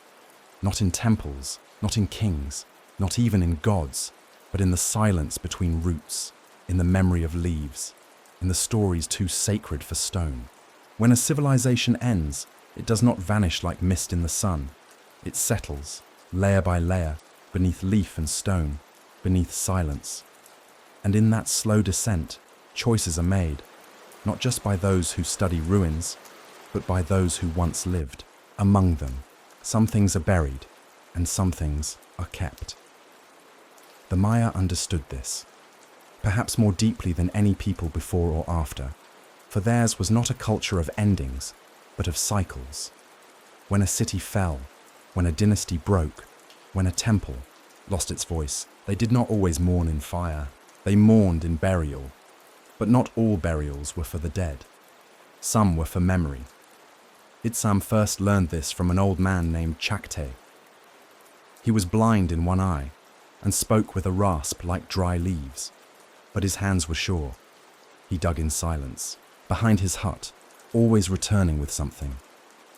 Not in temples, not in kings, not even in gods, but in the silence between roots, in the memory of leaves, in the stories too sacred for stone. When a civilization ends, it does not vanish like mist in the sun. It settles, layer by layer, beneath leaf and stone, beneath silence. And in that slow descent, choices are made, not just by those who study ruins, but by those who once lived. Among them, some things are buried, and some things are kept. The Maya understood this, perhaps more deeply than any people before or after, for theirs was not a culture of endings, but of cycles. When a city fell, when a dynasty broke, when a temple lost its voice, they did not always mourn in fire. They mourned in burial. But not all burials were for the dead. Some were for memory. Itsam first learned this from an old man named Chakte. He was blind in one eye and spoke with a rasp like dry leaves, but his hands were sure. He dug in silence, behind his hut, always returning with something.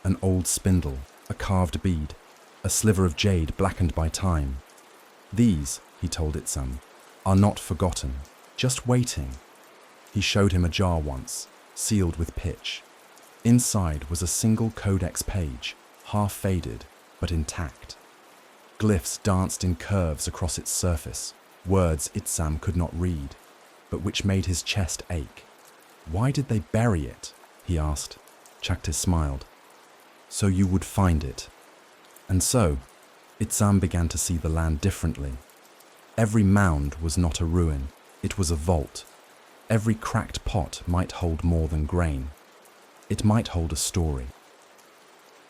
An old spindle, a carved bead, a sliver of jade blackened by time. These, he told Itsam, are not forgotten, just waiting. He showed him a jar once, sealed with pitch. Inside was a single codex page, half faded, but intact. Glyphs danced in curves across its surface, words Itsam could not read, but which made his chest ache. Why did they bury it? He asked. Chakte smiled. So you would find it. And so, Itsam began to see the land differently. Every mound was not a ruin, it was a vault. Every cracked pot might hold more than grain. It might hold a story.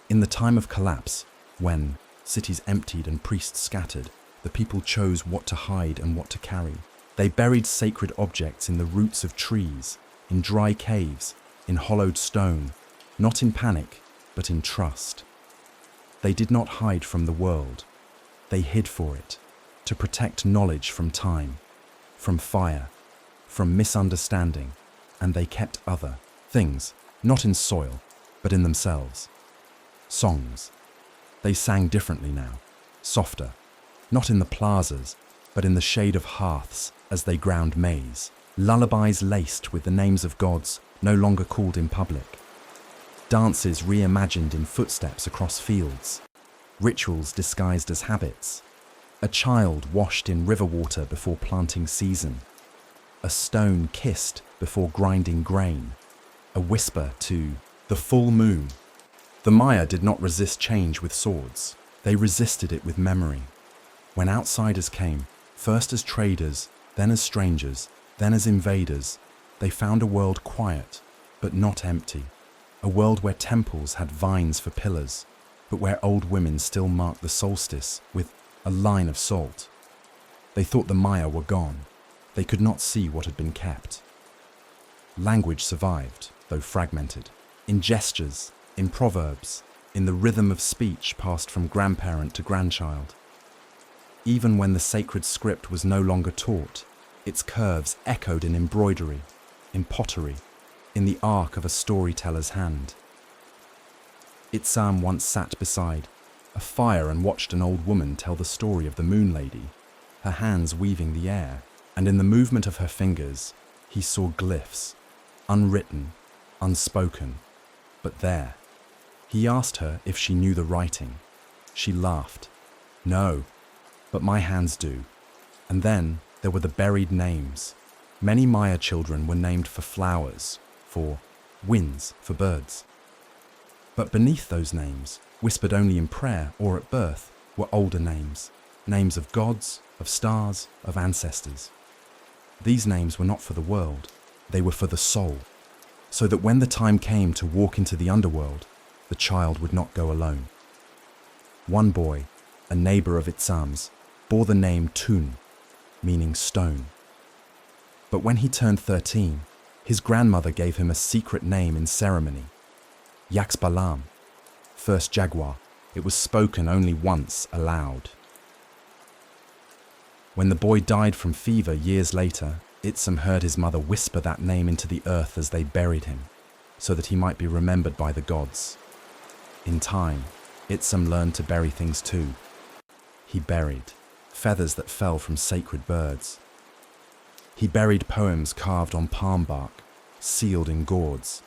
In the time of collapse, when cities emptied and priests scattered, the people chose what to hide and what to carry. They buried sacred objects in the roots of trees, in dry caves, in hollowed stone, not in panic, but in trust. They did not hide from the world. They hid for it, to protect knowledge from time, from fire, from misunderstanding, and they kept other things, not in soil, but in themselves. Songs. They sang differently now, softer, not in the plazas, but in the shade of hearths as they ground maize. Lullabies laced with the names of gods no longer called in public. Dances reimagined in footsteps across fields. Rituals disguised as habits. A child washed in river water before planting season. A stone kissed before grinding grain. A whisper to the full moon. The Maya did not resist change with swords. They resisted it with memory. When outsiders came, first as traders, then as strangers, then as invaders, they found a world quiet, but not empty. A world where temples had vines for pillars, but where old women still marked the solstice with a line of salt. They thought the Maya were gone. They could not see what had been kept. Language survived, though fragmented, in gestures, in proverbs, in the rhythm of speech passed from grandparent to grandchild. Even when the sacred script was no longer taught, its curves echoed in embroidery, in pottery, in the arc of a storyteller's hand. Itsam once sat beside a fire and watched an old woman tell the story of the Moon Lady, her hands weaving the air, and in the movement of her fingers, he saw glyphs, unwritten, unspoken, but there. He asked her if she knew the writing. She laughed. No, but my hands do. And then there were the buried names. Many Maya children were named for flowers, for winds, for birds. But beneath those names, whispered only in prayer or at birth, were older names, names of gods, of stars, of ancestors. These names were not for the world, they were for the soul, so that when the time came to walk into the underworld, the child would not go alone. One boy, a neighbor of Itsam's, bore the name Tun, meaning stone. But when he turned 13, his grandmother gave him a secret name in ceremony, Yaxbalam, first jaguar. It was spoken only once aloud. When the boy died from fever years later, Itsam heard his mother whisper that name into the earth as they buried him, so that he might be remembered by the gods. In time, Itsam learned to bury things too. He buried feathers that fell from sacred birds. He buried poems carved on palm bark, sealed in gourds.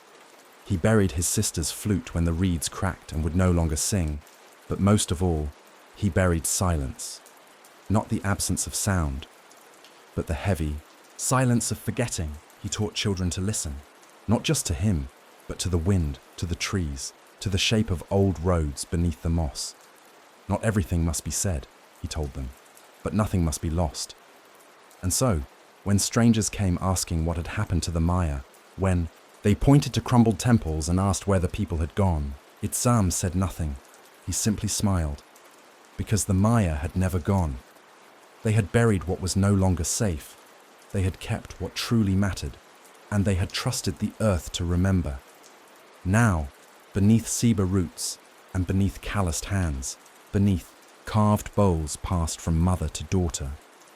He buried his sister's flute when the reeds cracked and would no longer sing, but most of all, he buried silence. Not the absence of sound, but the heavy silence of forgetting. He taught children to listen, not just to him, but to the wind, to the trees, to the shape of old roads beneath the moss. Not everything must be said, he told them, but nothing must be lost. And so, when strangers came asking what had happened to the Maya, when they pointed to crumbled temples and asked where the people had gone, Itzam said nothing. He simply smiled. Because the Maya had never gone. They had buried what was no longer safe. They had kept what truly mattered. And they had trusted the earth to remember. Now, beneath ceiba roots and beneath calloused hands, beneath carved bowls passed from mother to daughter,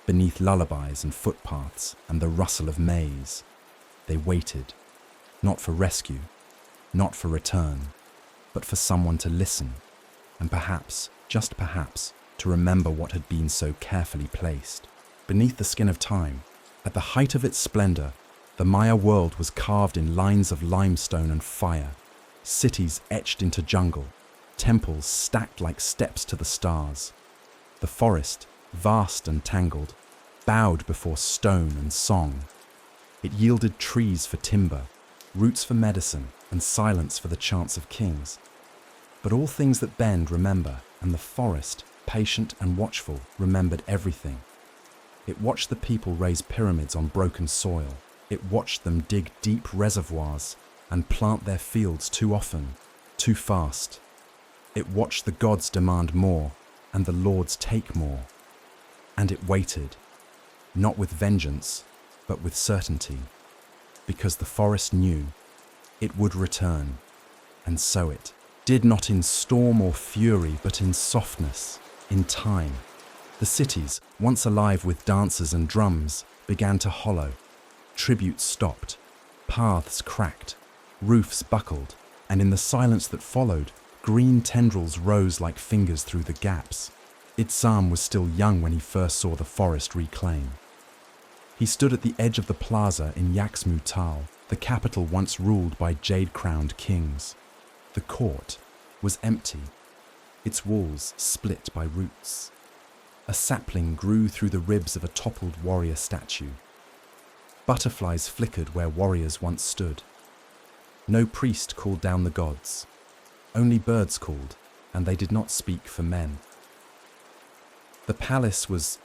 beneath lullabies and footpaths and the rustle of maize, they waited, not for rescue, not for return, but for someone to listen, and perhaps, just perhaps, to remember what had been so carefully placed. Beneath the skin of time, at the height of its splendor, the Maya world was carved in lines of limestone and fire, cities etched into jungle, temples stacked like steps to the stars. The forest, vast and tangled, bowed before stone and song. It yielded trees for timber, roots for medicine, and silence for the chants of kings. But all things that bend remember, and the forest, patient and watchful, remembered everything. It watched the people raise pyramids on broken soil. It watched them dig deep reservoirs and plant their fields too often, too fast. It watched the gods demand more and the lords take more. And it waited, not with vengeance, but with certainty, because the forest knew it would return, and so it did, not in storm or fury, but in softness, in time. The cities, once alive with dancers and drums, began to hollow. Tributes stopped, paths cracked, roofs buckled, and in the silence that followed, green tendrils rose like fingers through the gaps. Itzam was still young when he first saw the forest reclaim. He stood at the edge of the plaza in Yaxmu Tal, the capital once ruled by jade-crowned kings. The court was empty, its walls split by roots. A sapling grew through the ribs of a toppled warrior statue. Butterflies flickered where warriors once stood. No priest called down the gods. Only birds called, and they did not speak for men. The palace was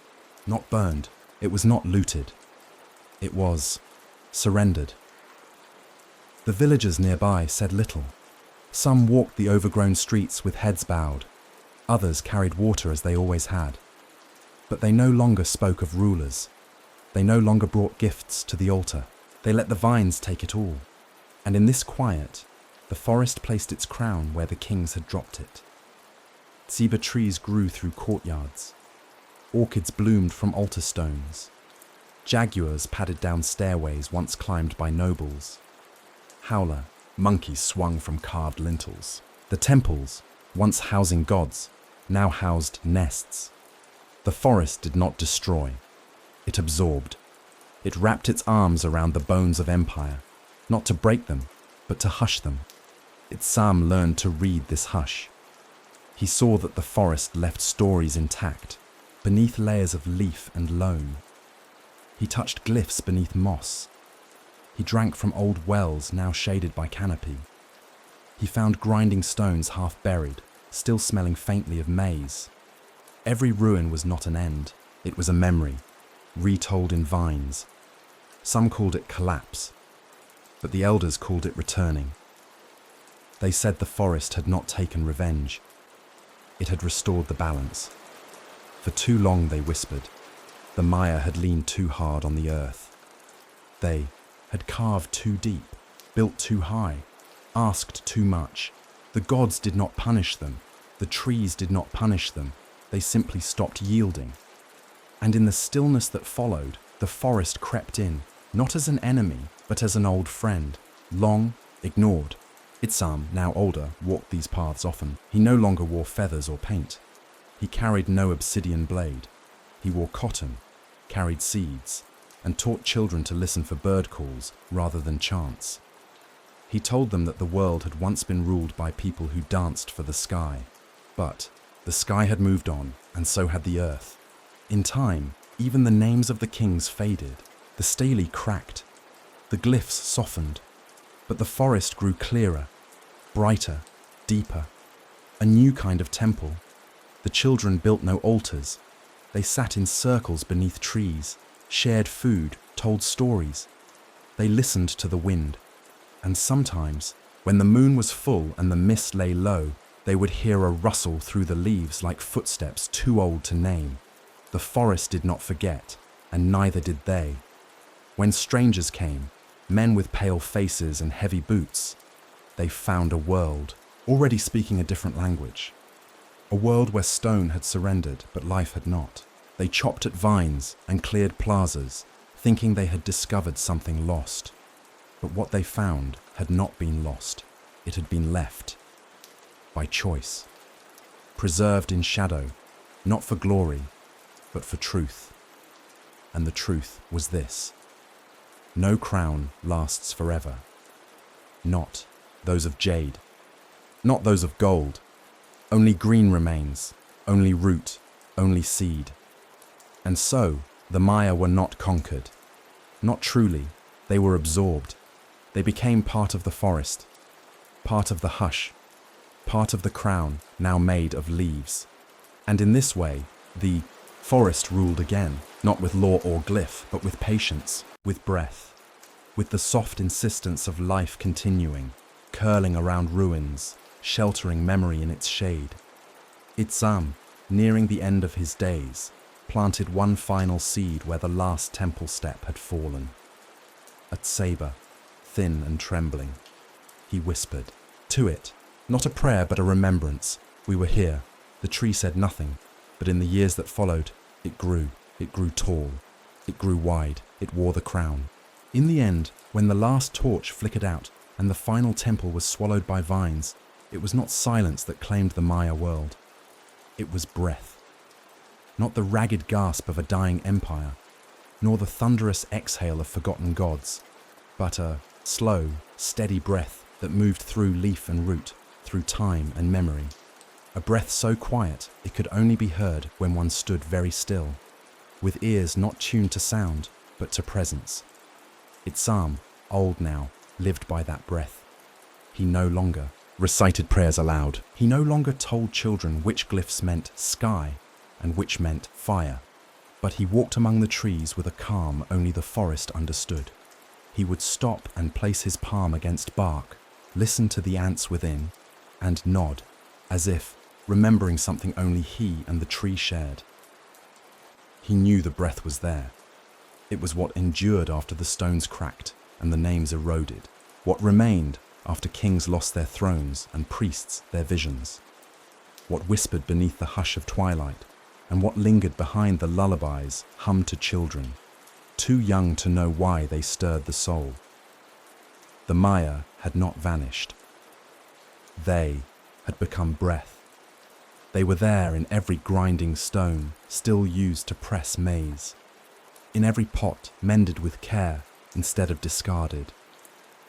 not burned, it was not looted. It was surrendered. The villagers nearby said little. Some walked the overgrown streets with heads bowed. Others carried water as they always had. But they no longer spoke of rulers. They no longer brought gifts to the altar. They let the vines take it all. And in this quiet, the forest placed its crown where the kings had dropped it. Ceiba trees grew through courtyards. Orchids bloomed from altar stones. Jaguars padded down stairways once climbed by nobles. Howler, monkeys swung from carved lintels. The temples, once housing gods, now housed nests. The forest did not destroy. It absorbed. It wrapped its arms around the bones of empire, not to break them, but to hush them. Itzam learned to read this hush. He saw that the forest left stories intact, beneath layers of leaf and loam. He touched glyphs beneath moss. He drank from old wells now shaded by canopy. He found grinding stones half buried, still smelling faintly of maize. Every ruin was not an end, it was a memory, retold in vines. Some called it collapse, but the elders called it returning. They said the forest had not taken revenge. It had restored the balance. For too long, they whispered, the Maya had leaned too hard on the earth. They had carved too deep, built too high, asked too much. The gods did not punish them. The trees did not punish them. They simply stopped yielding. And in the stillness that followed, the forest crept in, not as an enemy, but as an old friend, long ignored. Itzam, now older, walked these paths often. He no longer wore feathers or paint. He carried no obsidian blade. He wore cotton, carried seeds, and taught children to listen for bird calls rather than chants. He told them that the world had once been ruled by people who danced for the sky. But the sky had moved on, and so had the earth. In time, even the names of the kings faded. The stele cracked. The glyphs softened. But the forest grew clearer, brighter, deeper. A new kind of temple. The children built no altars. They sat in circles beneath trees, shared food, told stories. They listened to the wind. And sometimes, when the moon was full and the mist lay low, they would hear a rustle through the leaves like footsteps too old to name. The forest did not forget, and neither did they. When strangers came, men with pale faces and heavy boots, they found a world, already speaking a different language. A world where stone had surrendered, but life had not. They chopped at vines and cleared plazas, thinking they had discovered something lost. But what they found had not been lost. It had been left. By choice. Preserved in shadow, not for glory, but for truth. And the truth was this: no crown lasts forever. Not those of jade, not those of gold. Only green remains, only root, only seed. And so, the Maya were not conquered. Not truly, they were absorbed. They became part of the forest, part of the hush, part of the crown now made of leaves. And in this way, the forest ruled again, not with law or glyph, but with patience, with breath, with the soft insistence of life continuing, curling around ruins, sheltering memory in its shade. Itzam, nearing the end of his days, planted one final seed where the last temple step had fallen. At Saber, thin and trembling, he whispered to it, not a prayer but a remembrance. We were here. The tree said nothing, but in the years that followed, it grew tall, it grew wide, it wore the crown. In the end, when the last torch flickered out and the final temple was swallowed by vines, it was not silence that claimed the Maya world. It was breath. Not the ragged gasp of a dying empire, nor the thunderous exhale of forgotten gods, but a slow, steady breath that moved through leaf and root, through time and memory. A breath so quiet it could only be heard when one stood very still, with ears not tuned to sound, but to presence. Itzam, old now, lived by that breath. He no longer recited prayers aloud. He no longer told children which glyphs meant sky and which meant fire. But he walked among the trees with a calm only the forest understood. He would stop and place his palm against bark, listen to the ants within, and nod, as if remembering something only he and the tree shared. He knew the breath was there. It was what endured after the stones cracked and the names eroded, what remained after kings lost their thrones and priests their visions, what whispered beneath the hush of twilight, and what lingered behind the lullabies hummed to children, too young to know why they stirred the soul. The Maya had not vanished. They had become breath. They were there in every grinding stone still used to press maize, in every pot mended with care instead of discarded,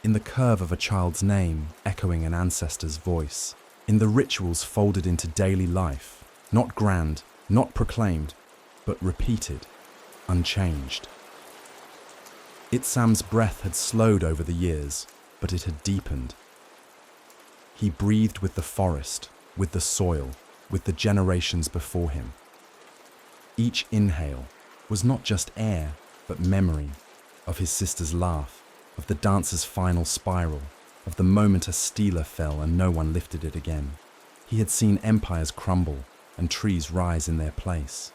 in the curve of a child's name echoing an ancestor's voice, in the rituals folded into daily life, not grand, not proclaimed, but repeated, unchanged. Itzam's breath had slowed over the years, but it had deepened. He breathed with the forest, with the soil, with the generations before him. Each inhale was not just air, but memory of his sister's laugh, of the dancer's final spiral, of the moment a stela fell and no one lifted it again. He had seen empires crumble and trees rise in their place.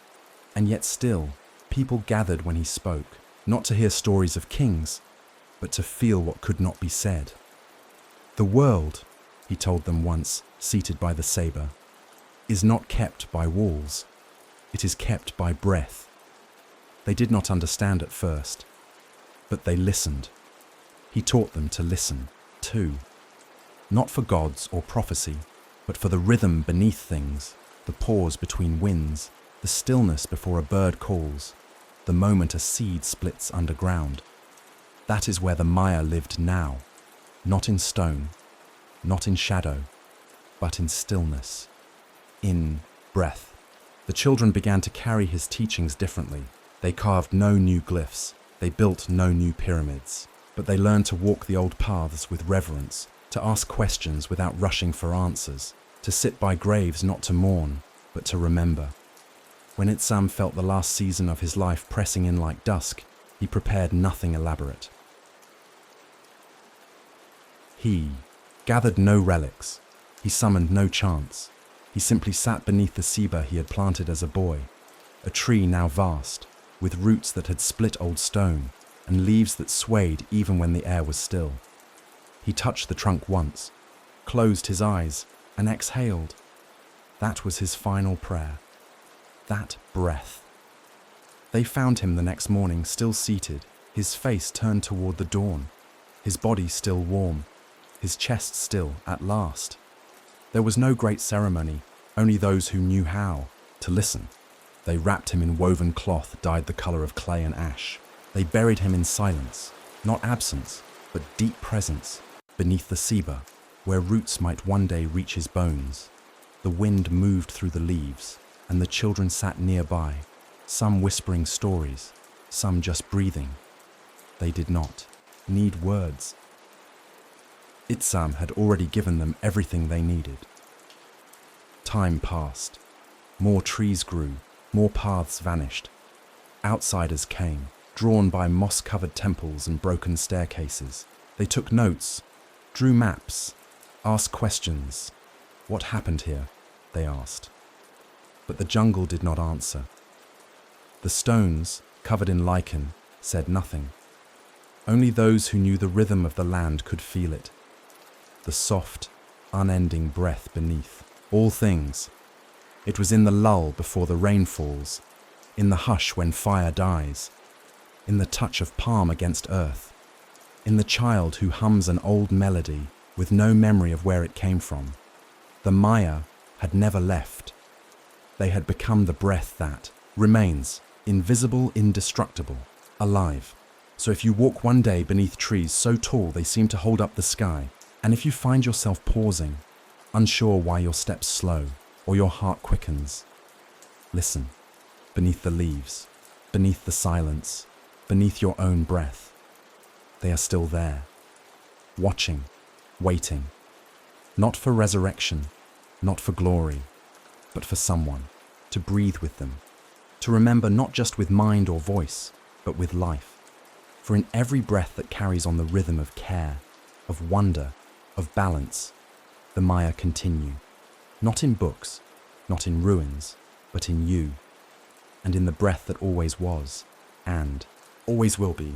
And yet still, people gathered when he spoke, not to hear stories of kings, but to feel what could not be said. The world, he told them once, seated by the saber, is not kept by walls. It is kept by breath. They did not understand at first, but they listened. He taught them to listen, too. Not for gods or prophecy, but for the rhythm beneath things, the pause between winds, the stillness before a bird calls, the moment a seed splits underground. That is where the Maya lived now, not in stone, not in shadow, but in stillness, in breath. The children began to carry his teachings differently. They carved no new glyphs, they built no new pyramids, but they learned to walk the old paths with reverence, to ask questions without rushing for answers, to sit by graves not to mourn, but to remember. When Itsam felt the last season of his life pressing in like dusk, he prepared nothing elaborate. He gathered no relics. He summoned no chants. He simply sat beneath the ceiba he had planted as a boy, a tree now vast, with roots that had split old stone and leaves that swayed even when the air was still. He touched the trunk once, closed his eyes, and exhaled. That was his final prayer. That breath. They found him the next morning still seated, his face turned toward the dawn, his body still warm, his chest still at last. There was no great ceremony, only those who knew how to listen. They wrapped him in woven cloth dyed the color of clay and ash. They buried him in silence, not absence, but deep presence, beneath the ceiba, where roots might one day reach his bones. The wind moved through the leaves, and the children sat nearby, some whispering stories, some just breathing. They did not need words. Itsam had already given them everything they needed. Time passed. More trees grew, more paths vanished. Outsiders came, drawn by moss-covered temples and broken staircases. They took notes, drew maps, asked questions. What happened here? They asked. But the jungle did not answer. The stones, covered in lichen, said nothing. Only those who knew the rhythm of the land could feel it. The soft, unending breath beneath all things. It was in the lull before the rain falls, in the hush when fire dies, in the touch of palm against earth, in the child who hums an old melody with no memory of where it came from. The Maya had never left. They had become the breath that remains, invisible, indestructible, alive. So if you walk one day beneath trees so tall they seem to hold up the sky, and if you find yourself pausing, unsure why your steps slow or your heart quickens, listen, beneath the leaves, beneath the silence, beneath your own breath. They are still there, watching, waiting, not for resurrection, not for glory, but for someone to breathe with them, to remember not just with mind or voice, but with life. For in every breath that carries on the rhythm of care, of wonder, of balance, the Maya continue, not in books, not in ruins, but in you, and in the breath that always was, and always will be.